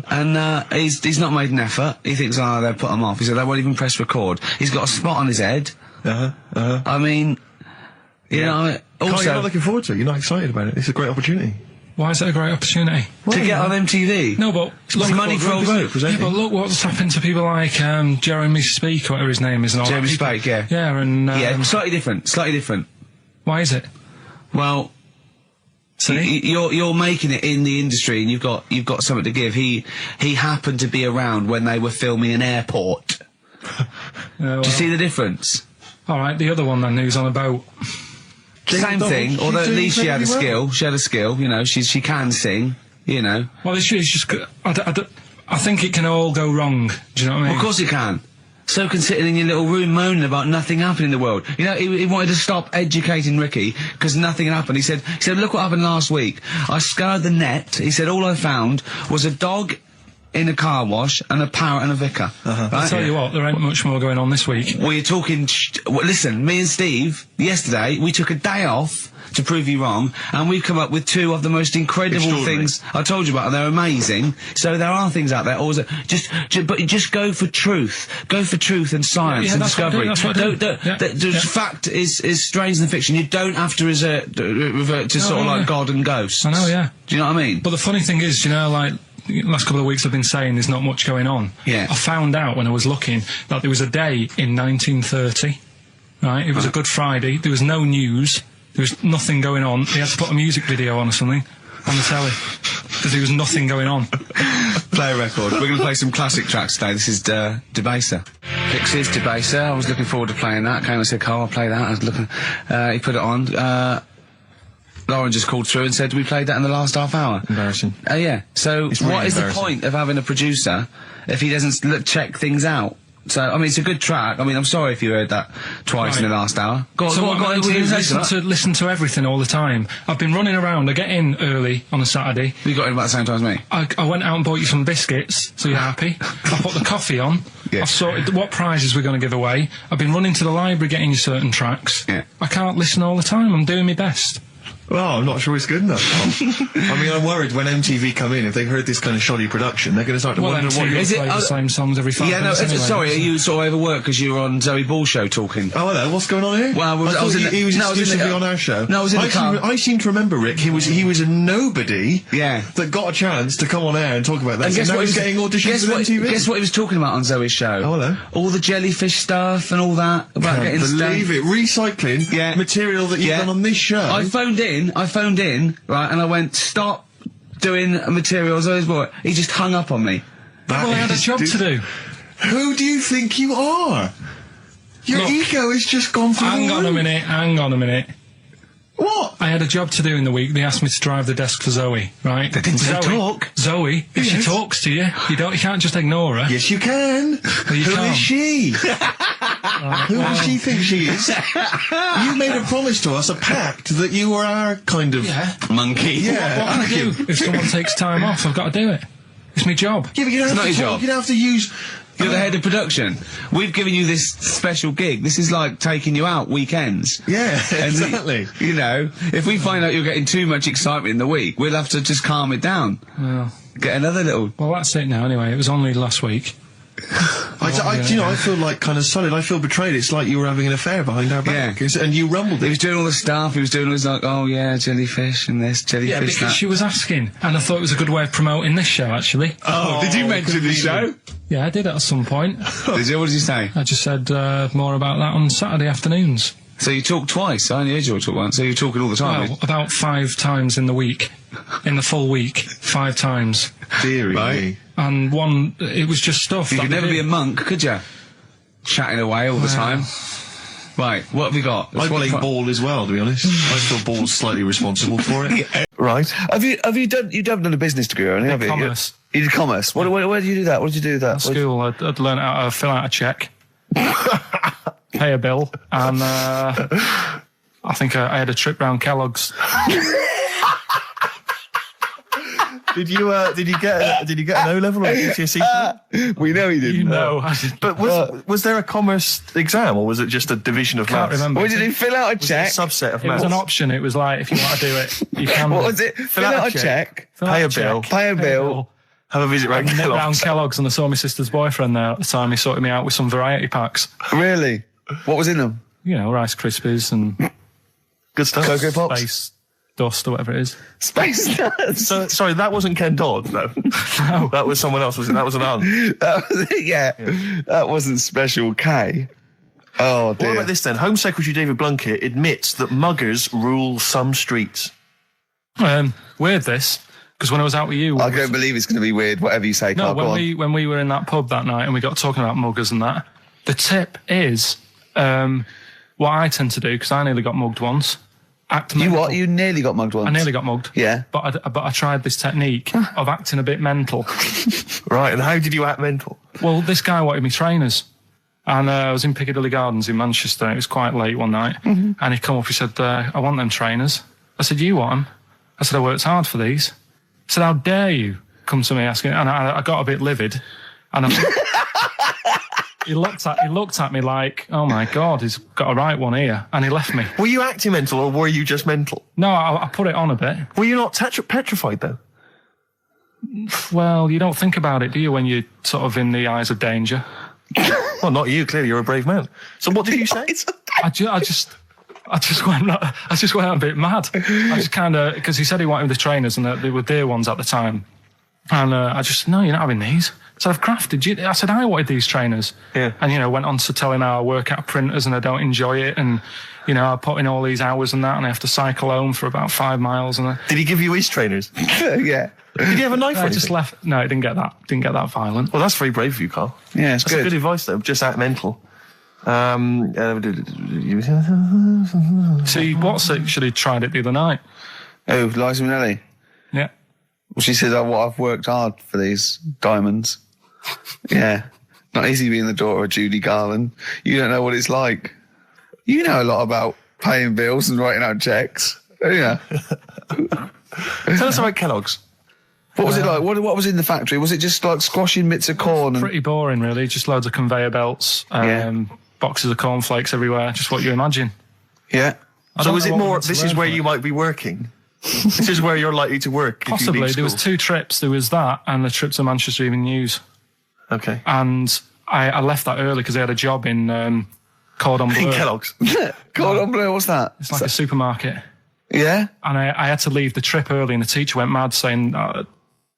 G: And he's not made an effort. He thinks, they'll put him off. He said, they won't even press record. He's got a spot on his head. I mean... also,
B: Carl, you're not looking forward to it. You're not excited about it. It's a great opportunity.
E: Why is it a great opportunity?
G: To get on MTV?
E: No, but
G: It's money for old rope,
E: yeah, but look what's happened to people like Jeremy Speak, or whatever his name is. And all
G: Jeremy
E: that.
G: Speak, yeah.
E: Yeah, and...
G: yeah, slightly different.
E: Why is it?
G: Well...
E: See?
G: You're making it in the industry, and you've got something to give. He happened to be around when they were filming an airport.
E: Well,
G: Do you see the difference?
E: All right, the other one then, who's on a boat.
G: Same thing, although at least she had a skill. She had a skill, you know. She can sing, you know.
E: Well, it's just... I think it can all go wrong. Do you know what I mean?
G: Well, of course it can. So can sitting in your little room moaning about nothing happening in the world. You know, he wanted to stop educating Ricky because nothing happened. He said, look what happened last week. I scoured the net. He said, all I found was a dog in a car wash and a parrot and a vicar.
E: Right? I'll tell you what, there ain't much more going on this week.
G: Well, you're talking... listen, me and Steve, yesterday, we took a day off to prove you wrong, and we've come up with two of the most incredible things I told you about, and they're amazing. So there are things out there. Always, but just go for truth. Go for truth and science and discovery. Fact is stranger than fiction. You don't have to revert to sort of like God and ghosts.
E: I know, yeah.
G: Do you know what I mean?
E: But the funny thing is, you know, like... The last couple of weeks I've been saying there's not much going on.
G: Yeah.
E: I found out when I was looking that there was a day in 1930, right? It was a Good Friday. There was no news. There was nothing going on. They had to put a music video on or something on the telly because there was nothing going on.
G: Play a record. We're going to play some classic tracks today. This is Debaser. Pixies, Debaser. I was looking forward to playing that. Came and said, Karl, I'll play that. I was looking... he put it on. Lauren just called through and said we played that in the last half hour.
B: Embarrassing.
G: Yeah. So what is the point of having a producer if he doesn't check things out? So, I mean, it's a good track. I mean, I'm sorry if you heard that twice in the last hour.
E: Listen to everything all the time. I've been running around. I get in early on a Saturday.
G: You got in about the same time as me?
E: I went out and bought you some biscuits, so you're happy. I put the coffee on.
G: Yeah.
E: I've sorted what prizes we're going to give away. I've been running to the library getting you certain tracks.
G: Yeah.
E: I can't listen all the time. I'm doing my best.
B: Well, I'm not sure it's good enough. I mean, I'm worried when MTV come in, if they've heard this kind of shoddy production, they're going to start to wonder what
E: is it. Play the same songs every 5 minutes anyway.
G: Sorry, are you sort of overworked because you were on Zoe Ball's show talking?
B: Oh, hello, what's going on here?
G: Well,
B: I thought he was exclusively on our show.
G: No, I was in the car.
B: I seem to remember, Rick, he was a nobody
G: that
B: got a chance to come on air and talk about that. And guess what? He was getting auditions for MTV.
G: Guess what he was talking about on Zoe's show?
B: Oh, hello.
G: All the jellyfish stuff and all that. About
B: Can't
G: getting
B: believe it. Recycling material that you've done on this show.
G: I phoned in, right, and I went, stop doing material as Zoe's boy. He just hung up on me.
E: Well, I had a job to do.
B: Who do you think you are? Your ego has just gone through the roof.
E: Hang on a minute.
B: What?
E: I had a job to do in the week. They asked me to drive the desk for Zoe, right?
B: They didn't say talk.
E: Zoe, if she talks to you, you can't just ignore her.
B: Yes, you can.
E: Well, you
B: Who
E: can't.
B: is she? Who does she think she is? You made a promise to us, a pact, that you were our kind of
G: monkey.
B: Yeah.
E: What can I do? If someone takes time off, I've got to do it. It's my job.
B: Yeah, but you don't
G: It's
B: have
G: not
B: to
G: your
B: talk.
G: job.
B: You don't have to use...
G: You're the head of production. We've given you this special gig. This is like taking you out weekends.
B: Yeah, exactly.
G: You know, if we find out you're getting too much excitement in the week, we'll have to just calm it down.
E: Well,
G: get another little...
E: Well, that's it now anyway. It was only last week.
B: I feel like kind of solid. I feel betrayed. It's like you were having an affair behind our back. Yeah. And you rumbled it.
G: He was doing all the stuff. He was doing all this like, oh yeah, jellyfish and this, jellyfish
E: Yeah, because
G: that.
E: she was asking. And I thought it was a good way of promoting this show, actually.
G: Oh, did you mention the show?
E: Yeah, I did at some point.
G: Did you? What did you say?
E: I just said more about that on Saturday afternoons.
G: So you talk twice. I only heard you talk once. So you're talking all the time.
E: Well, about 5 times in the week. In the full week. 5 times.
B: Deary me.
E: And one, it was just stuff.
G: You could never be a monk, could you? Chatting away all the time. Right, what have you got?
B: I play ball as well, to be honest. I feel ball's slightly responsible for it.
A: Right. Have you done a business degree or anything? Have you?
E: Commerce.
A: You did commerce. Where did you do that? What did you do with that?
E: At school, I'd learn how to fill out a cheque, pay a bill, and I think I had a trip round Kellogg's.
B: Did you get an O level or a GCSE?
A: We know he didn't.
E: You know.
B: But was there a commerce exam or was it just a division of
E: Can't
B: maths?
E: remember.
A: What did he fill out a check?
B: Was it a subset of
E: It
B: maths?
E: was an option. It was like, if you want to do it, you can.
A: What was it? Fill out a check.
B: Pay a bill.
A: Pay a bill.
B: Have a visit round
E: Round
B: Kellogg's.
E: Kellogg's, and I saw my sister's boyfriend there at the time. He sorted me out with some variety packs.
A: Really? What was in them?
E: You know, Rice Krispies and
B: Good stuff.
A: Cocoa Pops?
E: Space.
C: dust or whatever it is.
A: Space nuts.
B: So, sorry, that wasn't Ken Dodd, though.
C: No.
B: That was someone else, wasn't it? That was an aunt.
A: That wasn't Special K. Oh, dear.
B: What about this then? Home Secretary David Blunkett admits that muggers rule some streets.
C: Weird this, because when I was out with you...
A: I don't believe it's going to be weird, whatever you say, Karl.
C: No, when we were in that pub that night and we got talking about muggers and that, the tip is, what I tend to do, because I nearly got mugged once...
A: You nearly got mugged once?
C: I nearly got mugged.
A: Yeah.
C: But I tried this technique of acting a bit mental.
B: Right, and how did you act mental?
C: Well, this guy wanted me trainers. And I was in Piccadilly Gardens in Manchester. It was quite late one night. And he come up, he said, I want them trainers. I said, you want them? I said, I worked hard for these. He said, how dare you come to me asking? And I got a bit livid. And he looked at me like, oh my God, he's got a right one here. And he left me.
B: Were you acting mental or were you just mental?
C: No, I put it on a bit.
B: Were you not petrified though?
C: Well, you don't think about it, do you, when you're sort of in the eyes of danger?
B: Well, not you. Clearly, you're a brave man. So, what did you say?
C: I just went a bit mad. I just kind of, because he said he wanted the trainers and they were dear ones at the time, and no, you're not having these. So I've crafted you. I said I wanted these trainers.
B: Yeah.
C: And went on to tell him how I work at printers and I don't enjoy it, and I put in all these hours and that, and I have to cycle home for about 5 miles. And
B: did he give you his trainers?
A: Yeah.
B: Did he have a knife?
C: I just left. No, it didn't get that. Didn't get that violent.
B: Well, that's very brave of you, Karl.
A: Yeah, it's
B: that's
A: good.
B: Good advice, though. Just act mental.
C: See, what's actually tried it the other night.
A: Oh, Liza Minnelli.
C: Yeah.
A: Well, she said, I've worked hard for these diamonds. Yeah. Not easy being the daughter of Judy Garland. You don't know what it's like. You know a lot about paying bills and writing out checks. Don't you?
B: Tell us about Kellogg's.
A: What was it like? What was in the factory? Was it just like squashing bits of corn?
C: Pretty boring, really. Just loads of conveyor belts, boxes of cornflakes everywhere. Just what you imagine.
A: Yeah.
B: So is it more, this is where you might be working? This is where you're likely to work?
C: Possibly. There was 2 trips. There was that and the trip to Manchester Evening News.
B: Okay.
C: And I left that early because I had a job in Cordon Bleu.
B: In Kellogg's?
A: Cordon Bleu, what's that?
C: It's like a supermarket.
A: Yeah?
C: And I had to leave the trip early, and the teacher went mad saying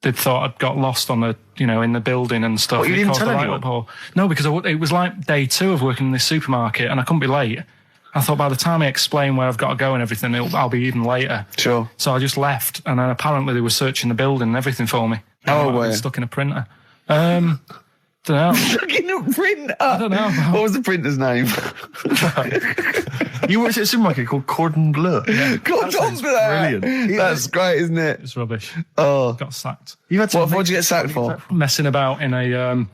C: they'd thought I'd got lost on the, in the building and stuff.
B: What, you didn't tell anyone?
C: No, because it was like day 2 of working in this supermarket, and I couldn't be late. I thought by the time I explain where I've got to go and everything, I'll be even later.
A: Sure.
C: So I just left, and then apparently they were searching the building and everything for me.
A: Oh, were you?
C: Stuck in a printer. Don't know.
A: Stuck in a printer?
C: I don't know.
A: What was the printer's name?
B: You worked at a supermarket called Cordon Bleu.
A: Yeah. Cordon Bleu!
B: Brilliant.
A: That's great, isn't it?
C: It's rubbish.
A: Oh.
C: Got sacked.
A: What did you get sacked for?
C: Messing about in a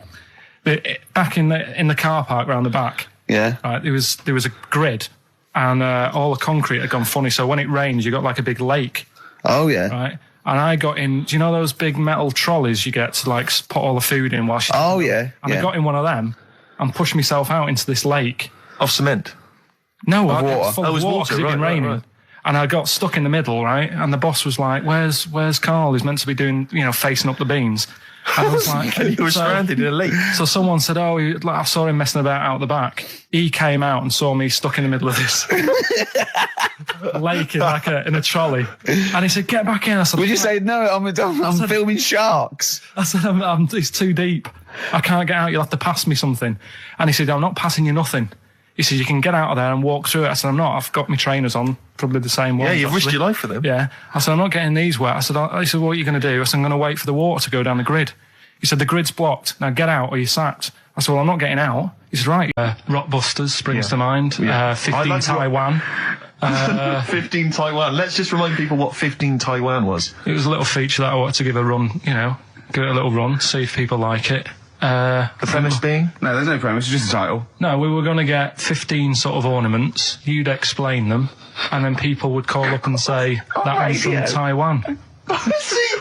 C: back in the car park round the back.
A: Yeah.
C: Right, there was a grid, and all the concrete had gone funny. So when it rains, you got like a big lake.
A: Oh yeah.
C: Right. And I got in. Do you know those big metal trolleys you get to like put all the food in?
A: Oh yeah.
C: And I got in one of them and pushed myself out into this lake
B: of cement.
C: No,
A: water.
C: Full of water because it'd been raining. Right. And I got stuck in the middle, right? And the boss was like, "Where's Karl? He's meant to be doing, facing up the beans." And I was like,
B: and you were stranded in a lake.
C: So someone said, "Oh, I saw him messing about out the back." He came out and saw me stuck in the middle of this lake in a trolley, and he said, "Get back in." I said,
A: "Would you say no? I'm filming sharks."
C: I said, "It's too deep. I can't get out. You'll have to pass me something." And he said, "I'm not passing you nothing." He said, "You can get out of there and walk through it." I said, "I'm not. I've got my trainers on, probably the same ones."
B: Yeah, you've risked your life for them.
C: Yeah. I said, "I'm not getting these wet." He said, "What are you going to do?" I said, "I'm going to wait for the water to go down the grid." He said, "The grid's blocked. Now get out or you're sacked." I said, "Well, I'm not getting out." He said, "Right." Rockbusters springs to mind.
B: Yeah.
C: 15 Taiwan.
B: 15 Taiwan. Let's just remind people what 15 Taiwan was.
C: It was a little feature that I wanted to give a run, give it a little run, see if people like it.
B: The premise being?
G: No, there's no premise, it's just a title.
C: No, we were going to get 15 sort of ornaments, you'd explain them, and then people would call up and say, that one's from Taiwan.
B: See,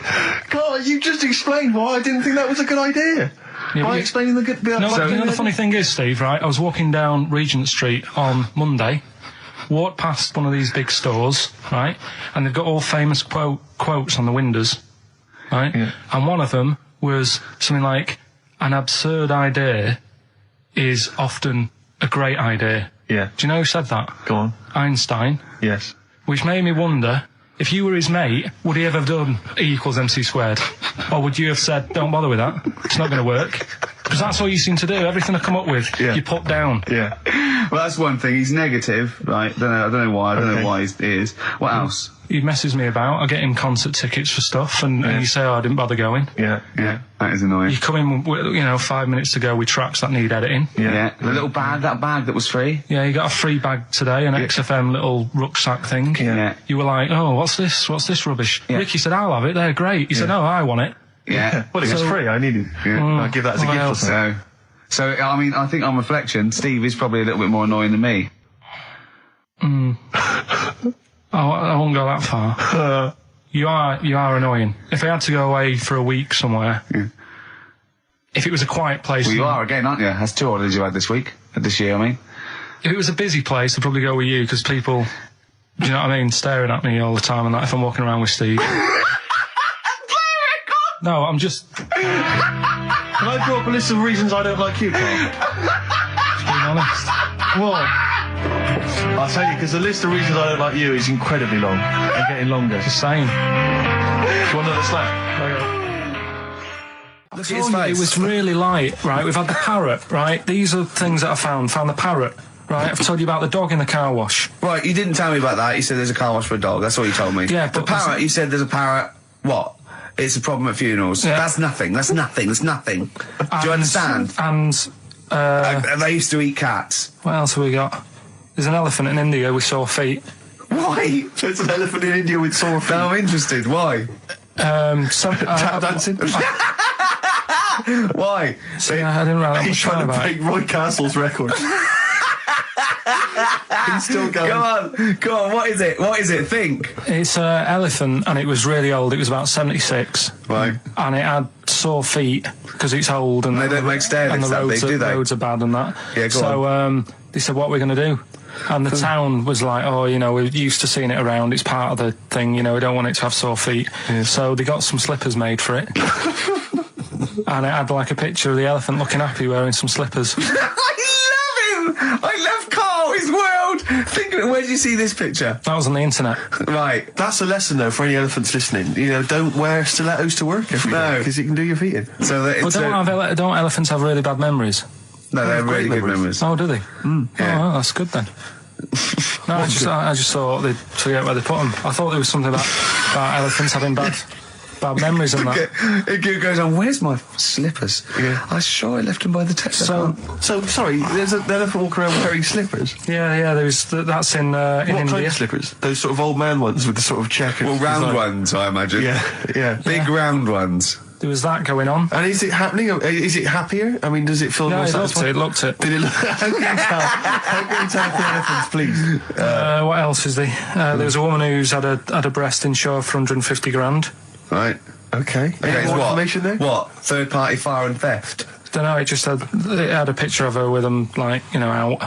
B: God, you just explained why I didn't think that was a good idea.
C: Yeah,
B: by explaining the good...
C: No, the funny thing is, Steve, right, I was walking down Regent Street on Monday, walked past one of these big stores, right, and they've got all famous quotes on the windows, right, and one of them was something like, "An absurd idea is often a great idea."
B: Yeah.
C: Do you know who said that?
B: Go on.
C: Einstein.
B: Yes.
C: Which made me wonder
E: If you were his mate, would he ever have done E = MC squared? Or would you have said, don't bother with that, it's not going to work? Because that's all you seem to do. Everything I come up with, you put down.
G: Yeah. Well, that's one thing. He's negative, right? I don't know why. I don't know why he is. What else?
E: He messes me about. I get him concert tickets for stuff, and you say, I didn't bother going.
G: Yeah. That is annoying.
E: You come in, with, 5 minutes to go with tracks that need editing.
G: Yeah. The little bag, that bag that was free.
E: Yeah, you got a free bag today, an XFM little rucksack thing.
G: Yeah.
E: You were like, oh, what's this? What's this rubbish?
G: Yeah.
E: Ricky said, I'll have it. They're great. He said, no, I want it.
G: Yeah.
B: Well, it was free. I need it. I'll give that as a gift or something.
G: So, I mean, I think on reflection, Steve is probably a little bit more annoying than me.
E: I won't go that far. You are annoying. If I had to go away for a week somewhere, if it was a quiet place...
G: Well, you are again, aren't you? That's 2 holidays you had this year, I mean.
E: If it was a busy place, I'd probably go with you, because people, do you know what I mean, staring at me all the time and that if I'm walking around with Steve. No, I'm just...
B: Can I draw up a list of reasons I don't like you, Carl?
E: Just being honest.
B: What? I'll tell you, because the list of reasons I don't like you is incredibly long and getting longer.
E: Just saying.
B: Do you want another slap?
G: Look at his face.
E: It was really light, right? We've had the parrot, right? These are things that I found the parrot. Right, I've told you about the dog in the car wash.
G: Right, you didn't tell me about that. You said there's a car wash for a dog. That's all you told me.
E: Yeah,
G: the
E: but
G: parrot, you said there's a parrot. What? It's a problem at funerals.
E: Yeah.
G: That's nothing. That's nothing. Do you understand?
E: And
G: they used to eat cats.
E: what else have we got? There's an elephant in India with sore feet.
G: Why?
B: There's an elephant in India with sore feet.
G: No, I'm interested. Why?
B: Tap dancing?
G: Why?
E: See, I didn't write that
B: He's
E: much
B: trying
E: about
B: to
E: it.
B: break Roy Castle's record. He's still going.
G: Go on, what is it? Think.
E: It's an elephant, and it was really old. It was about 76.
G: Right.
E: And it had sore feet, because it's old, and
G: They don't make stair
E: and
G: lifts that big, do they?
E: roads are bad and that.
G: Yeah, go
E: on. So they said, what are we going to do? And the town was like, oh, we're used to seeing it around, it's part of the thing, we don't want it to have sore feet. Yeah. So they got some slippers made for it. And it had like a picture of the elephant looking happy wearing some slippers.
G: I love him! I love Karl, his world! Think of it, where did you see this picture?
E: That was on the internet.
G: Right.
B: That's a lesson, though, for any elephants listening. Don't wear stilettos to work every day, because it can do your feet in.
G: So that it's
E: don't elephants have really bad memories?
G: No, they have really good memories.
E: Oh, do they?
G: Yeah.
E: Oh, well, that's good then. No, I just thought they'd forget where they put them. I thought there was something about elephants having bad memories and that.
G: It goes on, where's my slippers?
B: Yeah.
G: I'm sure I left them by the test.
B: So, sorry, there's an elephant walking around wearing slippers?
E: Yeah, that's in
B: What
E: India.
B: kind of slippers? Those sort of old man ones with the sort of check.
G: Well, round ones, I imagine.
B: Yeah.
G: Big round ones.
E: There was that going on.
B: And is it happening? Is it happier? I mean, does it feel more satisfying?
E: It looked it.
B: Did it look? How can you tell the elephants, please?
E: What else is there? There was a woman who's had a breast insured for 150 grand.
G: Right.
B: Okay. Any more information there?
G: What? Third-party fire and theft?
E: Don't know, it had a picture of her with them, out.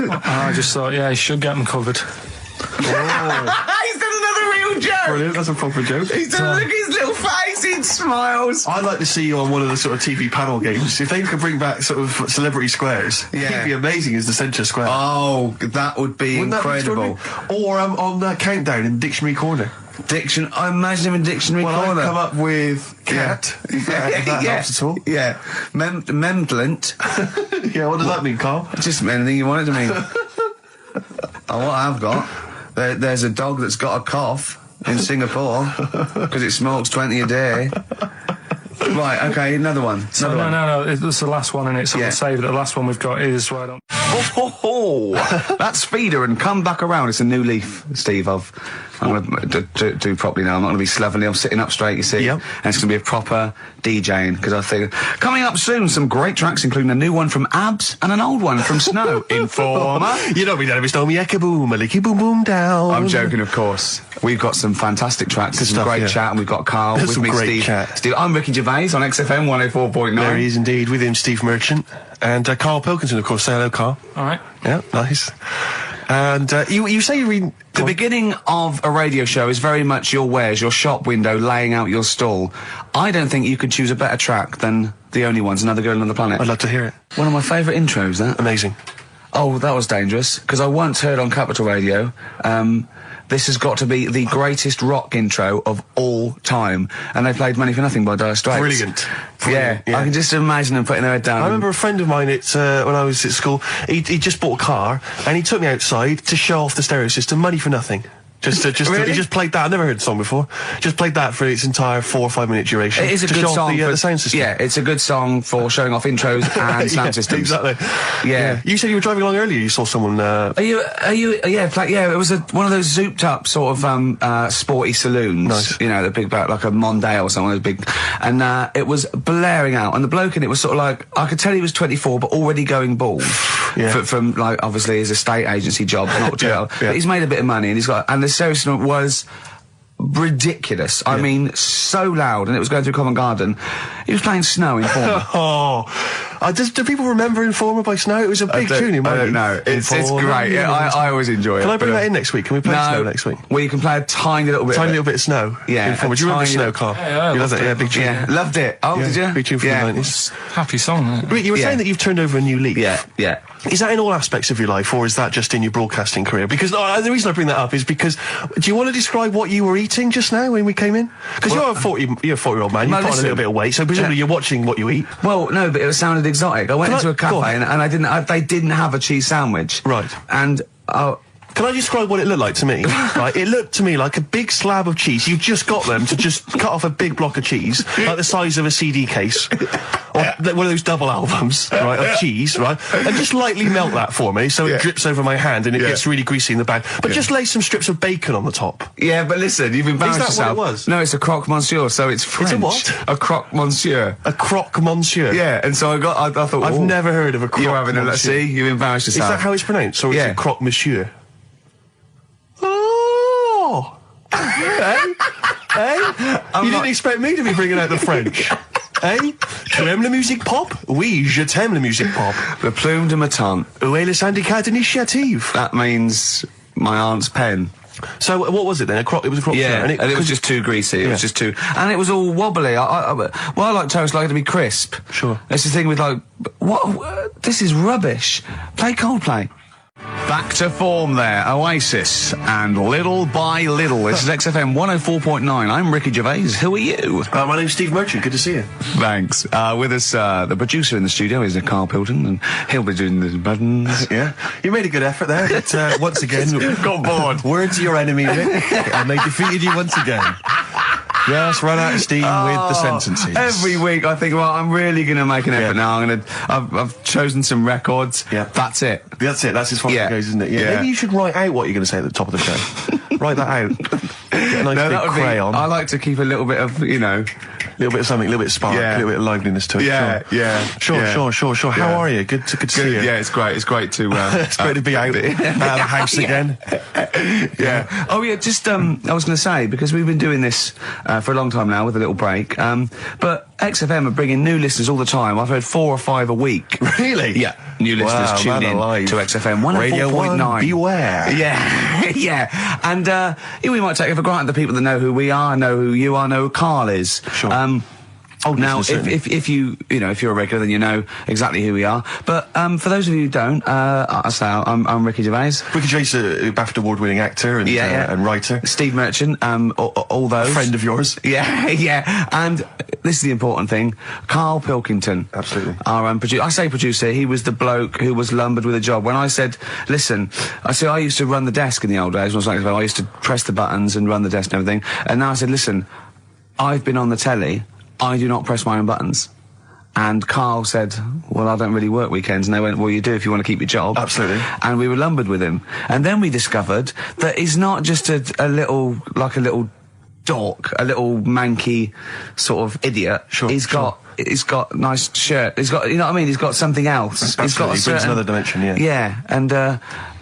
E: I just thought, he should get them covered.
G: Oh. He's done another real joke!
B: Brilliant, that's a proper joke.
G: He's done, look at his little face, he smiles.
B: I'd like to see you on one of the sort of TV panel games. If they could bring back sort of celebrity squares, he'd be amazing as the centre square.
G: Oh, that would be incredible.
B: Or on that countdown in Dictionary Corner.
G: I imagine him in Dictionary Corner.
B: I'd come up with cat. If that helps at all.
G: Yeah. Memblant.
B: Yeah, what does that mean, Karl?
G: Just anything you want it to mean. What I've got, there's a dog that's got a cough in Singapore because it smokes 20 a day. Right, okay, another one.
E: No, it's the last one, and it's we'll save it. The last one we've got is why don't.
G: That's Feeder and Come Back Around. It's a new leaf, Steve. I'm going to do properly now. I'm not going to be slovenly. I'm sitting up straight, you see.
B: Yep.
G: And it's going to be a proper DJing, because I think coming up soon, some great tracks, including a new one from Abs and an old one from Snow. Informer.
B: You know me, don't be stormy, eka boom, a licky boom boom down.
G: I'm joking, of course. We've got some fantastic tracks. There's some great chat, and we've got Karl with
B: some
G: me,
B: great
G: Steve.
B: Chat.
G: Steve, I'm Ricky Gervais on XFM 104.9.
B: There he is indeed, with him, Steve Merchant. And Karl Pilkington, of course. Say hello, Karl.
E: All right.
B: Yeah, nice. And you say you read...
G: The beginning of a radio show is very much your wares, your shop window, laying out your stall. I don't think you could choose a better track than The Only Ones, Another Girl on the Planet.
B: I'd love to hear it.
G: One of my favourite intros, that.
B: Amazing.
G: Oh, that was dangerous, because I once heard on Capital Radio, this has got to be the greatest rock intro of all time. And they played Money for Nothing by Dire Straits.
B: Brilliant.
G: Yeah, I can just imagine them putting their head down.
B: I remember a friend of mine, when I was at school, he just bought a car, and he took me outside to show off the stereo system, Money for Nothing. He just played that. I've never heard the song before. Just played that for its entire 4 or 5 minute duration.
G: It is a good song
B: for the sound system.
G: Yeah, it's a good song for showing off intros and sound systems.
B: Exactly.
G: Yeah.
B: You said you were driving along earlier. You saw someone.
G: Yeah, it was one of those zooped up sort of sporty saloons.
B: Nice.
G: You know, the big like a Mondale or something, big, and it was blaring out, and the bloke in it was sort of like, I could tell he was 24, but already going bald.
A: Yeah.
G: From like obviously his estate agency job, not jail. But he's made a bit of money, and he's got, and the serious was ridiculous. I mean, so loud, and it was going through Covent Garden. He was playing Snow in Informer.
B: Do people remember Informer by Snow? It was a big tune in my
G: I don't know. It's great. Yeah, I always enjoy it.
B: Can I bring that in next week? Can we play Snow next week?
G: Well, you can play a tiny little bit.
B: Tiny little bit of Snow.
G: Yeah.
B: Informer. Do you remember Snow, Karl?
E: Yeah,
B: you loved it. Yeah, big tune.
G: Yeah, loved it. Oh, did you?
B: Big tune from the 90s.
E: Happy song, isn't it?
B: You were saying that you've turned over a new leaf.
G: Yeah.
B: Is that in all aspects of your life, or is that just in your broadcasting career? Because the reason I bring that up is because, do you want to describe what you were eating just now when we came in? Because you're a 40-year-old man, you've put on a little bit of weight, so presumably you're watching what you eat.
G: Well, no, but it sounded exotic. I went into a cafe and they didn't have a cheese sandwich.
B: Right.
G: And
B: can I describe what it looked like to me? Right, it looked to me like a big slab of cheese. You just got them to just cut off a big block of cheese, like the size of a CD case, or one of those double albums, right, of cheese, right, and just lightly melt that for me so it drips over my hand and it gets really greasy in the bag. But just lay some strips of bacon on the top.
G: Yeah, but listen, you've embarrassed yourself.
B: Is that what it was?
G: No, it's a croque monsieur, so it's French.
B: It's a what?
G: A croque monsieur.
B: A croque monsieur.
G: Yeah, and so I thought,
B: I've never heard of a croque
G: You're having
B: monsieur.
G: Let's see, you've embarrassed yourself.
B: Is that how it's pronounced, or is it croque monsieur? Oh! Hey? You didn't expect me to be bringing out the French. Eh? Tu aimes la musique pop? Oui, je t'aime la musique pop.
G: Le plume de ma tante.
B: Où est le syndicat d'initiative?
G: That means my aunt's pen.
B: So what was it then? It was a croque.
G: Yeah, and it was just too greasy. It was just too, and it was all wobbly. I like toast, like it to be crisp.
B: Sure.
G: That's the thing with like, what? This is rubbish. Play Coldplay. Back to form there, Oasis, and Little by Little. This is XFM 104.9. I'm Ricky Gervais. Who are you?
B: My name's Steve Merchant. Good to see you.
G: Thanks. With us, the producer in the studio is Karl Pilkington, and he'll be doing the buttons.
B: Yeah. You made a good effort there. But, once again,
G: got bored.
B: Words are your enemy, Rick, and they defeated you once again. Yes, run out of steam with the sentences.
G: Every week I think, well, I'm really going to make an effort now. I've chosen some records.
B: Yeah.
G: That's it.
B: That's as far as it goes, isn't it? Yeah. Maybe you should write out what you're going to say at the top of the show. Write that out. Get a nice big crayon.
G: I like to keep a little bit of, a
B: little bit of something, a little bit of spark, a little bit of liveliness to it. Sure. How are you? Good to see you.
G: Yeah, it's great. It's great to
B: it's great to be out of the house again.
G: Yeah. Oh yeah, just I was going to say, because we've been doing this for a long time now with a little break, but XFM are bringing new listeners all the time. I've heard 4 or 5 a week.
B: Really?
G: Yeah. New listeners tune in to XFM 104.9.
B: Radio 1, beware.
G: Yeah. And we might take it for granted the people that know who we are, know who you are, know who Karl is.
B: Sure.
G: Now, if you're a regular, then you know exactly who we are. But for those of you who don't, I'm Ricky Gervais.
B: Ricky Gervais, a BAFTA award-winning actor and writer.
G: Steve Merchant, all those.
B: A friend of yours.
G: Yeah. And this is the important thing: Karl Pilkington.
B: Absolutely.
G: Our producer. I say producer. He was the bloke who was lumbered with a job. When I said, listen, I used to run the desk in the old days. I used to press the buttons and run the desk and everything. And now I said, listen, I've been on the telly. I do not press my own buttons. And Karl said, well, I don't really work weekends. And they went, well, you do if you want to keep your job.
B: Absolutely.
G: And we were lumbered with him. And then we discovered that he's not just a little dork, a little manky sort of idiot.
B: Sure.
G: He's got nice shirt. He's got, you know what I mean? He's got something else.
B: Absolutely.
G: He's got
B: He brings another dimension,
G: Yeah. And,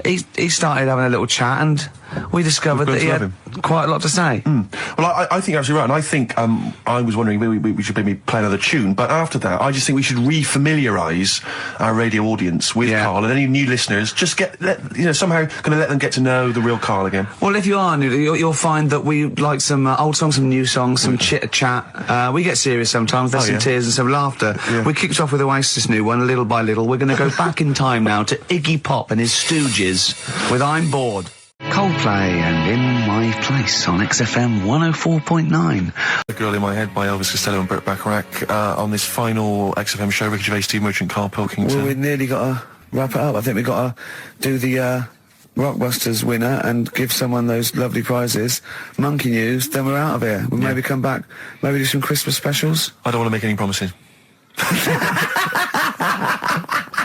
G: he started having a little chat, and we discovered that he had quite a lot to say.
F: Well, I think you're absolutely right, and I think I was wondering we should maybe play another tune, but after that, I just think we should re-familiarise our radio audience with Karl, and any new listeners, just somehow going to let them get to know the real Karl again.
G: Well, if you are new, you'll find that we like some old songs, some new songs, some chit-chat. We get serious sometimes, there's some tears and some laughter. Yeah. We kicked off with Oasis' new one, Little by Little. We're going to go back in time now to Iggy Pop and his Stooges with I'm Bored. Coldplay and In My Place on XFM 104.9.
F: The Girl in My Head by Elvis Costello and Burt Bacharach on this final XFM show. Ricky Gervais, Steve Merchant, Karl Pilkington.
A: Well, we nearly got to wrap it up. I think we've got to do the Rockbusters winner and give someone those lovely prizes. Monkey News, then we're out of here. We'll maybe come back, maybe do some Christmas specials.
F: I don't want to make any promises.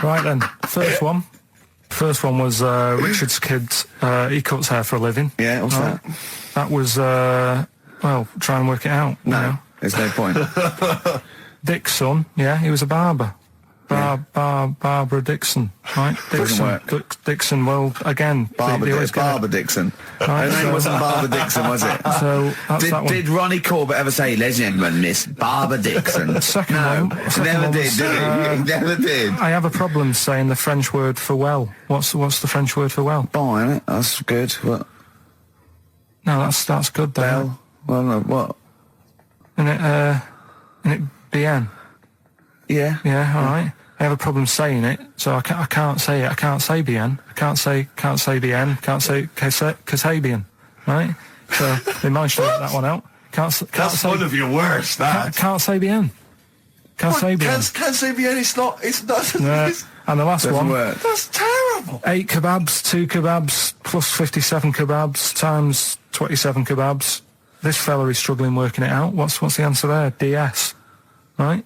C: Right then, First one was Richard's kids. He cuts hair for a living.
A: Yeah, what's that?
C: That was, well, try and work it out.
A: No, there's no point.
C: Dick's son, he was a barber. Barbara Dixon, right?
A: Doesn't work.
C: Dixon, well, again...
A: Barbara Dixon.
C: Right,
A: Her name wasn't Barbara Dixon, was it?
C: So, that's that one.
A: Did Ronnie Corbett ever say, ladies and gentlemen, Miss Barbara Dixon?
C: The second one...
A: Never did, did he? He never did.
C: I have a problem saying the French word for well. What's the French word for well?
A: Bon, isn't it? That's good. What?
C: No, that's good, though.
A: Bell? Well, no, what?
C: Isn't it bien?
A: Yeah.
C: Yeah, all right. I have a problem saying it, so I can't say it. I can't say bien. I can't say bien. Can't say Kasabian, right? So they managed to work that one out.
F: That's say, one of your worst. That
C: can't say bien. Can't say bien.
F: Can't say bien. It's not.
C: And the last one.
A: Work.
F: That's terrible.
C: 8 kebabs, 2 kebabs, plus 57 kebabs times 27 kebabs. This fella is struggling working it out. What's the answer there? DS, right?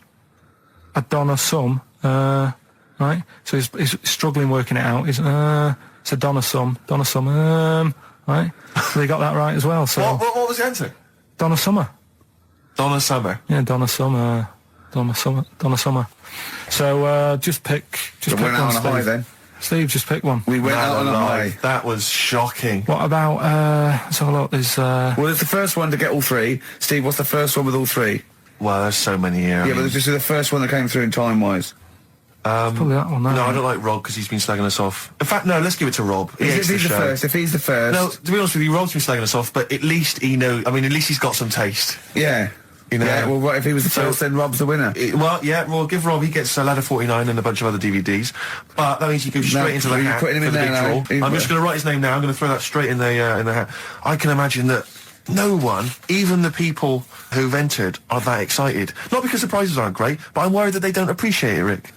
C: A Donna sum. Right, so he's struggling working it out. It's a Donna sum, right? So they got that right as well. So
F: what was the answer?
C: Donna Summer.
F: Donna Summer.
C: Yeah, Donna Summer. So just pick
A: one. Went out on a high then.
C: Steve, just pick one.
A: We went out on a high.
F: That was shocking.
C: What about let's have a look. There's
A: well, it's the first one to get all three. Steve, what's the first one with all three?
F: Well, there's so many here.
A: Yeah, but it's just the first one that came through in time-wise.
C: Probably that one.
F: No, I don't like Rob because he's been slagging us off. In fact, no, let's give it to Rob.
A: If he's the first.
F: No, to be honest with you, Rob's been slagging us off, but at least he knows. I mean, at least he's got some taste.
A: Yeah.
F: You know.
A: Yeah. Well, if he was the first, then Rob's the winner.
F: Well, give Rob. He gets a Ladder 49 and a bunch of other DVDs. But that means he goes straight into the hat.
A: Putting him in there now.
F: I'm just going to write his name now. I'm going to throw that straight in the hat. I can imagine that. No one, even the people who've entered, are that excited. Not because the prizes aren't great, but I'm worried that they don't appreciate it, Rick.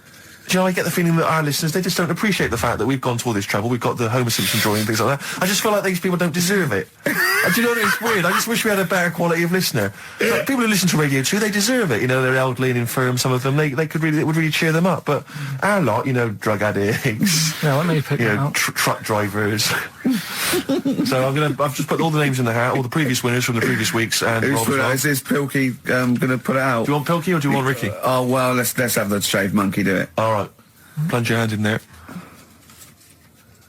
F: Do you know, I get the feeling that our listeners, they just don't appreciate the fact that we've gone to all this trouble. We've got the Homer Simpson drawing and things like that. I just feel like these people don't deserve it. Do you know what? It's weird. I just wish we had a better quality of listener. Like, people who listen to Radio 2, they deserve it. You know, they're elderly and infirm, some of them. It would really cheer them up. But our lot, you know, drug addicts.
C: Yeah, let me pick it out.
F: Truck drivers. So I've just put all the names in the hat, all the previous winners from the previous weeks, and
A: is this Pilky gonna put it out?
F: Do you want Pilky or do you want Ricky?
A: Oh well, let's have the shaved monkey do it.
F: All right, plunge your hand in there.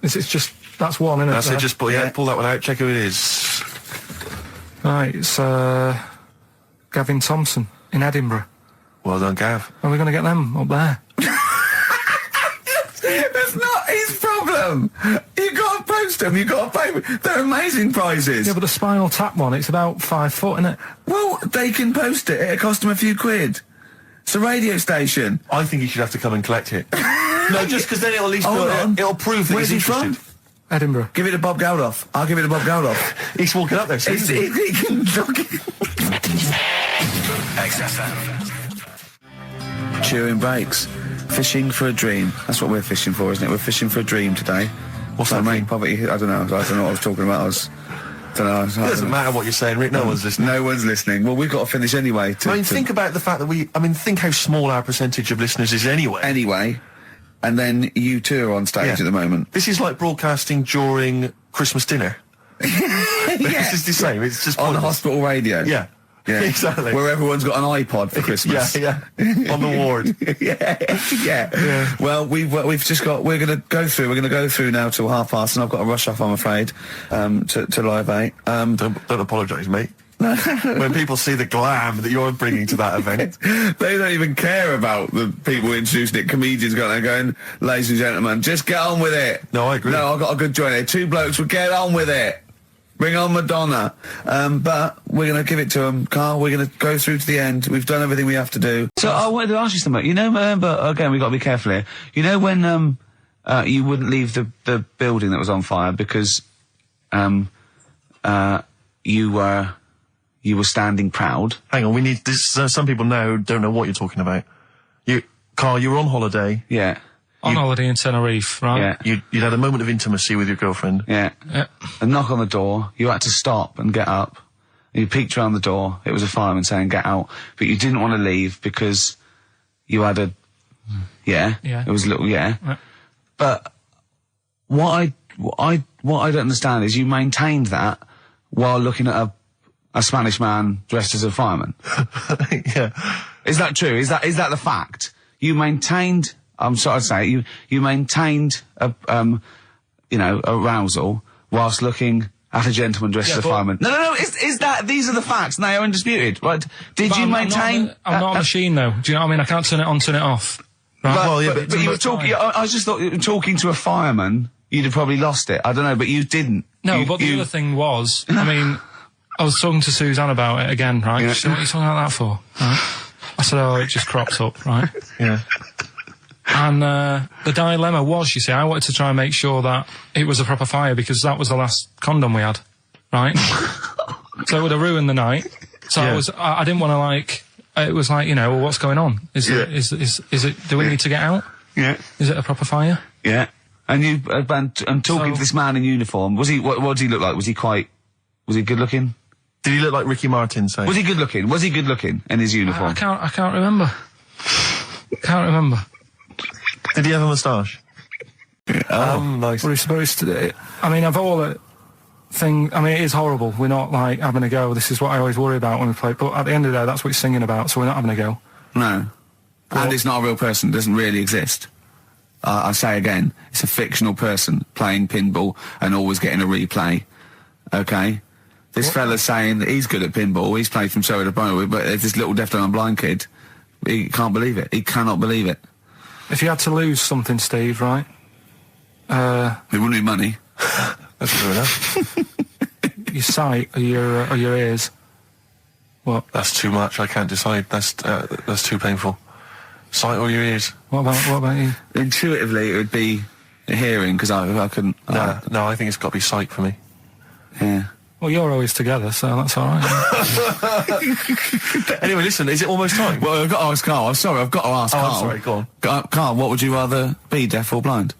C: It's just that's one, isn't it?
F: That's it. Just pull that one out. Check who it is.
C: Right, it's Gavin Thompson in Edinburgh.
F: Well done, Gav.
C: Are we going to get them up there?
A: That's not his problem. You got to post them. You got to pay them. They're amazing prizes.
C: Yeah, but the Spinal Tap one, it's about 5 foot, isn't it?
A: Well, they can post it. It'll cost them a few quid. It's a radio station.
F: I think he should have to come and collect it. No, just because then it'll at least it'll prove that
A: Where's
F: he's
A: he
F: interested.
A: from?
C: Edinburgh.
A: Give it to Bob Geldof. I'll give it to Bob Geldof.
F: He's walking up there. So
A: he can jog it.
I: XFM.
A: Chewing breaks. Fishing for a dream. That's what we're fishing for, isn't it? We're fishing for a dream today.
F: What's that mean?
A: Poverty. I don't know what I was talking about. It
F: doesn't matter what you're saying, Rick. No one's listening.
A: No one's listening. Well, we've got to finish anyway.
F: Think about the fact that think how small our percentage of listeners is anyway.
A: And then you two are on stage at the moment.
F: This is like broadcasting during Christmas dinner. This is the same. It's just
A: on hospital radio.
F: Yeah.
A: Yeah,
B: exactly.
A: Where everyone's got an iPod for Christmas.
B: Yeah. On the ward.
A: yeah. Well, we've just got. We're going to go through. We're going to go through now till 5:30, and I've got to rush off. I'm afraid to Live 8.
B: Don't apologise, mate. When people see the glam that you're bringing to that event,
A: they don't even care about the people introducing it. Comedians going, ladies and gentlemen, just get on with it.
B: No, I agree.
A: No, I've got a good joint here. 2 blokes will get on with it. Bring on Madonna. But we're going to give it to them, Karl. We're going to go through to the end. We've done everything we have to do.
G: So I wanted to ask you something. You know, but again, we've got to be careful here. You know when you wouldn't leave the building that was on fire because you were standing proud.
B: Hang on, we need this. Some people now don't know what you're talking about. Karl, you were on holiday.
G: Yeah.
E: On holiday in Tenerife, right?
G: Yeah.
B: You'd had a moment of intimacy with your girlfriend.
G: Yeah. A knock on the door. You had to stop and get up. You peeked around the door. It was a fireman saying, get out. But you didn't want to leave because you had a... Yeah.
E: Yeah.
G: It was a little... Yeah. But what I don't understand is you maintained that while looking at a Spanish man dressed as a fireman.
B: Yeah.
G: Is that true? Is that the fact? You maintained... I'm sorry to say, you maintained arousal whilst looking at a gentleman dressed as a fireman. No, these are the facts, and they are undisputed, right? Did you maintain...
E: I'm not a machine, though. Do you know what I mean? I can't turn it on, turn it off. Right?
G: But you were talking... I just thought, talking to a fireman, you'd have probably lost it. I don't know, but you didn't.
E: No, but the other thing was, I mean, I was talking to Suzanne about it again, right?
G: Yeah.
E: She said, what are you talking about that for? Right? I said, it just cropped up, right?
B: Yeah.
E: And the dilemma was, you see, I wanted to try and make sure that it was a proper fire because that was the last condom we had, right? So it would have ruined the night. So I didn't want to it was like, well, what's going on? Is it, do we need to get out?
G: Yeah.
E: Is it a proper fire?
G: Yeah. And you, and talking to this man in uniform, what did he look like? Was he good looking?
B: Did he look like Ricky Martin, say?
G: Was he good looking? Was he good looking in his uniform?
E: I can't remember. Can't remember.
B: Did he have a moustache? Nice.
C: What are you supposed to do? I mean, of all the things, I mean, it is horrible. We're not, having a go. This is what I always worry about when we play. But at the end of the day, that's what he's singing about, so we're not having a go.
A: No. And it's not a real person. It doesn't really exist. I say again, it's a fictional person playing pinball and always getting a replay. Okay? This fella's saying that he's good at pinball. He's played from Surrey to Bromley, but there's this little deaf and blind kid. He can't believe it. He cannot believe it.
C: If you had to lose something, Steve, right?
A: It wouldn't be money.
B: That's fair enough.
C: Your sight or your ears. What?
B: That's too much. I can't decide. That's too painful. Sight or your ears?
C: What about you?
A: Intuitively, it would be hearing because I couldn't.
B: No, I think it's got to be sight for me.
A: Yeah.
C: Well, you're always together, so that's all right.
B: Anyway, listen, is it almost time?
A: Well, I've got to ask Karl. I'm sorry, I've got to ask Karl.
B: I'm sorry, go on.
A: Karl, what would you rather be, deaf or blind?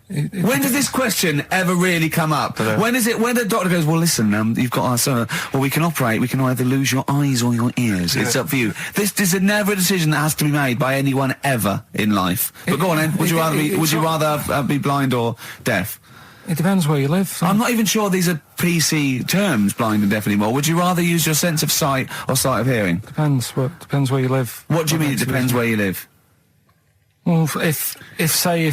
A: When does this question ever really come up? When the doctor goes, well, listen, you've got we can operate, we can either lose your eyes or your ears. It's up for you. This is never a decision that has to be made by anyone ever in life. But go on then, would you rather be blind or deaf?
C: It depends where you live. So.
A: I'm not even sure these are PC terms, blind and deaf, anymore. Would you rather use your sense of sight or sight of hearing?
C: Depends where you live.
A: What do you mean it depends where you live?
C: Well, say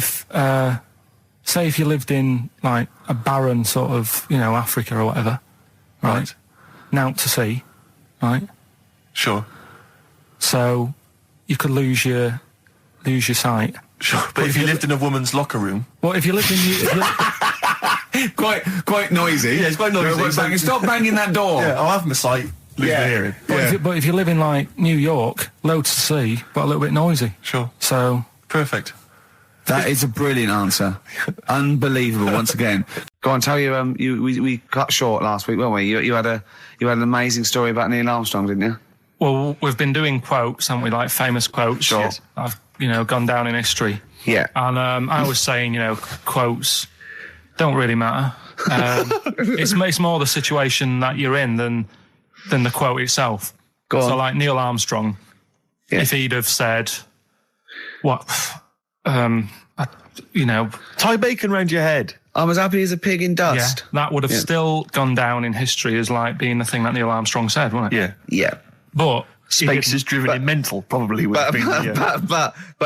C: if you lived in, a barren sort of, Africa or whatever, right? Naught to see, right?
B: Sure.
C: So, you could lose your sight.
B: Sure. But if you lived in a woman's locker room...
C: Well, if you lived in...
A: Quite noisy.
B: Yeah, it's quite noisy.
A: Stop banging that door.
B: Yeah, I'll have my sight, lose my hearing.
C: But if you live in, New York, loads to see, but a little bit noisy.
B: Sure.
C: So...
B: Perfect.
A: That is a brilliant answer. Unbelievable, once again. Go on, tell you, we cut short last week, weren't we? You had an amazing story about Neil Armstrong, didn't you?
C: Well, we've been doing quotes, haven't we? Famous quotes.
A: Sure.
C: I've, gone down in history.
A: Yeah.
C: And I was saying, quotes don't really matter. It's more the situation that you're in than the quote itself.
A: Go on.
C: So, Neil Armstrong, if he'd have said, what...
B: tie bacon round your head.
A: I'm as happy as a pig in dust.
E: That would have still gone down in history as like being the thing that Neil Armstrong said, wouldn't it?
B: Yeah.
A: Yeah.
E: But
B: Space is driven in mental, probably.
A: But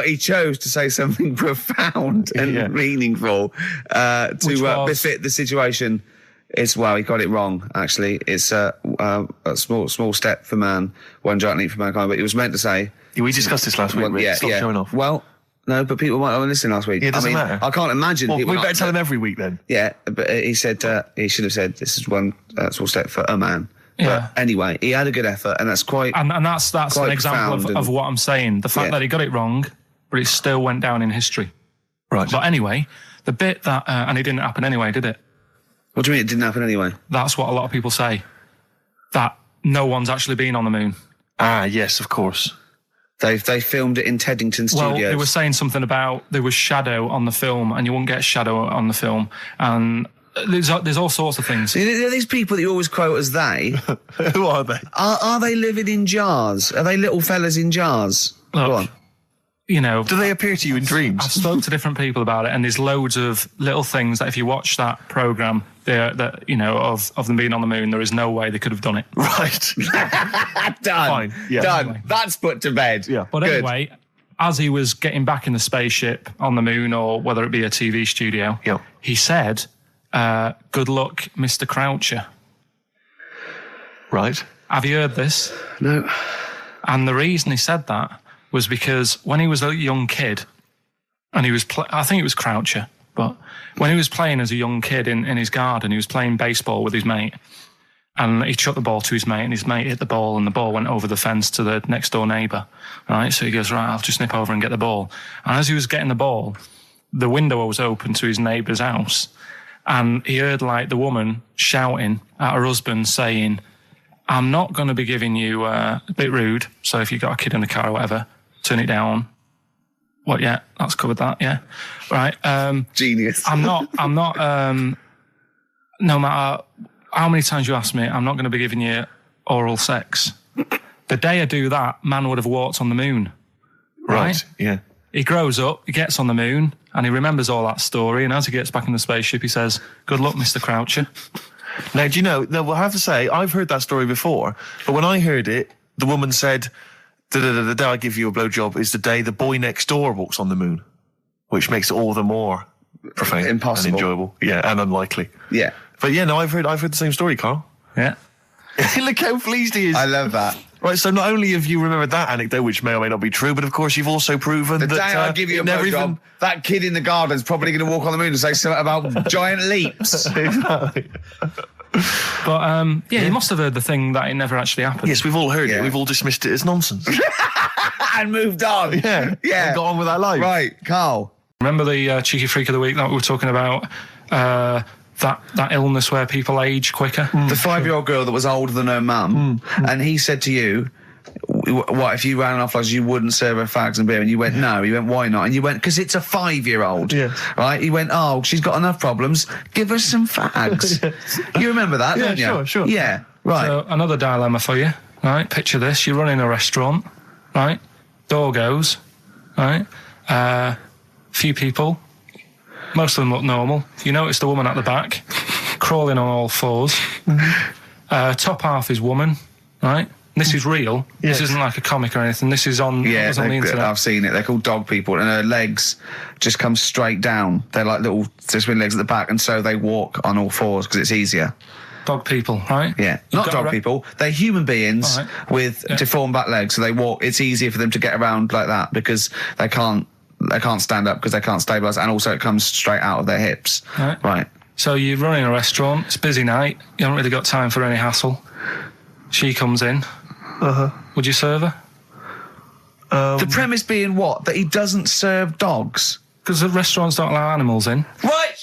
A: he chose to say something profound and meaningful to befit the situation. He got it wrong, actually. It's a small step for man, one giant leap for mankind. But he was meant to say...
B: We discussed this last week, Rick. Stop showing off.
A: Well, no, but people might have listened last week.
B: Yeah, it doesn't matter.
A: I can't imagine people...
B: we better tell them every week, then.
A: Yeah, but he said... he should have said, this is one small step for a man.
E: Yeah.
A: But anyway, he had a good effort, and that's quite...
E: And that's an example of what I'm saying. The fact that he got it wrong, but it still went down in history.
B: Right.
E: But anyway, the bit that... and it didn't happen anyway, did it?
A: What do you mean it didn't happen anyway?
E: That's what a lot of people say. That no one's actually been on the moon.
B: Ah, yes, of course.
A: They filmed it in Teddington Studios.
E: Well, they were saying something about there was shadow on the film, and you wouldn't get shadow on the film. And... There's all sorts of things.
A: These people that you always quote as they.
B: Who are they?
A: Are they living in jars? Are they little fellas in jars?
E: Look,
A: go on.
B: Do they appear to you in dreams?
E: I've spoke to different people about it, and there's loads of little things that if you watch that programme, of them being on the moon, there is no way they could have done it.
B: Right.
A: Done.
B: Fine. Yeah.
A: Done.
E: Anyway.
A: That's put to bed.
B: Yeah.
E: But anyway, as he was getting back in the spaceship on the moon, or whether it be a TV studio, he said... good luck, Mr. Croucher.
B: Right.
E: Have you heard this?
A: No.
E: And the reason he said that was because when he was a young kid, and he was, I think it was Croucher, but when he was playing as a young kid in his garden, he was playing baseball with his mate, and he chucked the ball to his mate, and his mate hit the ball, and the ball went over the fence to the next door neighbour. Right, so he goes, right, I'll just nip over and get the ball. And as he was getting the ball, the window was open to his neighbour's house. And he heard, like, the woman shouting at her husband saying, I'm not going to be giving you a bit rude, so if you've got a kid in the car or whatever, turn it down. What, yeah, that's covered that, yeah. Right.
A: Genius.
E: I'm not, no matter how many times you ask me, I'm not going to be giving you oral sex. The day I do that, man would have walked on the moon.
B: Right, yeah.
E: He grows up, he gets on the moon, and he remembers all that story, and as he gets back in the spaceship, he says, good luck, Mr. Croucher.
B: Now, do you know, I have to say, I've heard that story before, but when I heard it, the woman said, the day I give you a blowjob is the day the boy next door walks on the moon, which makes it all the more profane
A: impossible
B: and enjoyable. Yeah, and unlikely.
A: Yeah.
B: But yeah, no, I've heard the same story, Karl.
E: Yeah.
B: Look how pleased he is.
A: I love that.
B: Right, so not only have you remembered that anecdote, which may or may not be true, but of course you've also proven that...
A: The day I give you a blowjob, that kid in the garden's probably going to walk on the moon and say something about giant leaps.
B: Exactly.
E: But, you must have heard the thing that it never actually happened.
B: Yes, we've all heard it. We've all dismissed it as nonsense.
A: And moved on.
B: Yeah. And got on with our life.
A: Right, Karl.
E: Remember the cheeky freak of the week that we were talking about? That illness where people age quicker?
A: The 5-year-old girl that was older than her mum, and he said to you, what, if you ran off like you wouldn't serve her fags and beer? And you went, no. He went, why not? And you went, because it's a 5-year-old.
B: Yeah.
A: Right? He went, oh, she's got enough problems. Give her some fags. Yes. You remember that, don't you?
B: Sure.
A: Yeah, right.
E: So another dilemma for you, right? Picture this. You're running a restaurant, right? Door goes, right? Few people. Most of them look normal. You notice the woman at the back, crawling on all fours. Top half is woman, right? This is real. Yes. This isn't like a comic or anything. This is on, on the internet.
A: I've seen it. They're called dog people, and her legs just come straight down. They're like little twin legs at the back, and so they walk on all fours because it's easier.
E: Dog people, right?
A: Yeah. Not dog people. They're human beings with deformed back legs, so they walk. It's easier for them to get around like that because they can't stand up because they can't stabilise, and also it comes straight out of their hips. Right.
E: So you're running a restaurant, it's a busy night, you haven't really got time for any hassle. She comes in. Would you serve her?
A: The premise being what? That he doesn't serve dogs?
E: Because the restaurants don't allow animals in.
A: Right.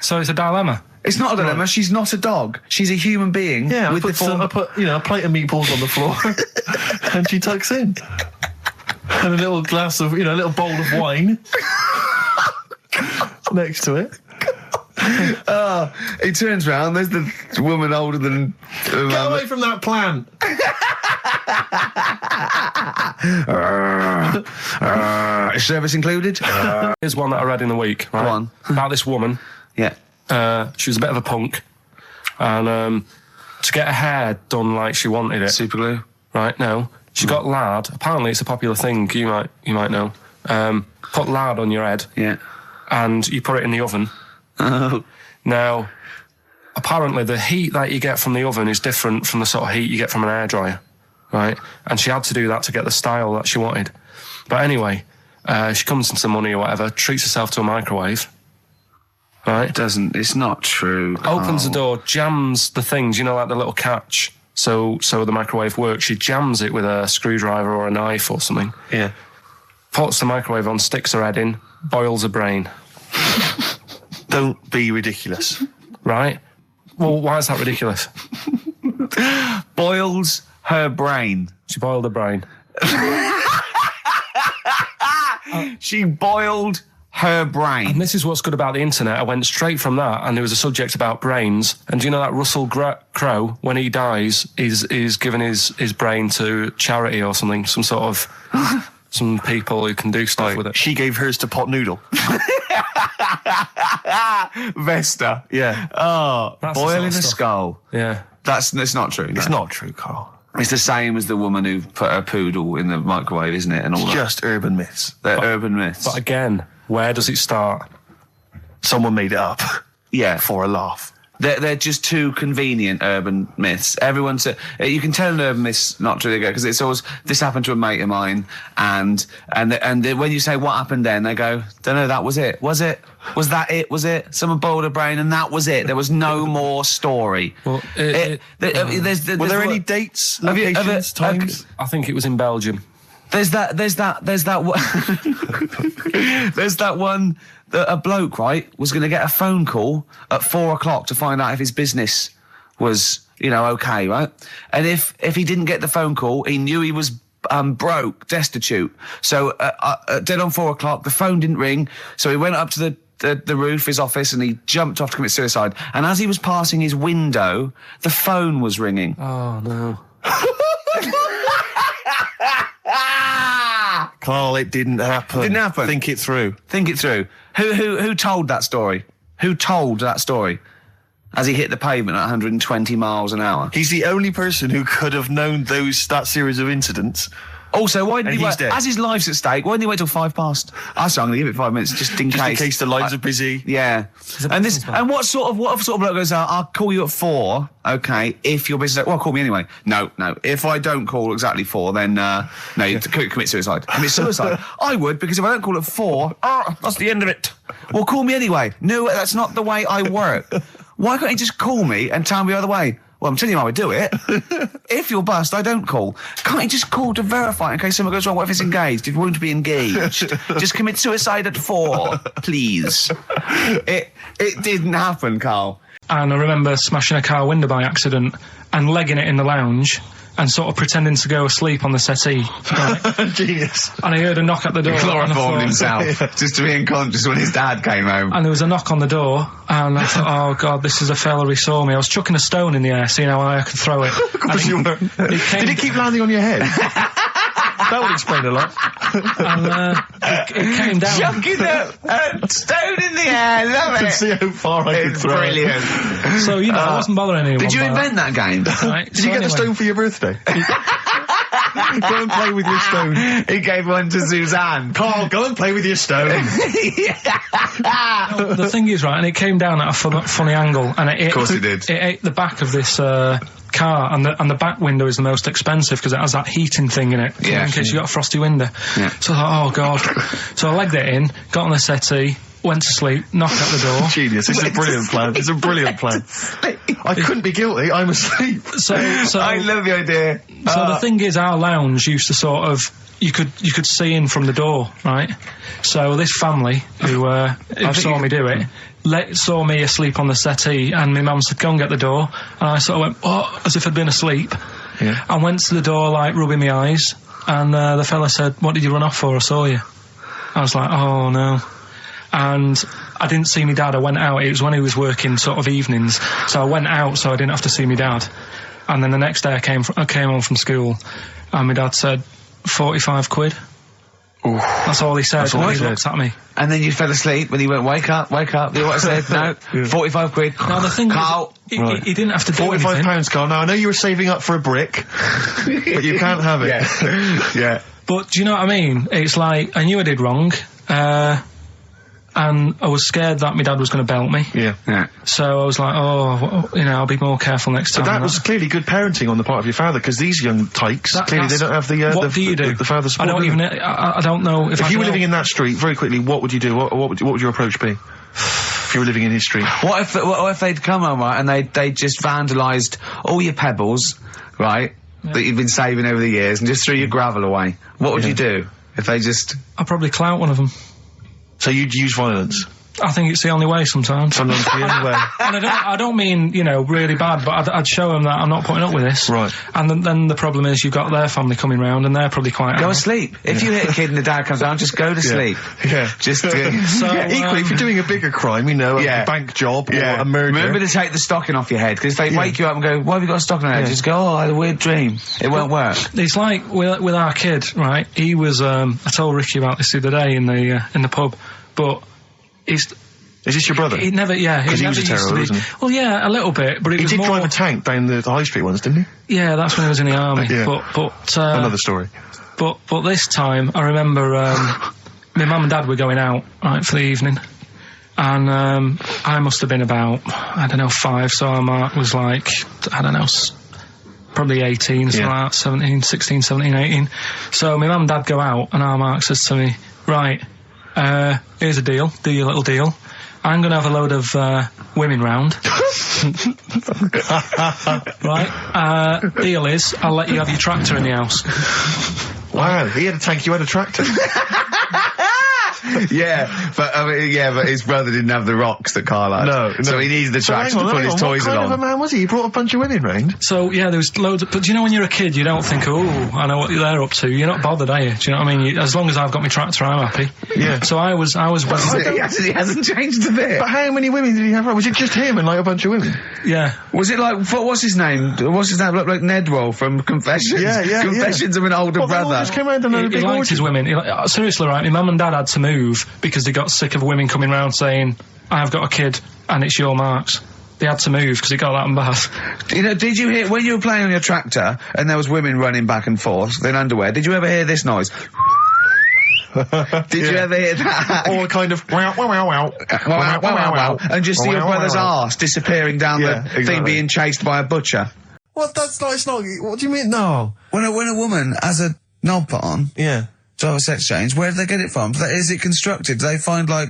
E: So it's a dilemma.
A: It's not a dilemma. Right. She's not a dog. She's a human being.
B: Yeah, I put a plate of meatballs on the floor, and she tucks in, and a little glass of, a little bowl of wine next to it.
A: He turns round. There's the woman older than.
B: Get away from that plant.
G: Is service included?
C: Here's one that I read in the week, right?
G: Go on.
C: About this woman.
G: Yeah.
C: She was a bit of a punk. And to get her hair done like she wanted it.
G: Super glue?
C: Right, no. She got lard. Apparently it's a popular thing, you might know. Put lard on your head.
G: Yeah.
C: And you put it in the oven.
G: Oh.
C: Now, apparently the heat that you get from the oven is different from the sort of heat you get from an hairdryer, right? And she had to do that to get the style that she wanted. But anyway, she comes into money or whatever, treats herself to a microwave, right?
G: It's not true.
C: Opens the door, jams the things, like the little catch, so the microwave works. She jams it with a screwdriver or a knife or something.
B: Yeah.
C: Puts the microwave on, sticks her head in, boils her brain.
B: Don't be ridiculous.
C: Right? Well, why is that ridiculous?
G: Boils her brain.
C: She boiled her brain.
G: She boiled her brain.
C: And this is what's good about the internet. I went straight from that, and there was a subject about brains. And do you know that Russell Crowe, when he dies, is giving his brain to charity or something, some sort of some people who can do stuff with it.
B: She gave hers to Pot Noodle.
G: Vesta.
B: Yeah.
G: Oh,
C: That's
G: boiling
C: the
G: a
C: sort of
G: skull.
C: Yeah.
G: It's not true.
B: It's not true, Karl.
G: It's the same as the woman who put her poodle in the microwave, isn't it? And all
B: It's
G: that.
B: just urban myths.
G: They're urban myths.
C: But again, where does it start?
B: Someone made it up.
G: Yeah.
B: For a laugh.
G: They're just too convenient urban myths. Everyone's you can tell an urban myth's not true because it's always this happened to a mate of mine, and when you say what happened then, they go, don't know, that was it. Was it? Was that it? Was it? Someone boiled a brain and that was it. There was no more story.
C: Well,
B: Were there any dates, locations, times?
C: I think it was in Belgium.
G: There's that one that a bloke, right, was going to get a phone call at 4 o'clock to find out if his business was, okay, right? And if he didn't get the phone call, he knew he was broke, destitute. So dead on 4 o'clock, the phone didn't ring, so he went up to the roof, his office, and he jumped off to commit suicide. And as he was passing his window, the phone was ringing.
C: Oh, no.
B: Karl, it didn't happen.
G: Didn't happen.
B: Think it through.
G: Think it through. Who told that story? Who told that story? As he hit the pavement at 120 miles an hour.
B: He's the only person who could have known that series of incidents.
G: Also, why didn't he wait?
B: Dead.
G: As his life's at stake, why didn't he wait till 5 past? I'm going to give it 5 minutes just in case.
B: Just in case the lines are busy.
G: Yeah. And what sort of bloke goes out, I'll call you at 4, okay, if your business... Well, call me anyway. No. If I don't call exactly 4, then, you commit suicide. Commit suicide. I would, because if I don't call at 4, that's the end of it. Well, call me anyway. No, that's not the way I work. Why can't you just call me and tell me the other way? Well, I'm telling you how I do it. If you're bust, I don't call. Can't you just call to verify in case something goes wrong? What if it's engaged? If you want to be engaged, just commit suicide at 4, please. It didn't happen, Karl.
E: And I remember smashing a car window by accident and legging it in the lounge and sort of pretending to go asleep on the settee. Right?
B: Genius.
E: And I heard a knock at the door.
G: Chloroformed himself, just to be unconscious when his dad came home.
E: And there was a knock on the door, and I thought, oh, God, this is a fella who saw me. I was chucking a stone in the air, seeing how high I could throw it.
B: Of course you were. Did it keep landing on your head? That would explain a lot.
E: And it came down.
G: Chucking a stone in the air, love
B: I
G: it.
B: can see how far I could throw
G: Brilliant.
B: it.
E: So, I wasn't bothering anyone.
G: Did you invent that game?
E: Right?
B: Did you get the stone for your birthday? Go and play with your stone.
G: He gave one to Suzanne.
B: Karl, go and play with your stone.
E: The thing is, right, and it came down at a funny angle, and
G: Of course it did.
E: It ate the back of this car, and the back window is the most expensive because it has that heating thing in it, in case you got a frosty window.
G: Yeah.
E: So I thought, oh God. So I legged it in, got on the settee, went to sleep, knocked at the door.
B: Genius. It's a brilliant plan. It's a brilliant plan. I couldn't be guilty. I'm asleep.
E: So
G: I love the idea.
E: So the thing is, our lounge used to sort of, you could see in from the door, right? So this family who saw me do it, saw me asleep on the settee, and my mum said, go and get the door. And I sort of went, oh, as if I'd been asleep.
B: Yeah.
E: And went to the door, like, rubbing my eyes. And the fella said, what did you run off for? I saw you. I was like, oh, no. And I didn't see my dad. I went out. It was when he was working sort of evenings. So I went out so I didn't have to see my dad. And then the next day I came home from school, and my dad said, 45 quid.
F: Ooh.
E: That's all he said when he looked at me.
G: And then you fell asleep when he went, wake up. You know what I said? No, 45 quid.
E: Now, the thing
G: Karl.
E: is, he didn't have to do anything.
F: £45, Karl. Now, I know you were saving up for a brick, but you can't have it.
G: Yeah.
E: But do you know what I mean? It's like, I knew I did wrong, and I was scared that my dad was going to belt me.
F: Yeah.
E: So I was like, I'll be more careful next time.
F: But that was clearly good parenting on the part of your father, because these young tykes, clearly they don't have the
E: what do you do?
F: The father support.
E: I don't know
F: if you were living in that street, very quickly, what would you do? What would your approach be? If you were living in his street?
G: What if they'd come home, right, and they just vandalised all your pebbles, right, that you've been saving over the years, and just threw your gravel away? What would you do if they just...
E: I'd probably clout one of them.
F: So you'd use violence?
E: I think it's the only way sometimes.
F: Sometimes the only way.
E: And I don't mean, really bad, but I'd show them that I'm not putting up with this.
F: Right.
E: And then the problem is you've got their family coming round and they're probably quite...
G: Go to sleep. If you hit a kid and the dad comes down, just go to sleep.
F: Yeah.
G: Just...
F: equally, if you're doing a bigger crime, a bank job or a murder...
G: Remember to take the stocking off your head, because if they wake you up and go, why have you got a stocking on your head? Just go, I had a weird dream. It won't work.
E: It's like with our kid, right? He was... I told Ricky about this the other day in the pub, but...
F: Is this your brother?
E: He never,
F: because he was a terror, wasn't he?
E: Well, yeah, a little bit, but
F: he did drive a tank down the high street once, didn't he?
E: Yeah, that's when he was in the army. But
F: another story.
E: But this time, I remember my mum and dad were going out right for the evening, and I must have been about 5, so our Mark was like probably 18, something like that, 16, 17, 18. So my mum and dad go out, and our Mark says to me, right, here's a deal, do your little deal. I'm going to have a load of women round. Right? Deal is, I'll let you have your tractor in the house.
F: Wow, he had a tank, you had a tractor.
G: but his brother didn't have the rocks that Karl had.
F: No.
G: So he needed the tractor to put his toys
F: along. What kind of a man was he? He brought a bunch of women round?
E: So, there was loads of... But do you know when you're a kid, you don't think, I know what they're up to. You're not bothered, are you? Do you know what I mean? As long as I've got my tractor, I'm happy.
F: Yeah.
E: So I was...
G: He hasn't changed a bit.
F: But how many women did he have? Was it just him and a bunch of women?
E: Yeah.
G: Was it like... What's his name? Look like Nedwell from Confessions. Confessions of an Older Brother.
F: They all just came round and
E: he liked his women. Seriously, right, my mum and dad had to move because they got sick of women coming round saying, I've got a kid and it's your Mark's. They had to move because it got that bad.
G: Did you hear, when you were playing on your tractor and there was women running back and forth in underwear, did you ever hear this noise? Did you ever hear that?
F: Or kind of wow, wow, wow, wow,
G: wow, wow, wow, wow, and just see your brother's arse disappearing down the thing being chased by a butcher?
B: What? That's not, it's not, what do you mean? No.
A: When a woman has a knob put on.
B: Yeah.
A: To have a sex change, where do they get it from? Is it constructed? Do they find, I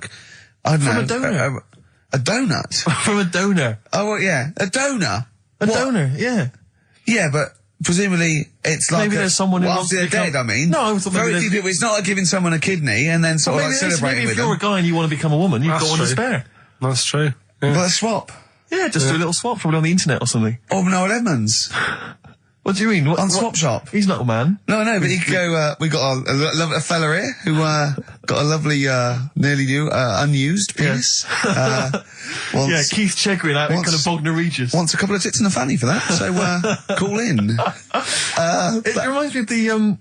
A: don't know.
B: From a donor.
A: A donut?
B: From a donor.
A: Oh, well, yeah. A donor?
B: A donor, yeah.
A: Yeah, but presumably it's like...
B: Maybe there's someone who wants
A: after they're dead, I mean.
B: No, I thought
A: very few people, it's not like giving someone a kidney and then sort of celebrating with them.
B: Maybe if you're a guy and you want to become a woman, you've got one to spare.
E: That's true.
A: Yeah. Well, a swap.
B: Yeah, just do a little swap, probably on the internet or something.
A: Or Noel Edmonds.
B: What do you mean?
A: On Swap Shop.
B: He's not a man.
A: No, but he could go, we got a fella here who, got a lovely, nearly new, unused penis.
B: Keith Chegwin out in kind of Bognor Regis.
A: Wants a couple of tits and a fanny for that, so, call in.
B: It reminds me of the, do you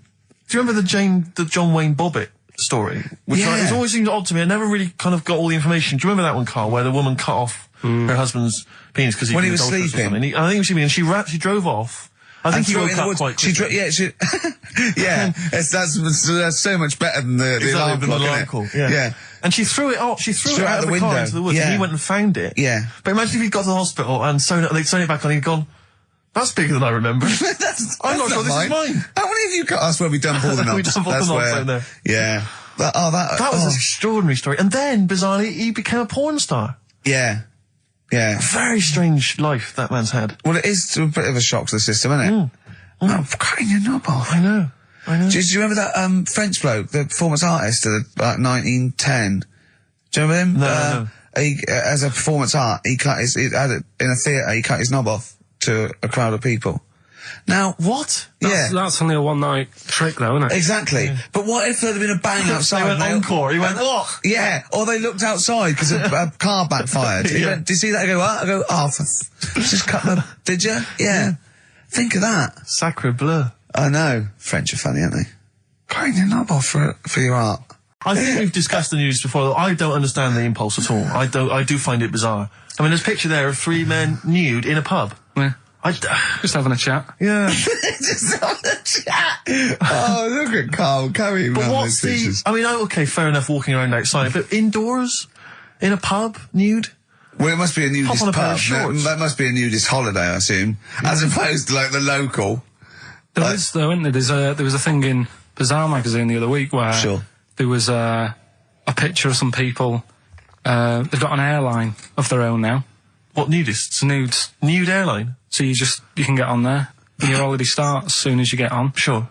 B: remember the John Wayne Bobbitt story? Which it's always seemed odd to me. I never really kind of got all the information. Do you remember that one, Karl, where the woman cut off her husband's penis because
A: when he was sleeping?
B: I think he was sleeping and she drove off. I think he woke up quite quickly.
A: That's so much better than the alarm clock.
B: Yeah. And she threw it out of the car into the woods, and he went and found it.
A: Yeah.
B: But imagine if he'd got to the hospital and they'd sewn it back on, and he'd gone, that's bigger than I remember. I'm not sure this is mine.
A: How many of you got us where we dump all the knobs?
B: We dump all the knobs out there.
A: Yeah. That
B: was an extraordinary story. And then, bizarrely, he became a porn star.
A: Yeah. Yeah.
B: Very strange life that man's had.
A: Well, it is a bit of a shock to the system, isn't it? Oh, cutting your knob off.
B: I know.
A: Do you remember that French bloke, the performance artist of about 1910? Do you remember him?
B: No.
A: He, as a performance art, he cut in a theatre, he cut his knob off to a crowd of people. Now,
B: what?
E: That's only a one-night trick, though, isn't it?
A: Exactly. Yeah. But what if there had been a bang outside?
B: They went encore. He went, what?
A: Yeah. Or they looked outside because a car backfired. He went, did you see that? I go, what? I go, just cut the... Did you? Yeah. Think of that.
B: Sacre bleu.
A: I know. French are funny, aren't they? Going in that for your art.
B: I think we've discussed the news before. I don't understand the impulse at all. I do find it bizarre. I mean, there's a picture there of 3 men nude in a pub.
E: Yeah. Just having a chat.
B: Yeah.
A: Just having a chat. Oh, look at Karl. Carry him
B: But
A: around
B: what's
A: those pictures.
B: I mean, okay, fair enough walking around outside, but indoors? In a pub? Nude?
A: Well, it must be a nudist
B: Hop on a pair
A: pub.
B: of shorts.
A: That must be a nudist holiday, I assume. As opposed to, like, the local.
E: There is, though, isn't there? There was a thing in Bazaar magazine the other week where there was a picture of some people. They've got an airline of their own now.
B: What, nudists?
E: Nudes.
B: Nude airline?
E: So you can get on there. And your holiday starts as soon as you get on.
B: Sure.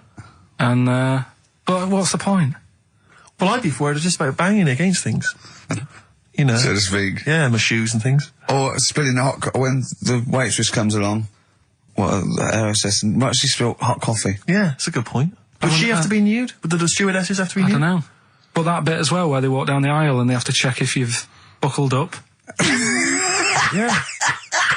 E: And, but what's the point?
B: Well, I'd be worried just about banging against things. You know.
A: So to speak.
B: Yeah, my shoes and things.
A: Or spilling when the waitress comes along. The air might she spill hot coffee?
B: Yeah, it's a good point. Does she have to be nude? Do the stewardesses have to be nude?
E: I don't know. But that bit as well, where they walk down the aisle and they have to check if you've buckled up.
B: Yeah.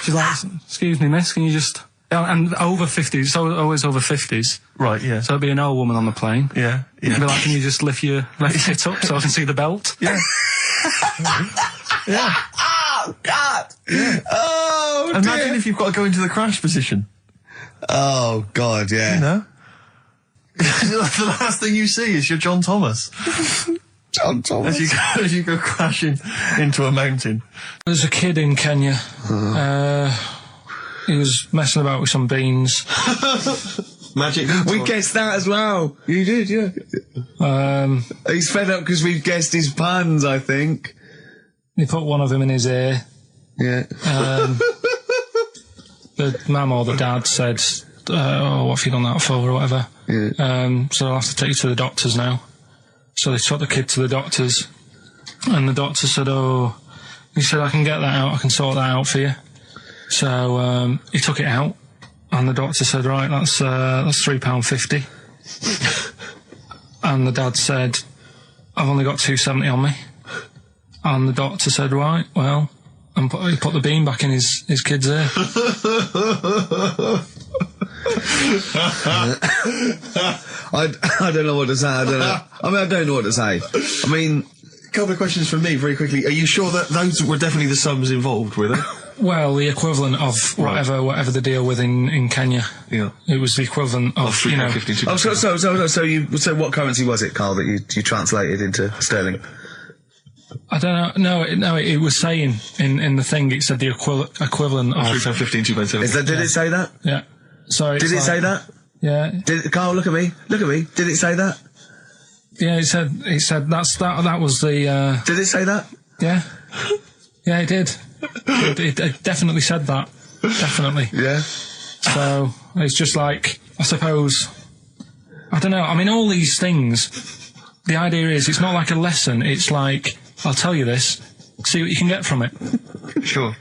E: She's like, excuse me, miss, can you just... And over 50s, it's always over 50s.
B: Right, yeah.
E: So it'd be an old woman on the plane.
B: Yeah, yeah.
E: It'd be like, can you just lift your left hip up so I can see the belt?
B: Yeah. Yeah.
A: Oh, God!
B: Yeah.
A: Oh,
B: Imagine
A: dear.
B: if you've got to go into the crash position.
A: Oh, God, yeah.
B: You know? The last thing you see is your John Thomas.
A: John Thomas.
B: As you go crashing into a mountain.
E: There's a kid in Kenya. He was messing about with some beans.
B: Magic.
A: We guessed that as well. You did, yeah. He's fed up because we've guessed his puns, I think.
E: He put one of them in his ear.
A: Yeah.
E: The mum or the dad said, oh, what have you done that for, or whatever.
A: Yeah.
E: So I'll have to take you to the doctors now. So they took the kid to the doctors, and the doctor said, he said, I can get that out, I can sort that out for you. So he took it out, and the doctor said, right, that's £3.50. And the dad said, I've only got £2.70 on me. And the doctor said, right, well, and he put the bean back in his kid's ear.
A: I don't know what to say. I don't know what to say. I mean,
B: a couple of questions from me, very quickly. Are you sure that those were definitely the sums involved, were they?
E: Well, the equivalent of whatever the deal with in Kenya.
B: Yeah.
E: It was the equivalent of, you know.
A: So what currency was it, Karl, that you translated into sterling?
E: I don't know. No, it was saying in the thing, it said the equivalent of
B: £3.15, £2.7.
A: Did it say that?
E: Yeah. So
A: did it say that?
E: Yeah.
A: Karl, look at me. Did it say that?
E: Yeah, it said that was the
A: Did it say that?
E: Yeah. Yeah, it did. It definitely said that. Definitely.
A: Yeah.
E: So it's just like, I suppose, I don't know. I mean, all these things, the idea is it's not like a lesson. It's like, I'll tell you this, see what you can get from it.
B: Sure.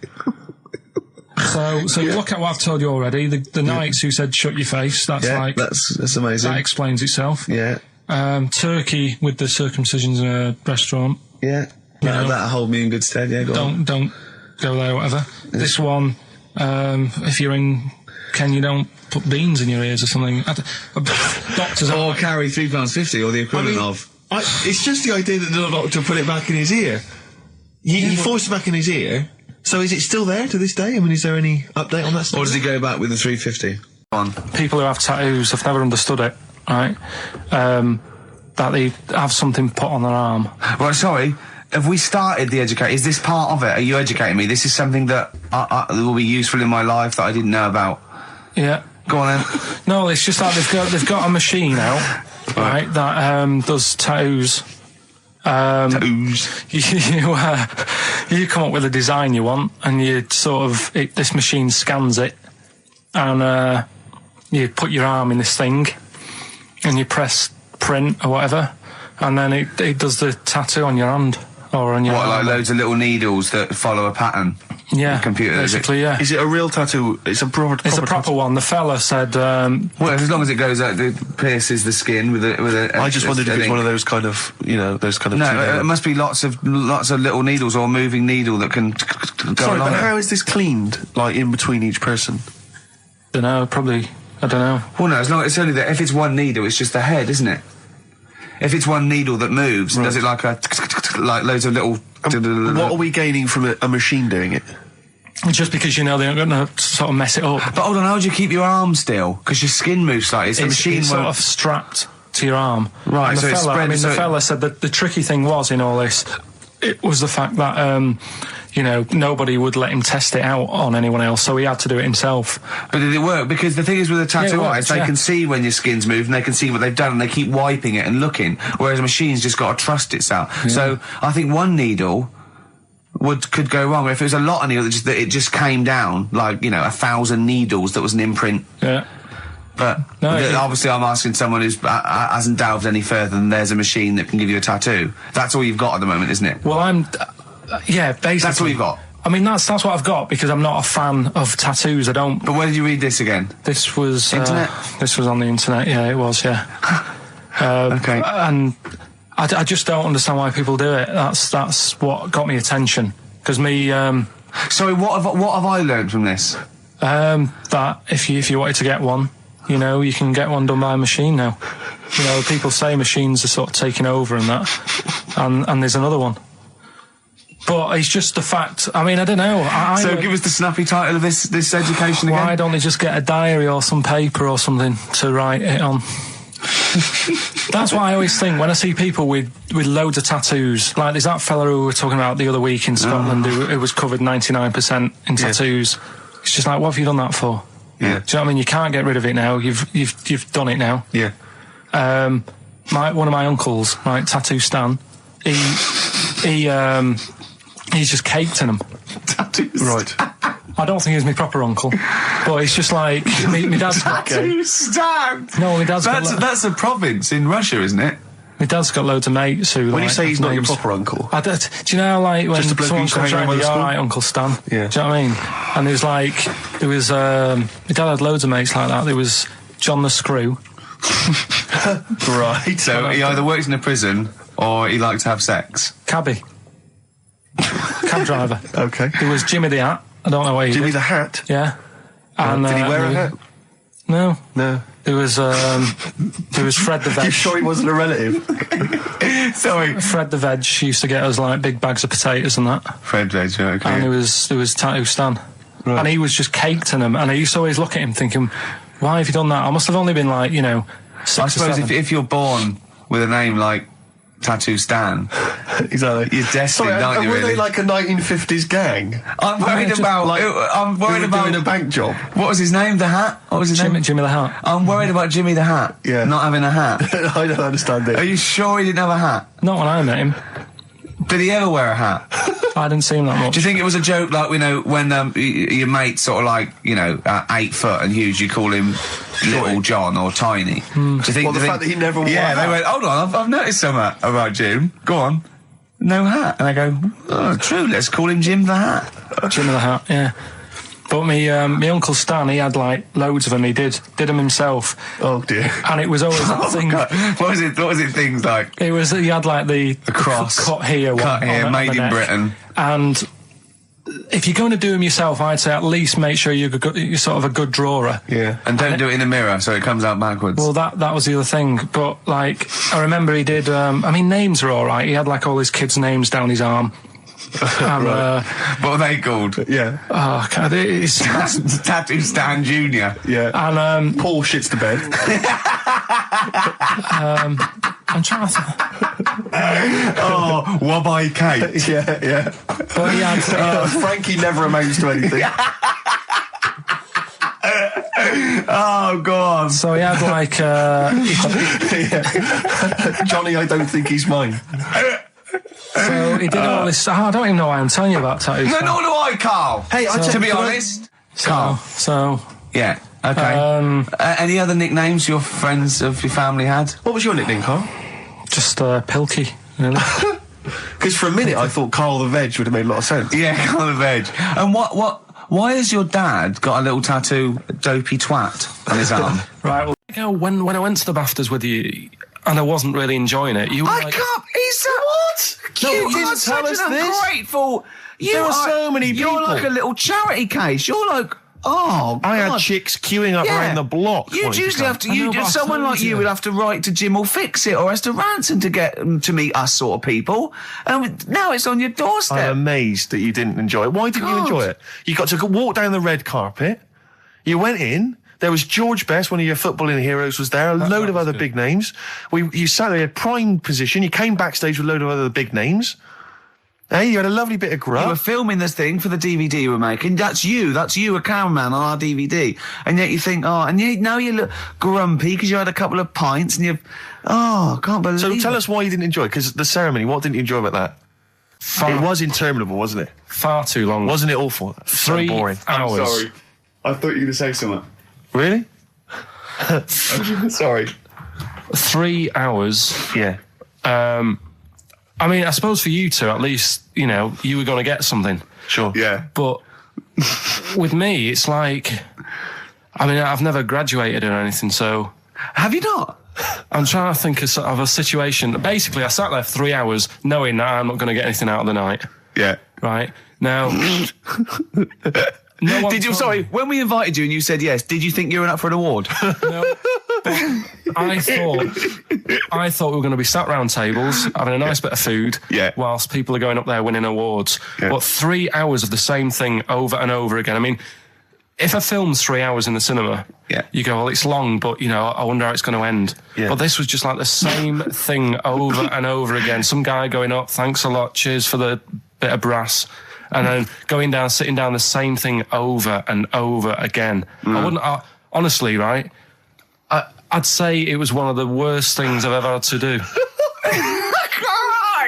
E: So you look at what I've told you already. The Knights who said shut your face. That's like
A: that's amazing.
E: That explains itself.
A: Yeah.
E: Turkey with the circumcisions in a restaurant.
A: Yeah. That'll hold me in good stead. Yeah.
E: Don't go there. Whatever. Yeah. This one, if you're in Kenya, don't put beans in your ears or something. Doctors
A: or carry £3.50 or the equivalent of.
B: It's just the idea that the doctor put it back in his ear. He forced it back in his ear. So is it still there to this day? I mean, is there any update on that stuff?
A: Or does he go back with the £3.50?
E: People who have tattoos have never understood it, right? That they have something put on their arm.
A: Right, sorry. Have we started the education? Is this part of it? Are you educating me? This is something that will be useful in my life that I didn't know about.
E: Yeah.
A: Go on then.
E: No, it's just like they've got a machine out, right, that does tattoos.
A: Tattoos.
E: You come up with a design you want, and you sort of this machine scans it, and you put your arm in this thing, and you press print or whatever, and then it does the tattoo on your hand or on your arm.
A: Like loads of little needles that follow a pattern?
E: Yeah,
A: the computer,
E: basically, yeah.
B: Is it a real tattoo? It's a proper
E: tattoo. One. The fella said,
A: well, as long as it goes out, it pierces the skin with a
B: I just wondered if it's one of those kind of, those kind of...
A: No, it must be lots of little needles or a moving needle that can go
B: Sorry,
A: along
B: but
A: it.
B: how is this cleaned, like, in between each person?
E: Dunno, probably I don't know.
G: Well, no, as long as it's only that. If it's one needle, it's just the head, isn't it? If it's one needle that moves, and does it like loads of little...
F: What are we gaining from a machine doing it?
E: Just because you know they're going to sort of mess it up.
G: But hold on, how do you keep your arm still? Because your skin moves slightly.
E: It's sort of strapped to your arm.
G: Right,
E: and
G: so it's spread...
E: the fella said that the tricky thing was in all this, it was the fact that, you know, nobody would let him test it out on anyone else, so he had to do it himself.
G: But did it work? Because the thing is with a tattoo artist, they can see when your skin's moved and they can see what they've done and they keep wiping it and looking, whereas a machine's just got to trust itself. Yeah. So I think one needle... could go wrong if it was a lot of needles that it just came down like 1,000 needles that was an imprint.
E: Yeah.
G: But obviously I'm asking someone who hasn't delved any further than there's a machine that can give you a tattoo. That's all you've got at the moment, isn't it?
E: Well, basically.
G: That's all you've got.
E: I mean, that's what I've got because I'm not a fan of tattoos. I don't.
G: But where did you read this again?
E: This was
G: internet.
E: This was on the internet. Yeah, it was. Yeah.
G: Okay.
E: And I just don't understand why people do it. That's what got me attention. Because me...
G: Sorry, what have I learned from this?
E: That if you wanted to get one, you can get one done by a machine now. People say machines are sort of taking over and that. And there's another one. But it's just the fact... I mean, I don't know.
G: So give us the snappy title of this education again.
E: Why don't they just get a diary or some paper or something to write it on? That's what I always think when I see people with loads of tattoos. Like there's that fella who we were talking about the other week in Scotland who was covered 99% in tattoos. It's just like, what have you done that for?
G: Yeah.
E: Do you know what I mean? You can't get rid of it now. You've done it now.
G: Yeah.
E: One of my uncles, right, Tattoo Stan, he's just caked in them.
G: Tattoos.
F: Right.
E: I don't think he's my proper uncle, but it's just like my dad's got...
G: Tattoo Stan!
E: No, my dad's got...
G: That's a province in Russia, isn't it?
E: My dad's got loads of mates who...
F: When you say he's not your proper uncle...
E: do you know how, like, when
F: just a bloke
E: someone
F: used to
E: comes
F: hang around
E: around,
F: with the
E: all
F: school?
E: right, Uncle Stan?
F: Yeah.
E: Do you know what I mean? And my dad had loads of mates like that. There was John the Screw.
G: Right. So he either works in a prison or he likes to have sex.
E: Cabbie. Cab driver.
F: Okay.
E: There was Jimmy the Hat. I don't know where he
F: Jimmy
E: did.
F: the Hat?
E: Yeah. And,
F: did he wear a hat?
E: No.
F: No.
E: There was Fred the Veg.
F: You sure he wasn't a relative?
G: Sorry.
E: Fred the Veg used to get us like big bags of potatoes and that.
G: Fred Veg, okay.
E: And there was Tattoo Stan.
F: Right.
E: And he was just caked in them. And I used to always look at him thinking, why have you done that? I must have only been like, 6
G: I
E: or
G: suppose
E: 7.
G: if you're born with a name like Tattoo Stan,
F: Exactly.
G: you're destined, aren't you,
F: were
G: really?
F: they like a 1950s gang?
G: I'm worried about... I'm worried about...
F: doing a bank job.
G: What was his name? The Hat? What was his name?
E: Jimmy the Hat.
G: I'm worried about Jimmy the Hat.
F: Yeah.
G: Not having a hat.
F: I don't understand it.
G: Are you sure he didn't have a hat?
E: Not when I met him.
G: Did he ever wear a hat?
E: I didn't see him that much.
G: Do you think it was a joke, like, when your mate's sort of like, 8 foot and huge, you call him Little John or Tiny? Do you think...
F: Well, the fact that he never wore a
G: Yeah,
F: hat.
G: they went, hold on, I've noticed something about Jim. Go on. No hat. And I go, oh, true, let's call him Jim the Hat.
E: Jimmy the Hat, yeah. But my Uncle Stan, he had like loads of them. He did them himself.
F: Oh dear.
E: And it was always that thing.
G: God. What was it things like?
E: He had like the
G: cross.
E: cut here,
G: Made in
E: neck.
G: Britain.
E: And if you're going to do them yourself, I'd say at least make sure you're sort of a good drawer.
F: Yeah.
G: And don't do it in the mirror so it comes out backwards.
E: Well, that was the other thing. But like, I remember he did. Names are all right. He had like all his kids' names down his arm. And,
G: what are they called?
F: Yeah.
E: Oh, God, it's
G: Tattoo Stan Jr.
F: Yeah.
E: And
F: Paul shits to bed.
E: I'm trying to.
G: Oh, Wabbai Kate.
F: Yeah.
E: But he had.
F: Frankie never amounts to anything.
G: Oh, God.
E: So he had like.
F: Johnny, I don't think he's mine.
E: So he did all this. I don't even know why I'm telling you about tattoos.
G: No, nor do I, Karl.
F: Hey,
G: to be honest, Karl.
E: So.
G: Yeah. Okay. Any other nicknames your friends of your family had?
F: What was your nickname, Karl?
E: Just Pilky. Really.
F: Because for a minute I thought Karl the Veg would have made a lot of sense.
G: Yeah, Karl the Veg. And why has your dad got a little tattoo, dopey twat, on his arm?
C: Right, well, when I went to the BAFTAs with you, and I wasn't really enjoying it, you were like...
G: He's what?
F: No,
G: You
F: you didn't
G: are
F: tell
G: such
F: us
G: an
F: this.
G: ungrateful...
F: There are so many people.
G: You're like a little charity case. You're like...
A: Oh, God.
F: I had chicks queuing up around the block.
A: You'd usually have to. Someone like you would have to write to Jim or Fix It or Esther Ranson to get them to meet us sort of people. And now it's on your doorstep.
F: I'm amazed that you didn't enjoy it. Why didn't you enjoy it? You got to walk down the red carpet. You went in. There was George Best, one of your footballing heroes, was there. A load of other big names. You sat there, you had prime position. You came backstage with a load of other big names. Hey, you had a lovely bit of grub.
A: You were filming this thing for the DVD we were making. That's you, a cameraman on our DVD. And yet you think, now you look grumpy because you had a couple of pints and I can't believe it.
F: So tell us why you didn't enjoy it, because the ceremony, what didn't you enjoy about that? It was interminable, wasn't it?
C: Far too long.
F: Wasn't it awful?
C: 3
F: boring.
C: hours.
G: I'm sorry. I thought you were going to say something.
F: Really?
G: Sorry.
C: 3 hours.
F: Yeah.
C: I mean, I suppose for you two, at least, you were going to get something.
F: Sure.
G: Yeah.
C: But with me, it's like, I mean, I've never graduated or anything, so...
A: Have you not?
C: I'm trying to think of sort of a situation. Basically, I sat there for 3 hours knowing that I'm not going to get anything out of the night.
G: Yeah.
C: Right? Now...
A: Sorry, when we invited you and you said yes, did you think you were up for an award?
C: No. I thought we were going to be sat round tables having a nice bit of food whilst people are going up there winning awards. Yeah. But 3 hours of the same thing over and over again. I mean, if a film's 3 hours in the cinema, you go, well, it's long, but, I wonder how it's going to end. Yeah. But this was just like the same thing over and over again. Some guy going up, thanks a lot, cheers for the bit of brass. And then going down, sitting down, the same thing over and over again. Honestly, right, I'd say it was one of the worst things I've ever had to do.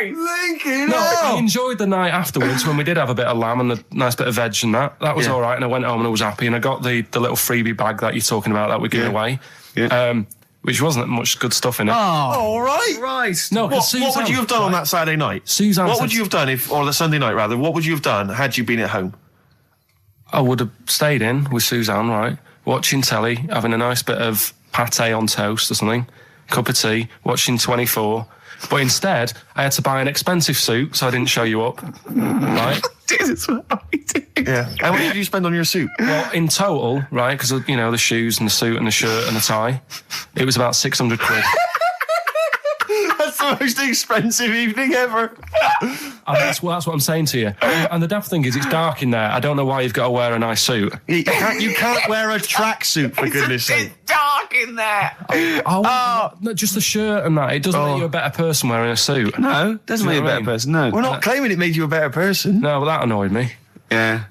C: I enjoyed the night afterwards when we did have a bit of lamb and a nice bit of veg and that. That was all right, and I went home and I was happy, and I got the little freebie bag that you're talking about that we're giving away. Yeah. Which wasn't much good stuff in it.
F: Oh, all right.
A: Right.
C: No,
F: what would you have done on that Saturday night?
C: Suzanne
F: what would you have done or the Sunday night, rather? What would you have done had you been at home?
C: I would have stayed in with Suzanne, right? Watching telly, having a nice bit of pate on toast or something, cup of tea, watching 24. But instead, I had to buy an expensive suit so I didn't show you up, right?
A: Jesus, what are we doing?
F: Yeah. How much did you spend on your suit?
C: Well, in total, right, because, the shoes and the suit and the shirt and the tie, it was about 600 quid.
F: That's the most expensive evening ever.
C: And that's what I'm saying to you. And the daft thing is, it's dark in there. I don't know why you've got to wear a nice suit.
F: You can't wear a tracksuit, for goodness sake.
A: It's dark in there.
C: No, just the shirt and that. It doesn't make you a better person wearing a suit.
A: No, doesn't make you a better person, no.
F: We're not claiming it made you a better person.
C: No, well, that annoyed me.
A: Yeah.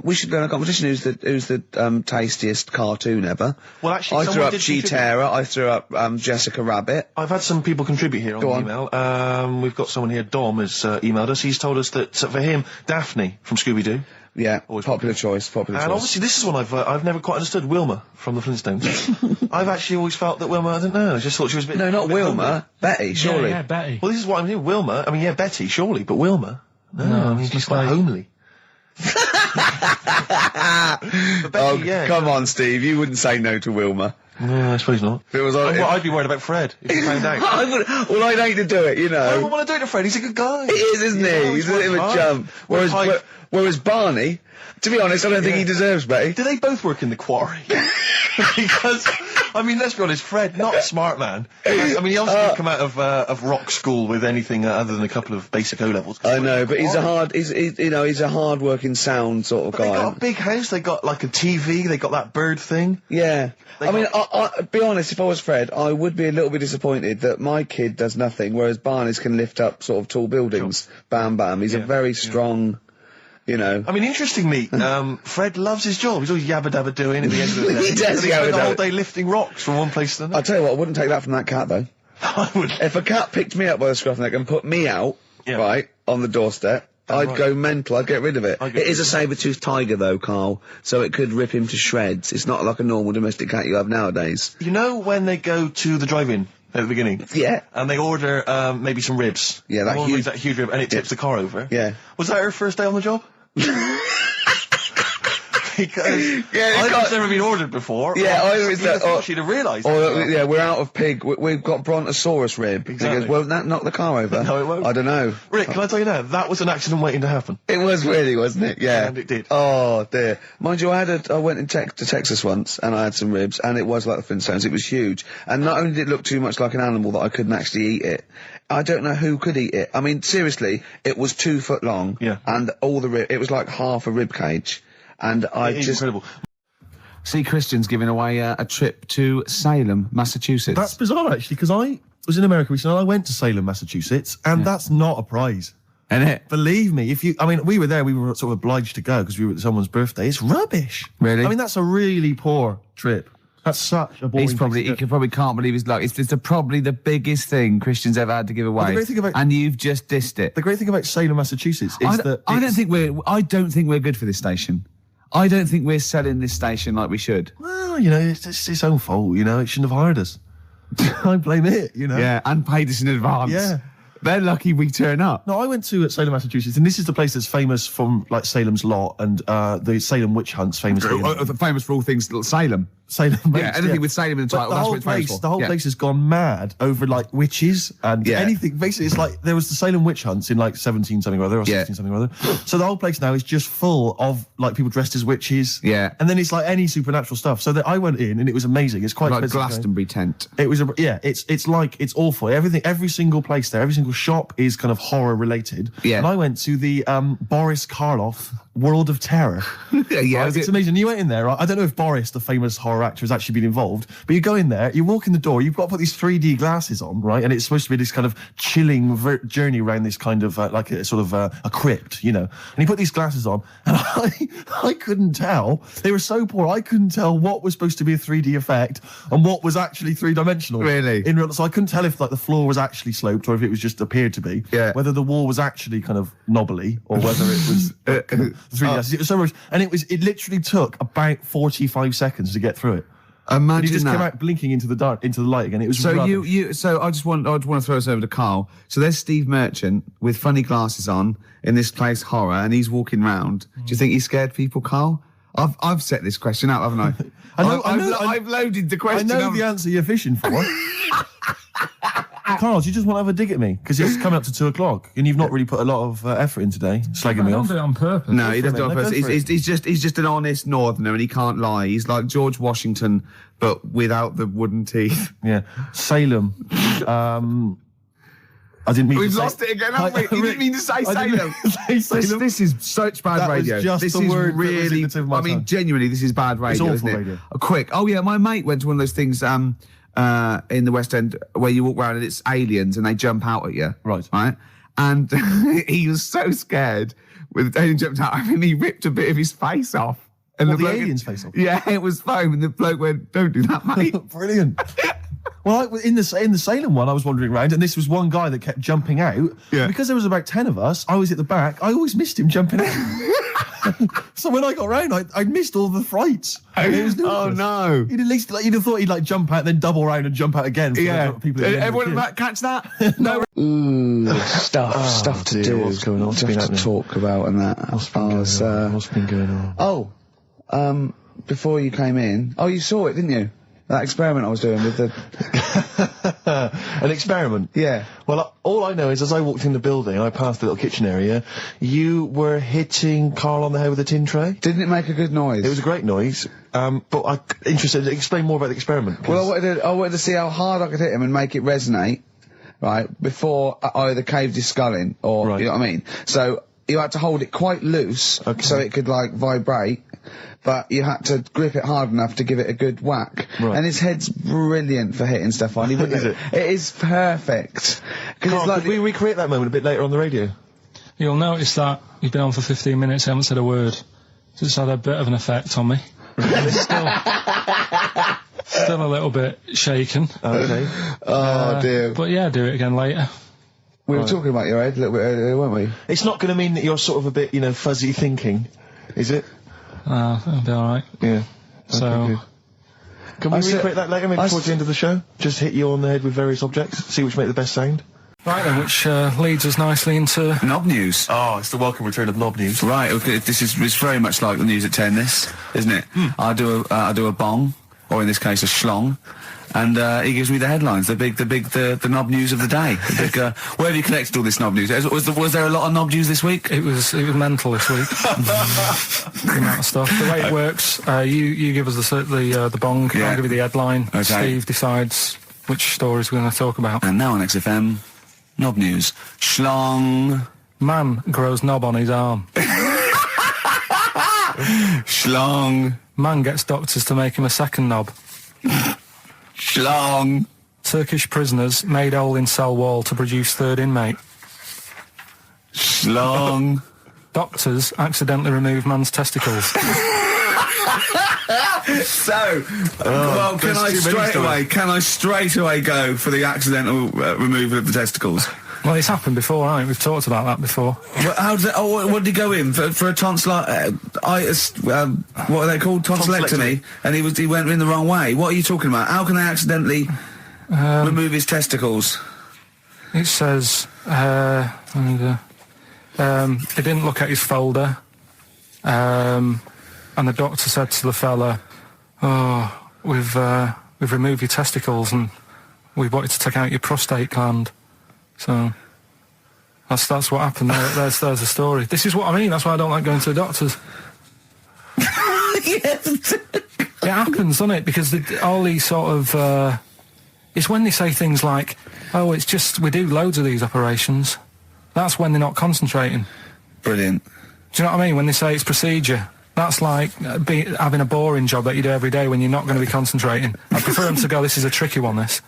A: We should go in a competition. Who's the tastiest cartoon ever?
F: Well, actually,
A: I threw up G-Terror. I threw up Jessica Rabbit.
F: I've had some people contribute here on the email. We've got someone here. Dom has emailed us. He's told us that for him, Daphne from Scooby-Doo.
A: Yeah, popular choice.
F: And obviously, this is one I've never quite understood. Wilma from the Flintstones. I've actually always felt that Wilma. I don't know. I just thought she was a bit.
A: No, not Wilma.
F: Homely.
A: Betty, surely.
C: Yeah, Betty.
F: Well, this is what I'm saying. Wilma. I mean, Betty, surely, but Wilma. No, I mean, she's quite homely. Betty,
G: come on, Steve. You wouldn't say no to Wilma.
F: No, I suppose not.
G: If it was on,
F: I'd be worried about Fred if he found out.
G: I'd hate to do it,
F: I wouldn't want to do it to Fred. He's a good guy.
G: He is, isn't he? He's a bit of a chump. Whereas Barney, to be honest, I don't think he deserves Betty.
F: Do they both work in the quarry? Because, I mean, let's be honest, Fred, not a smart man. I mean, he obviously didn't come out of rock school with anything other than a couple of basic O-levels.
G: I know, but he's a hard-working, sound sort of guy.
F: They got a big house, they got like a TV, they got that bird thing.
G: Yeah. I be honest, if I was Fred, I would be a little bit disappointed that my kid does nothing, whereas Barney's can lift up sort of tall buildings. Sure. Bam, bam. He's a very strong... I mean,
F: interestingly, Fred loves his job. He's always yabba-dabba doing at the end of the day.
G: He does
F: spend the whole day lifting rocks from one place to another.
G: I'll tell you what, I wouldn't take that from that cat, though.
F: I would.
G: If a cat picked me up by the scruff neck and put me out, right, on the doorstep, I'd go mental. I'd get rid of it. It is a saber-toothed tiger, though, Carl, so it could rip him to shreds. It's not like a normal domestic cat you have nowadays.
F: You know when they go to the drive-in at the beginning?
G: Yeah.
F: And they order maybe some ribs.
G: Yeah, that
F: huge rib, and it tips the car over.
G: Yeah.
F: Was that her first day on the job?
B: because
G: Yeah,
B: it's never been ordered before.
G: Yeah, either it's that,
B: she'd have realised.
G: Or yeah, we're out of pig. We've got brontosaurus rib.
B: Exactly.
G: He goes, won't that knock the car over?
B: No, it won't.
G: I don't know.
B: Rick, can I tell you now? That was an accident waiting to happen.
G: It was really, wasn't it? Yeah.
B: And it did.
G: Oh dear. Mind you, I went to Texas once, and I had some ribs, and it was like the Flintstones. It was huge, and not only did it look too much like an animal that I couldn't actually eat it. I don't know who could eat it. I mean, seriously, it was 2 foot long.
B: Yeah.
G: And all the it was like half a rib cage, and
B: It's incredible.
G: See, Christian's giving away a trip to Salem, Massachusetts.
B: That's bizarre, actually, because I was in America recently, and I went to Salem, Massachusetts, and that's not a prize.
G: Isn't it?
B: Believe me, we were there, we were sort of obliged to go because we were at someone's birthday. It's rubbish.
G: Really?
B: I mean, that's a really poor trip. That's such a boring
G: He probably can't believe his luck. It's probably the biggest thing Christian's ever had to give away.
B: The great thing about,
G: and you've just dissed it.
B: The great thing about Salem, Massachusetts is that
G: I don't think we're good for this station. I don't think we're selling this station like we should.
B: Well, it's its own fault, it shouldn't have hired us. I blame it,
G: Yeah, and paid us in advance.
B: Yeah.
G: They're lucky we turn up.
B: No, I went to Salem, Massachusetts, and this is the place that's famous from, like, Salem's Lot and the Salem witch hunts, famous
G: for all things Salem.
B: Salem.
G: Yeah, anything with Salem in the title, that's what it's famous for.
B: The whole place has gone mad over, like, witches and anything. Basically, it's like, there was the Salem witch hunts in, like, 17-something or other, or 16-something or other. So the whole place now is just full of, like, people dressed as witches.
G: Yeah.
B: And then it's, like, any supernatural stuff. So I went in, and it was amazing. It's quite
G: like
B: expensive.
G: Glastonbury tent.
B: It was, it's awful. Every single place there, every single shop is kind of horror related.
G: Yeah.
B: And I went to the Boris Karloff World of Terror.
G: Yeah.
B: Right? It's amazing. You went in there, right? I don't know if Boris, the famous horror actor, has actually been involved, but you go in there, you walk in the door, you've got to put these 3D glasses on, right? And it's supposed to be this kind of chilling journey around this kind of like a sort of a crypt, And you put these glasses on, and I couldn't tell. They were so poor. I couldn't tell what was supposed to be a 3D effect and what was actually 3-dimensional.
G: Really?
B: So I couldn't tell if, like, the floor was actually sloped or if it was just appeared to be.
G: Yeah.
B: Whether the wall was actually kind of knobbly or whether it was 3D glasses. It was so much, and it literally took about 45 seconds to get through it.
G: Imagine
B: and he just
G: that.
B: came out blinking into the light again. It was
G: so
B: rubbish.
G: So I just want to throw us over to Karl. So there's Steve Merchant with funny glasses on in this place horror, and he's walking round. Do you think he scared people, Karl? I've set this question up, haven't I? I've loaded the question.
B: I know the answer you're fishing for. Karl, do you just want to have a dig at me? Because it's coming up to 2:00, and you've not really put a lot of effort in today, slagging me off.
E: I don't do it on purpose.
G: No, he doesn't do it on purpose. He's just an honest northerner, and he can't lie. He's like George Washington, but without the wooden teeth.
B: Yeah. Salem. I didn't mean
G: We've
B: to say...
G: lost it again, haven't we? You didn't mean to say Salem.
B: Salem.
G: This is such bad radio.
B: Was just
G: this
B: the
G: is
B: word
G: really...
B: that was at the tip of my tongue.
G: Genuinely, this is bad radio,
B: it's
G: isn't
B: awful
G: it?
B: Radio.
G: Quick. Oh, yeah, my mate went to one of those things in the West End where you walk around and it's aliens and they jump out at you.
B: Right.
G: And he was so scared when the alien jumped out, I mean, he ripped a bit of his face off. And
B: the alien's face off?
G: Yeah, it was foam, and the bloke went, "Don't do that, mate."
B: Brilliant. Well, in the Salem one, I was wandering around, and this was one guy that kept jumping out. Yeah. Because there was about 10 of us, I was at the back. I always missed him jumping out. So when I got round, I missed all the frights. It was ludicrous.
G: No!
B: You'd at least you'd have thought he'd like jump out, then double round and jump out again. For people.
G: Everyone about catch that?
B: No.
G: Ooh, stuff to do.
B: What's going on?
G: Stuff to talk about and that.
B: What's been going on?
G: Oh, before you came in. Oh, you saw it, didn't you? That experiment I was doing with the...
B: An experiment?
G: Yeah.
B: Well, all I know is as I walked in the building, I passed the little kitchen area, you were hitting Karl on the head with a tin tray.
G: Didn't it make a good noise?
B: It was a great noise. But I'm interested to explain more about the experiment.
G: Well, I wanted to see how hard I could hit him and make it resonate, right, before I either caved his skull in or, you know what I mean? So you had to hold it quite loose so it could, like, vibrate. But you had to grip it hard enough to give it a good whack. Right. And his head's brilliant for hitting stuff on.
B: Is it?
G: It is perfect.
B: Karl, could we recreate that moment a bit later on the radio?
E: You'll notice that you've been on for 15 minutes, I haven't said a word. So it's had a bit of an effect on me. Still a little bit shaken.
B: Okay.
G: Oh, dear.
E: But yeah, do it again later.
G: We were talking about your head a little bit earlier, weren't we?
B: It's not going to mean that you're sort of a bit, fuzzy thinking, is it?
E: That'll be alright.
B: Yeah.
E: So...
B: Can we recreate that later, maybe towards the end of the show? Just hit you on the head with various objects, see which make the best sound?
E: Right then, which leads us nicely into
A: knob news.
B: Oh, it's the welcome return of knob news.
A: Right, okay, it's very much like the news at 10, this, isn't it? I do a bong, or in this case a schlong, and he gives me the headlines, the knob news of the day. The big, where have you collected all this knob news? Was there a lot of knob news this week?
E: It was mental this week. The amount of stuff. The way it works, you give us the bong, I'll give you the headline. Okay. Steve decides which stories we're going to talk about.
A: And now on XFM, knob news. Schlong.
E: Man grows knob on his arm.
A: Schlong.
E: Man gets doctors to make him a second knob.
A: Schlong.
E: Turkish prisoners made hole in cell wall to produce third inmate.
A: Schlong.
E: Doctors accidentally remove man's testicles.
A: So, well, can I straight away go for the accidental removal of the testicles?
E: Well, it's happened before, right? We've talked about that before.
A: Well, how did what did he go in for a tonsillitis? What are they called? Tonsillectomy. And he went in the wrong way. What are you talking about? How can they accidentally remove his testicles?
E: It says he didn't look at his folder, and the doctor said to the fella, "Oh, we've removed your testicles and we wanted to take out your prostate gland." So that's what happened. There's the story. This is what I mean. That's why I don't like going to the doctors.
A: Yes.
E: It happens, doesn't it? Because all these sort of it's when they say things like, "Oh, it's just we do loads of these operations." That's when they're not concentrating.
A: Brilliant.
E: Do you know what I mean? When they say it's procedure, that's like having a boring job that you do every day when you're not going to be concentrating. I prefer them to go, "This is a tricky one, this."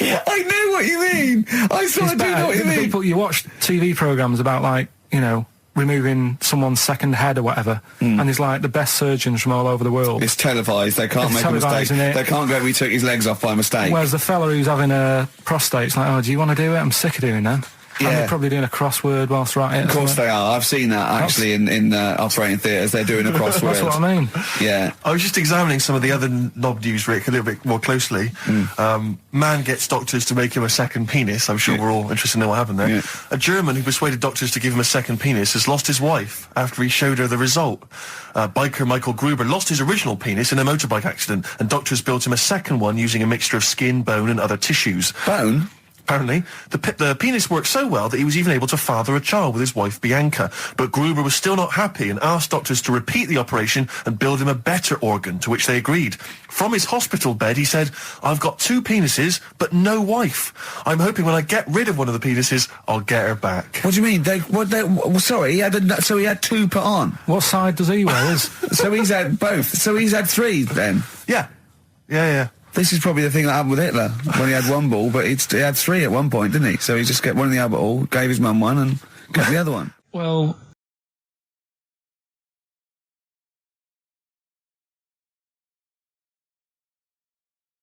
A: I know what you mean. I sort of do know what you mean.
E: People, you watch TV programmes about, like, you know, removing someone's second head or whatever, and there's like the best surgeons from all over the world.
A: It's televised. They can't make a mistake. They can't go, "We took his legs off by mistake."
E: Whereas the fella who's having a prostate's like, "Oh, do you want to do it? I'm sick of doing that." Yeah. And they're probably doing a crossword whilst they're at it.
A: Of course they are. I've seen that, actually, in operating theatres. They're doing a crossword.
E: That's what I mean.
A: Yeah.
B: I was just examining some of the other knob news, Rick, a little bit more closely. Man gets doctors to make him a second penis. I'm sure we're all interested in what happened there. Yeah. A German who persuaded doctors to give him a second penis has lost his wife after he showed her the result. Biker Michael Gruber lost his original penis in a motorbike accident, and doctors built him a second one using a mixture of skin, bone and other tissues.
A: Bone?
B: Apparently, the penis worked so well that he was even able to father a child with his wife Bianca. But Gruber was still not happy and asked doctors to repeat the operation and build him a better organ, to which they agreed. From his hospital bed, he said, "I've got 2 penises, but no wife. I'm hoping when I get rid of one of the penises, I'll get her back."
A: What do you mean? Sorry, he had 2 put on.
E: What side does he wear?
A: So he's had both. So he's had 3 then?
B: Yeah.
A: This is probably the thing that happened with Hitler, when he had 1 ball, but he had 3 at one point, didn't he? So he just got one in the other ball, gave his mum one, and got the other one.
E: Well,